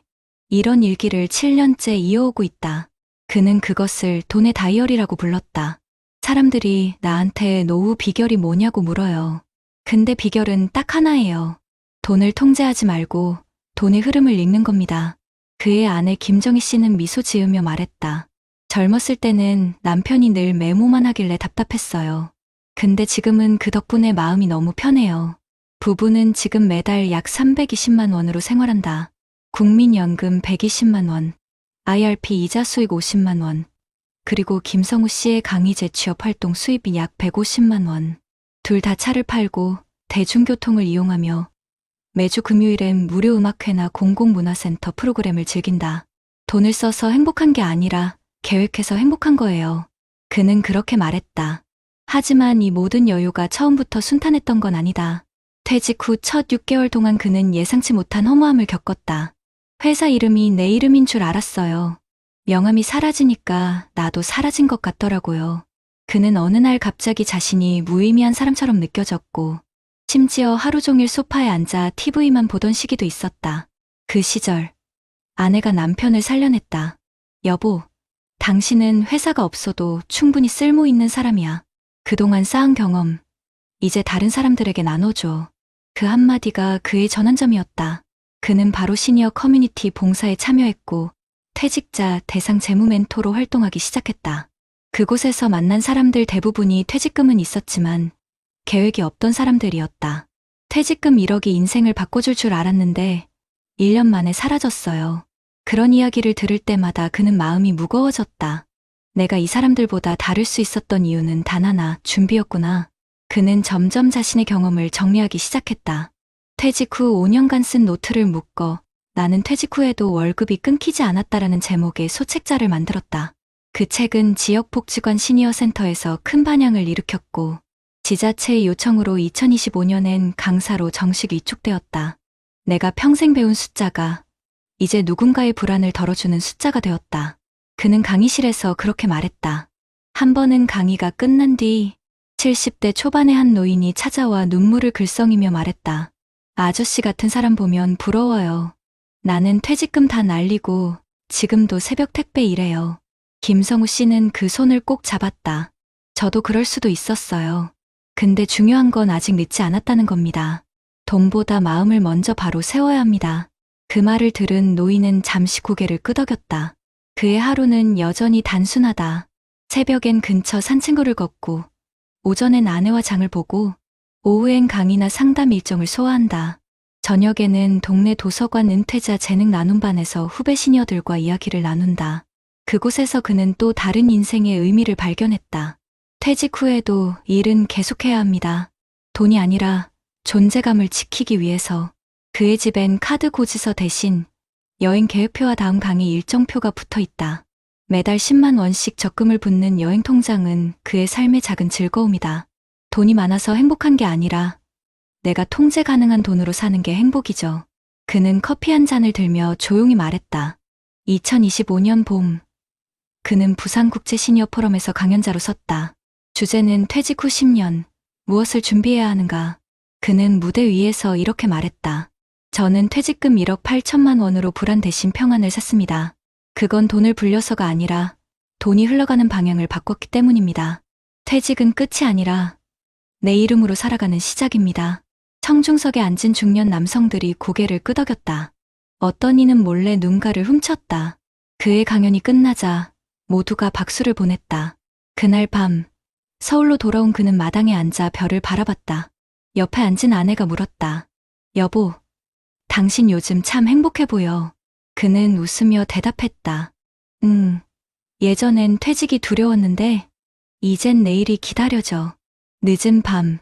이런 일기를 7년째 이어오고 있다. 그는 그것을 돈의 다이어리라고 불렀다. 사람들이 나한테 노후 비결이 뭐냐고 물어요. 근데 비결은 딱 하나예요. 돈을 통제하지 말고 돈의 흐름을 읽는 겁니다. 그의 아내 김정희 씨는 미소 지으며 말했다. 젊었을 때는 남편이 늘 메모만 하길래 답답했어요. 근데 지금은 그 덕분에 마음이 너무 편해요. 부부는 지금 매달 약 320만 원으로 생활한다. 국민연금 120만 원, IRP 이자 수익 50만 원, 그리고 김성우 씨의 강의 재취업 활동 수입이 약 150만 원. 둘 다 차를 팔고 대중교통을 이용하며 매주 금요일엔 무료 음악회나 공공문화센터 프로그램을 즐긴다. 돈을 써서 행복한 게 아니라 계획해서 행복한 거예요. 그는 그렇게 말했다. 하지만 이 모든 여유가 처음부터 순탄했던 건 아니다. 퇴직 후 첫 6개월 동안 그는 예상치 못한 허무함을 겪었다. 회사 이름이 내 이름인 줄 알았어요. 명함이 사라지니까 나도 사라진 것 같더라고요. 그는 어느 날 갑자기 자신이 무의미한 사람처럼 느껴졌고 심지어 하루 종일 소파에 앉아 TV만 보던 시기도 있었다. 그 시절 아내가 남편을 살려냈다. 여보, 당신은 회사가 없어도 충분히 쓸모 있는 사람이야. 그동안 쌓은 경험, 이제 다른 사람들에게 나눠줘. 그 한마디가 그의 전환점이었다. 그는 바로 시니어 커뮤니티 봉사에 참여했고 퇴직자 대상 재무 멘토로 활동하기 시작했다. 그곳에서 만난 사람들 대부분이 퇴직금은 있었지만 계획이 없던 사람들이었다. 퇴직금 1억이 인생을 바꿔줄 줄 알았는데 1년 만에 사라졌어요. 그런 이야기를 들을 때마다 그는 마음이 무거워졌다. 내가 이 사람들보다 다를 수 있었던 이유는 단 하나, 준비였구나. 그는 점점 자신의 경험을 정리하기 시작했다. 퇴직 후 5년간 쓴 노트를 묶어 나는 퇴직 후에도 월급이 끊기지 않았다라는 제목의 소책자를 만들었다. 그 책은 지역복지관 시니어 센터에서 큰 반향을 일으켰고 지자체의 요청으로 2025년엔 강사로 정식 위촉되었다. 내가 평생 배운 숫자가 이제 누군가의 불안을 덜어주는 숫자가 되었다. 그는 강의실에서 그렇게 말했다. 한 번은 강의가 끝난 뒤 70대 초반의 한 노인이 찾아와 눈물을 글썽이며 말했다. 아저씨 같은 사람 보면 부러워요. 나는 퇴직금 다 날리고 지금도 새벽 택배 일해요. 김성우 씨는 그 손을 꼭 잡았다. 저도 그럴 수도 있었어요. 근데 중요한 건 아직 늦지 않았다는 겁니다. 돈보다 마음을 먼저 바로 세워야 합니다. 그 말을 들은 노인은 잠시 고개를 끄덕였다. 그의 하루는 여전히 단순하다. 새벽엔 근처 산책로를 걷고, 오전엔 아내와 장을 보고, 오후엔 강의나 상담 일정을 소화한다. 저녁에는 동네 도서관 은퇴자 재능 나눔반에서 후배 시니어들과 이야기를 나눈다. 그곳에서 그는 또 다른 인생의 의미를 발견했다. 퇴직 후에도 일은 계속해야 합니다. 돈이 아니라 존재감을 지키기 위해서. 그의 집엔 카드 고지서 대신 여행 계획표와 다음 강의 일정표가 붙어 있다. 매달 10만 원씩 적금을 붓는 여행 통장은 그의 삶의 작은 즐거움이다. 돈이 많아서 행복한 게 아니라 내가 통제 가능한 돈으로 사는 게 행복이죠. 그는 커피 한 잔을 들며 조용히 말했다. 2025년 봄, 그는 부산국제 시니어 포럼에서 강연자로 섰다. 주제는 퇴직 후 10년, 무엇을 준비해야 하는가. 그는 무대 위에서 이렇게 말했다. 저는 퇴직금 1억 8천만 원으로 불안 대신 평안을 샀습니다. 그건 돈을 불려서가 아니라 돈이 흘러가는 방향을 바꿨기 때문입니다. 퇴직은 끝이 아니라 내 이름으로 살아가는 시작입니다. 청중석에 앉은 중년 남성들이 고개를 끄덕였다. 어떤 이는 몰래 눈가를 훔쳤다. 그의 강연이 끝나자 모두가 박수를 보냈다. 그날 밤 서울로 돌아온 그는 마당에 앉아 별을 바라봤다. 옆에 앉은 아내가 물었다. 여보, 당신 요즘 참 행복해 보여. 그는 웃으며 대답했다. 예전엔 퇴직이 두려웠는데 이젠 내일이 기다려져. 늦은 밤,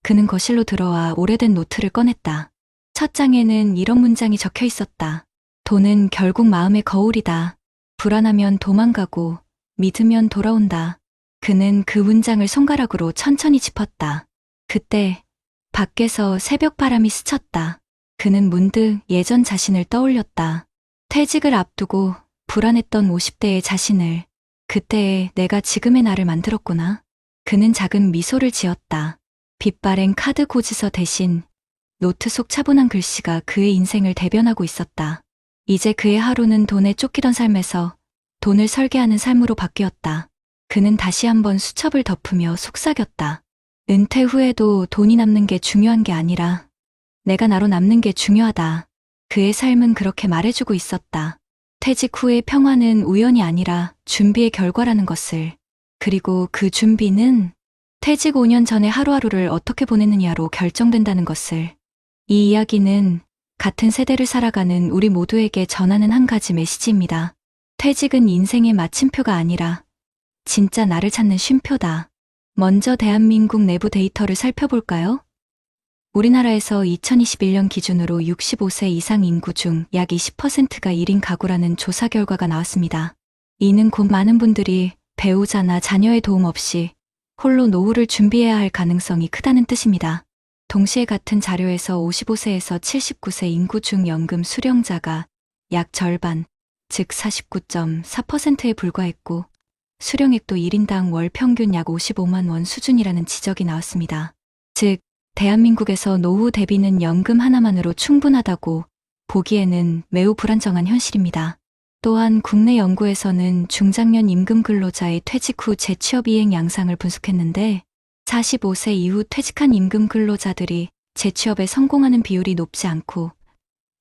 그는 거실로 들어와 오래된 노트를 꺼냈다. 첫 장에는 이런 문장이 적혀 있었다. 돈은 결국 마음의 거울이다. 불안하면 도망가고 믿으면 돌아온다. 그는 그 문장을 손가락으로 천천히 짚었다. 그때 밖에서 새벽 바람이 스쳤다. 그는 문득 예전 자신을 떠올렸다. 퇴직을 앞두고 불안했던 50대의 자신을. 그때의 내가 지금의 나를 만들었구나. 그는 작은 미소를 지었다. 빛바랜 카드 고지서 대신 노트 속 차분한 글씨가 그의 인생을 대변하고 있었다. 이제 그의 하루는 돈에 쫓기던 삶에서 돈을 설계하는 삶으로 바뀌었다. 그는 다시 한번 수첩을 덮으며 속삭였다. 은퇴 후에도 돈이 남는 게 중요한 게 아니라 내가 나로 남는 게 중요하다. 그의 삶은 그렇게 말해주고 있었다. 퇴직 후의 평화는 우연이 아니라 준비의 결과라는 것을. 그리고 그 준비는 퇴직 5년 전에 하루하루를 어떻게 보냈느냐로 결정된다는 것을. 이 이야기는 같은 세대를 살아가는 우리 모두에게 전하는 한 가지 메시지입니다. 퇴직은 인생의 마침표가 아니라 진짜 나를 찾는 쉼표다. 먼저 대한민국 내부 데이터를 살펴볼까요? 우리나라에서 2021년 기준으로 65세 이상 인구 중 약 20%가 1인 가구라는 조사 결과가 나왔습니다. 이는 곧 많은 분들이 배우자나 자녀의 도움 없이 홀로 노후를 준비해야 할 가능성이 크다는 뜻입니다. 동시에 같은 자료에서 55세에서 79세 인구 중 연금 수령자가 약 절반, 즉 49.4%에 불과했고 수령액도 1인당 월 평균 약 55만 원 수준이라는 지적이 나왔습니다. 즉, 대한민국에서 노후 대비는 연금 하나만으로 충분하다고 보기에는 매우 불안정한 현실입니다. 또한 국내 연구에서는 중장년 임금 근로자의 퇴직 후 재취업 이행 양상을 분석했는데 45세 이후 퇴직한 임금 근로자들이 재취업에 성공하는 비율이 높지 않고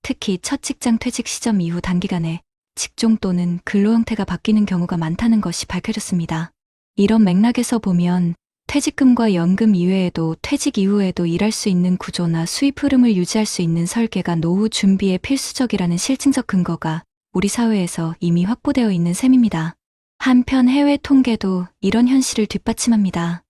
특히 첫 직장 퇴직 시점 이후 단기간에 직종 또는 근로 형태가 바뀌는 경우가 많다는 것이 밝혀졌습니다. 이런 맥락에서 보면 퇴직금과 연금 이외에도 퇴직 이후에도 일할 수 있는 구조나 수입 흐름을 유지할 수 있는 설계가 노후 준비에 필수적이라는 실증적 근거가 우리 사회에서 이미 확보되어 있는 셈입니다. 한편 해외 통계도 이런 현실을 뒷받침합니다.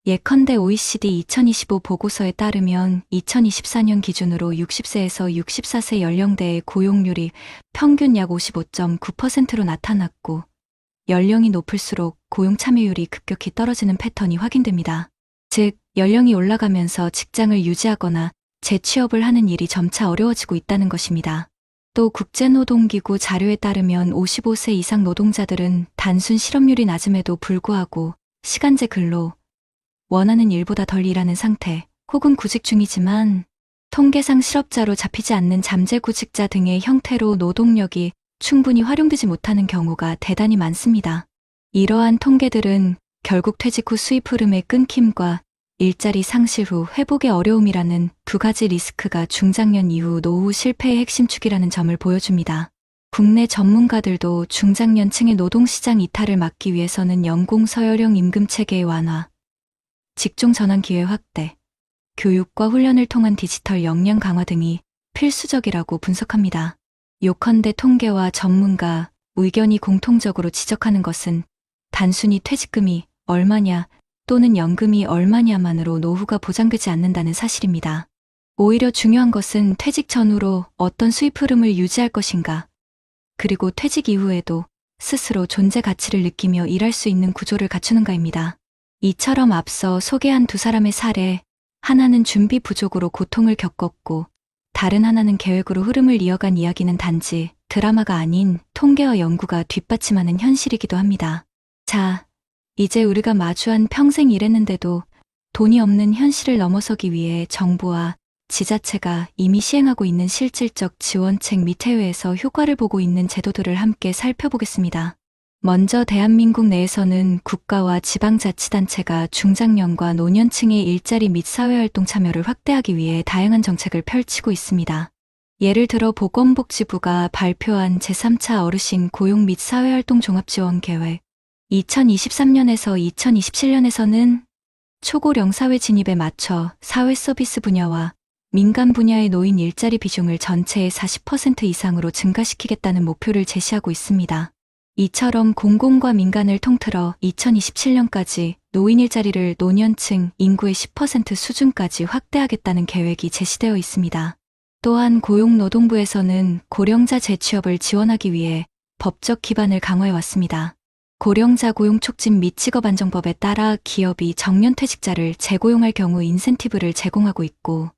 예컨대 OECD 2025 보고서에 따르면 2024년 기준으로 60세에서 64세 연령대의 고용률이 평균 약 55.9%로 나타났고 연령이 높을수록 고용 참여율이 급격히 떨어지는 패턴이 확인됩니다. 즉, 연령이 올라가면서 직장을 유지하거나 재취업을 하는 일이 점차 어려워지고 있다는 것입니다. 또 국제노동기구 자료에 따르면 55세 이상 노동자들은 단순 실업률이 낮음에도 불구하고 시간제 근로, 원하는 일보다 덜 일하는 상태, 혹은 구직 중이지만 통계상 실업자로 잡히지 않는 잠재구직자 등의 형태로 노동력이 충분히 활용되지 못하는 경우가 대단히 많습니다. 이러한 통계들은 결국 퇴직 후 수입 흐름의 끊김과 일자리 상실 후 회복의 어려움이라는 두 가지 리스크가 중장년 이후 노후 실패의 핵심 축이라는 점을 보여줍니다. 국내 전문가들도 중장년층의 노동시장 이탈을 막기 위해서는 연공 서열형 임금 체계의 완화, 직종 전환 기회 확대, 교육과 훈련을 통한 디지털 역량 강화 등이 필수적이라고 분석합니다. 요컨대 통계와 전문가, 의견이 공통적으로 지적하는 것은 단순히 퇴직금이 얼마냐 또는 연금이 얼마냐만으로 노후가 보장되지 않는다는 사실입니다. 오히려 중요한 것은 퇴직 전후로 어떤 수입 흐름을 유지할 것인가, 그리고 퇴직 이후에도 스스로 존재 가치를 느끼며 일할 수 있는 구조를 갖추는가입니다. 이처럼 앞서 소개한 두 사람의 사례, 하나는 준비 부족으로 고통을 겪었고 다른 하나는 계획으로 흐름을 이어간 이야기는 단지 드라마가 아닌 통계와 연구가 뒷받침하는 현실이기도 합니다. 자, 이제 우리가 마주한 평생 일했는데도 돈이 없는 현실을 넘어서기 위해 정부와 지자체가 이미 시행하고 있는 실질적 지원책 및 해외에서 효과를 보고 있는 제도들을 함께 살펴보겠습니다. 먼저 대한민국 내에서는 국가와 지방자치단체가 중장년과 노년층의 일자리 및 사회활동 참여를 확대하기 위해 다양한 정책을 펼치고 있습니다. 예를 들어 보건복지부가 발표한 제3차 어르신 고용 및 사회활동 종합지원계획 2023년에서 2027년에서는 초고령 사회 진입에 맞춰 사회서비스 분야와 민간 분야의 노인 일자리 비중을 전체의 40% 이상으로 증가시키겠다는 목표를 제시하고 있습니다. 이처럼 공공과 민간을 통틀어 2027년까지 노인 일자리를 노년층 인구의 10% 수준까지 확대하겠다는 계획이 제시되어 있습니다. 또한 고용노동부에서는 고령자 재취업을 지원하기 위해 법적 기반을 강화해 왔습니다. 고령자 고용촉진 및 직업안정법에 따라 기업이 정년퇴직자를 재고용할 경우 인센티브를 제공하고 있고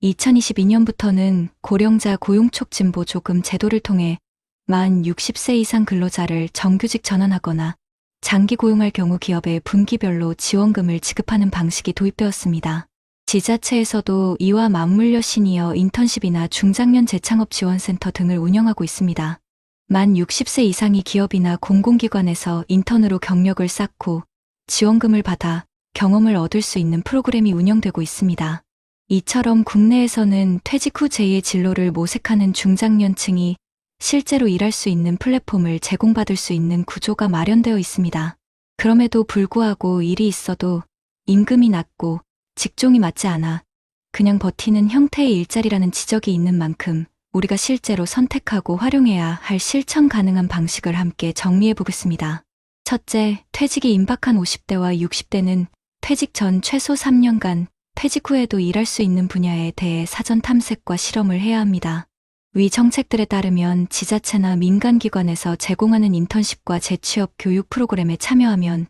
2022년부터는 고령자 고용촉진 보조금 제도를 통해 만 60세 이상 근로자를 정규직 전환하거나 장기 고용할 경우 기업에 분기별로 지원금을 지급하는 방식이 도입되었습니다. 지자체에서도 이와 맞물려 시니어 인턴십이나 중장년 재창업 지원센터 등을 운영하고 있습니다. 만 60세 이상이 기업이나 공공기관에서 인턴으로 경력을 쌓고 지원금을 받아 경험을 얻을 수 있는 프로그램이 운영되고 있습니다. 이처럼 국내에서는 퇴직 후 제2의 진로를 모색하는 중장년층이 실제로 일할 수 있는 플랫폼을 제공받을 수 있는 구조가 마련되어 있습니다. 그럼에도 불구하고 일이 있어도 임금이 낮고 직종이 맞지 않아 그냥 버티는 형태의 일자리라는 지적이 있는 만큼 우리가 실제로 선택하고 활용해야 할 실천 가능한 방식을 함께 정리해 보겠습니다. 첫째, 퇴직이 임박한 50대와 60대는 퇴직 전 최소 3년간, 퇴직 후에도 일할 수 있는 분야에 대해 사전 탐색과 실험을 해야 합니다. 위 정책들에 따르면 지자체나 민간기관에서 제공하는 인턴십과 재취업 교육 프로그램에 참여하면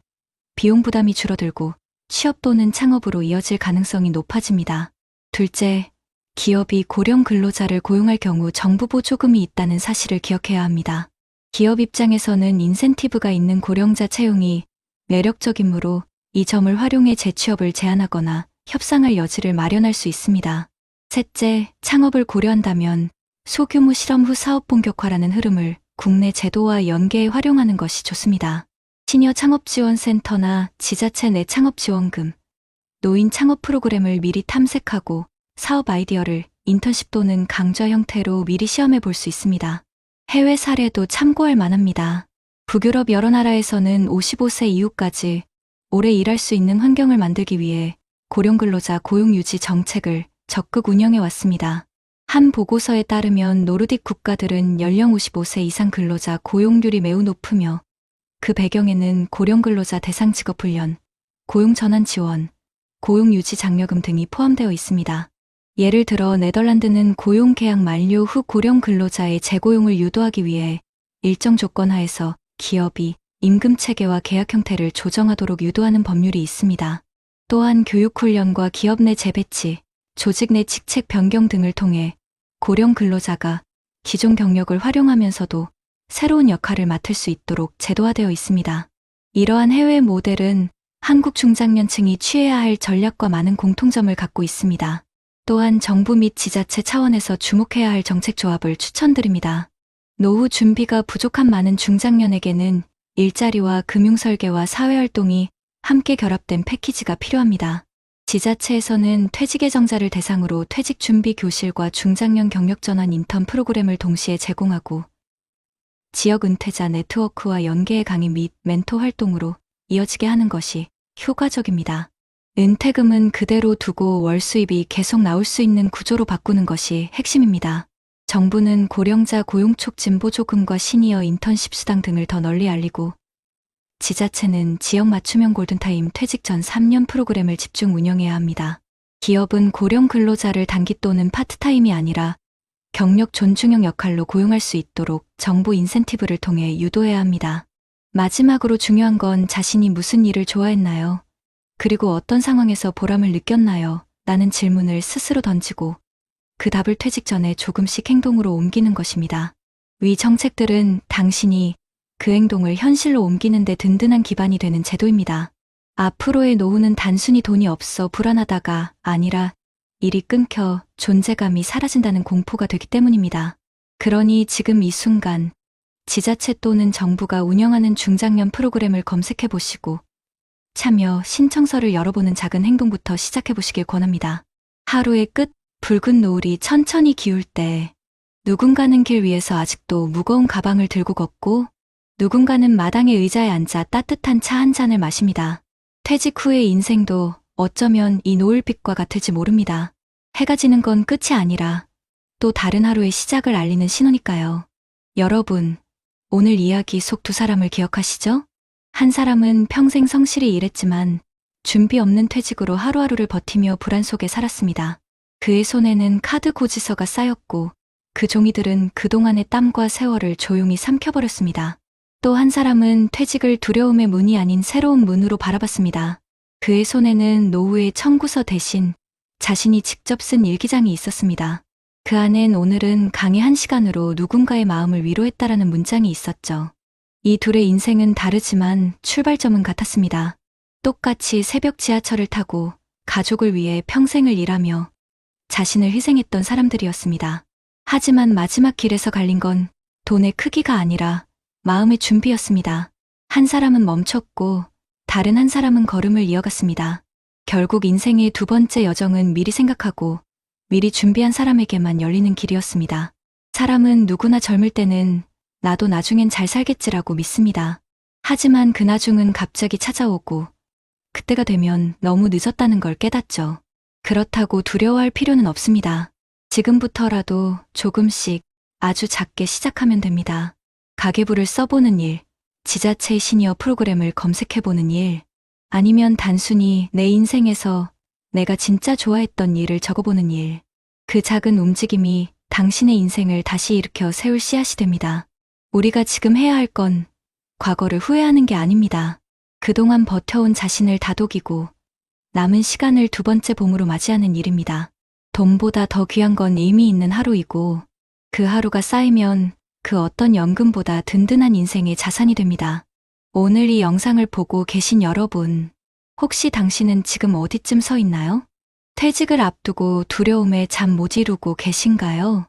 비용 부담이 줄어들고 취업 또는 창업으로 이어질 가능성이 높아집니다. 둘째, 기업이 고령 근로자를 고용할 경우 정부 보조금이 있다는 사실을 기억해야 합니다. 기업 입장에서는 인센티브가 있는 고령자 채용이 매력적이므로 이 점을 활용해 재취업을 제한하거나 협상할 여지를 마련할 수 있습니다. 셋째, 창업을 고려한다면 소규모 실험 후 사업 본격화라는 흐름을 국내 제도와 연계해 활용하는 것이 좋습니다. 시니어 창업지원센터나 지자체 내 창업지원금, 노인 창업 프로그램을 미리 탐색하고 사업 아이디어를 인턴십 또는 강좌 형태로 미리 시험해 볼 수 있습니다. 해외 사례도 참고할 만합니다. 북유럽 여러 나라에서는 55세 이후까지 오래 일할 수 있는 환경을 만들기 위해 고령 근로자 고용 유지 정책을 적극 운영해 왔습니다. 한 보고서에 따르면 노르딕 국가들은 연령 55세 이상 근로자 고용률이 매우 높으며 그 배경에는 고령 근로자 대상 직업 훈련, 고용 전환 지원, 고용 유지 장려금 등이 포함되어 있습니다. 예를 들어 네덜란드는 고용 계약 만료 후 고령 근로자의 재고용을 유도하기 위해 일정 조건 하에서 기업이 임금 체계와 계약 형태를 조정하도록 유도하는 법률이 있습니다. 또한 교육 훈련과 기업 내 재배치, 조직 내 직책 변경 등을 통해 고령 근로자가 기존 경력을 활용하면서도 새로운 역할을 맡을 수 있도록 제도화되어 있습니다. 이러한 해외 모델은 한국 중장년층이 취해야 할 전략과 많은 공통점을 갖고 있습니다. 또한 정부 및 지자체 차원에서 주목해야 할 정책 조합을 추천드립니다. 노후 준비가 부족한 많은 중장년에게는 일자리와 금융설계와 사회활동이 함께 결합된 패키지가 필요합니다. 지자체에서는 퇴직 예정자를 대상으로 퇴직 준비 교실과 중장년 경력 전환 인턴 프로그램을 동시에 제공하고 지역 은퇴자 네트워크와 연계의 강의 및 멘토 활동으로 이어지게 하는 것이 효과적입니다. 은퇴금은 그대로 두고 월 수입이 계속 나올 수 있는 구조로 바꾸는 것이 핵심입니다. 정부는 고령자 고용촉 진보 조금과 시니어 인턴십 수당 등을 더 널리 알리고 지자체는 지역 맞춤형 골든타임 퇴직 전 3년 프로그램을 집중 운영해야 합니다. 기업은 고령 근로자를 단기 또는 파트타임이 아니라 경력 존중형 역할로 고용할 수 있도록 정부 인센티브를 통해 유도해야 합니다. 마지막으로 중요한 건 자신이 무슨 일을 좋아했나요? 그리고 어떤 상황에서 보람을 느꼈나요? 라는 질문을 스스로 던지고 그 답을 퇴직 전에 조금씩 행동으로 옮기는 것입니다. 위 정책들은 당신이 그 행동을 현실로 옮기는 데 든든한 기반이 되는 제도입니다. 앞으로의 노후는 단순히 돈이 없어 불안하다가 아니라 일이 끊겨 존재감이 사라진다는 공포가 되기 때문입니다. 그러니 지금 이 순간 지자체 또는 정부가 운영하는 중장년 프로그램을 검색해 보시고 참여 신청서를 열어보는 작은 행동부터 시작해 보시길 권합니다. 하루의 끝, 붉은 노을이 천천히 기울 때 누군가는 길 위에서 아직도 무거운 가방을 들고 걷고 누군가는 마당의 의자에 앉아 따뜻한 차 한 잔을 마십니다. 퇴직 후의 인생도 어쩌면 이 노을빛과 같을지 모릅니다. 해가 지는 건 끝이 아니라 또 다른 하루의 시작을 알리는 신호니까요. 여러분, 오늘 이야기 속 두 사람을 기억하시죠? 한 사람은 평생 성실히 일했지만 준비 없는 퇴직으로 하루하루를 버티며 불안 속에 살았습니다. 그의 손에는 카드 고지서가 쌓였고 그 종이들은 그동안의 땀과 세월을 조용히 삼켜버렸습니다. 또 한 사람은 퇴직을 두려움의 문이 아닌 새로운 문으로 바라봤습니다. 그의 손에는 노후의 청구서 대신 자신이 직접 쓴 일기장이 있었습니다. 그 안엔 오늘은 강의 1시간으로 누군가의 마음을 위로했다라는 문장이 있었죠. 이 둘의 인생은 다르지만 출발점은 같았습니다. 똑같이 새벽 지하철을 타고 가족을 위해 평생을 일하며 자신을 희생했던 사람들이었습니다. 하지만 마지막 길에서 갈린 건 돈의 크기가 아니라 마음의 준비였습니다. 한 사람은 멈췄고 다른 한 사람은 걸음을 이어갔습니다. 결국 인생의 두 번째 여정은 미리 생각하고 미리 준비한 사람에게만 열리는 길이었습니다. 사람은 누구나 젊을 때는 나도 나중엔 잘 살겠지라고 믿습니다. 하지만 그 나중은 갑자기 찾아오고 그때가 되면 너무 늦었다는 걸 깨닫죠. 그렇다고 두려워할 필요는 없습니다. 지금부터라도 조금씩 아주 작게 시작하면 됩니다. 가계부를 써보는 일, 지자체 시니어 프로그램을 검색해보는 일, 아니면 단순히 내 인생에서 내가 진짜 좋아했던 일을 적어보는 일. 그 작은 움직임이 당신의 인생을 다시 일으켜 세울 씨앗이 됩니다. 우리가 지금 해야 할 건 과거를 후회하는 게 아닙니다. 그동안 버텨온 자신을 다독이고 남은 시간을 두 번째 봄으로 맞이하는 일입니다. 돈보다 더 귀한 건 의미 있는 하루이고 그 하루가 쌓이면 그 어떤 연금보다 든든한 인생의 자산이 됩니다. 오늘 이 영상을 보고 계신 여러분, 혹시 당신은 지금 어디쯤 서 있나요? 퇴직을 앞두고 두려움에 잠 못 이루고 계신가요?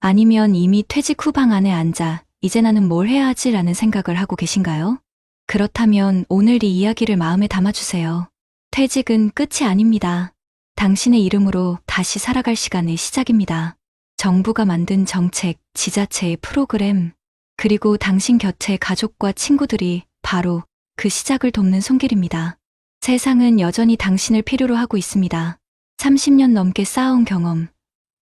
아니면 이미 퇴직 후 방 안에 앉아 이제 나는 뭘 해야 하지라는 생각을 하고 계신가요? 그렇다면 오늘 이 이야기를 마음에 담아주세요. 퇴직은 끝이 아닙니다. 당신의 이름으로 다시 살아갈 시간의 시작입니다. 정부가 만든 정책, 지자체의 프로그램, 그리고 당신 곁의 가족과 친구들이 바로 그 시작을 돕는 손길입니다. 세상은 여전히 당신을 필요로 하고 있습니다. 30년 넘게 쌓아온 경험,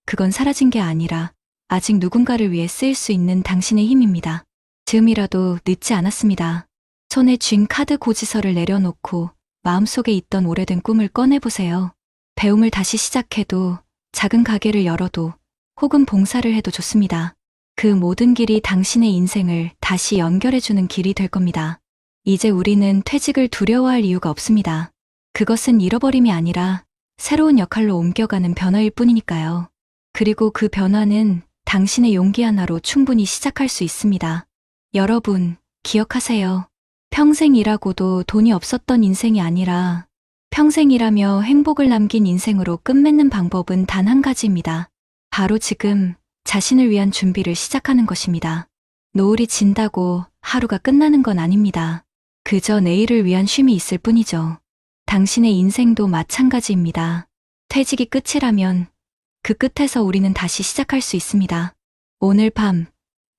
그건 사라진 게 아니라 아직 누군가를 위해 쓰일 수 있는 당신의 힘입니다. 지금이라도 늦지 않았습니다. 손에 쥔 카드 고지서를 내려놓고 마음속에 있던 오래된 꿈을 꺼내보세요. 배움을 다시 시작해도, 작은 가게를 열어도, 혹은 봉사를 해도 좋습니다. 그 모든 길이 당신의 인생을 다시 연결해주는 길이 될 겁니다. 이제 우리는 퇴직을 두려워할 이유가 없습니다. 그것은 잃어버림이 아니라 새로운 역할로 옮겨가는 변화일 뿐이니까요. 그리고 그 변화는 당신의 용기 하나로 충분히 시작할 수 있습니다. 여러분, 기억하세요. 평생 일하고도 돈이 없었던 인생이 아니라 평생 일하며 행복을 남긴 인생으로 끝맺는 방법은 단 한 가지입니다. 바로 지금 자신을 위한 준비를 시작하는 것입니다. 노을이 진다고 하루가 끝나는 건 아닙니다. 그저 내일을 위한 쉼이 있을 뿐이죠. 당신의 인생도 마찬가지입니다. 퇴직이 끝이라면 그 끝에서 우리는 다시 시작할 수 있습니다. 오늘 밤,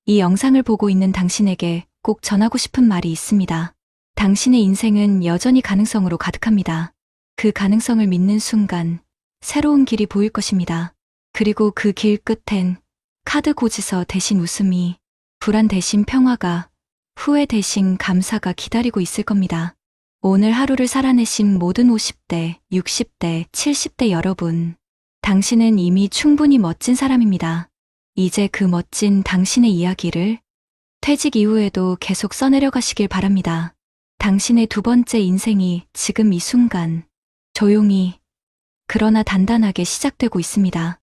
이 영상을 보고 있는 당신에게 꼭 전하고 싶은 말이 있습니다. 당신의 인생은 여전히 가능성으로 가득합니다. 그 가능성을 믿는 순간 새로운 길이 보일 것입니다. 그리고 그 길 끝엔 카드 고지서 대신 웃음이, 불안 대신 평화가, 후회 대신 감사가 기다리고 있을 겁니다. 오늘 하루를 살아내신 모든 50대, 60대, 70대 여러분. 당신은 이미 충분히 멋진 사람입니다. 이제 그 멋진 당신의 이야기를 퇴직 이후에도 계속 써내려가시길 바랍니다. 당신의 두 번째 인생이 지금 이 순간 조용히 그러나 단단하게 시작되고 있습니다.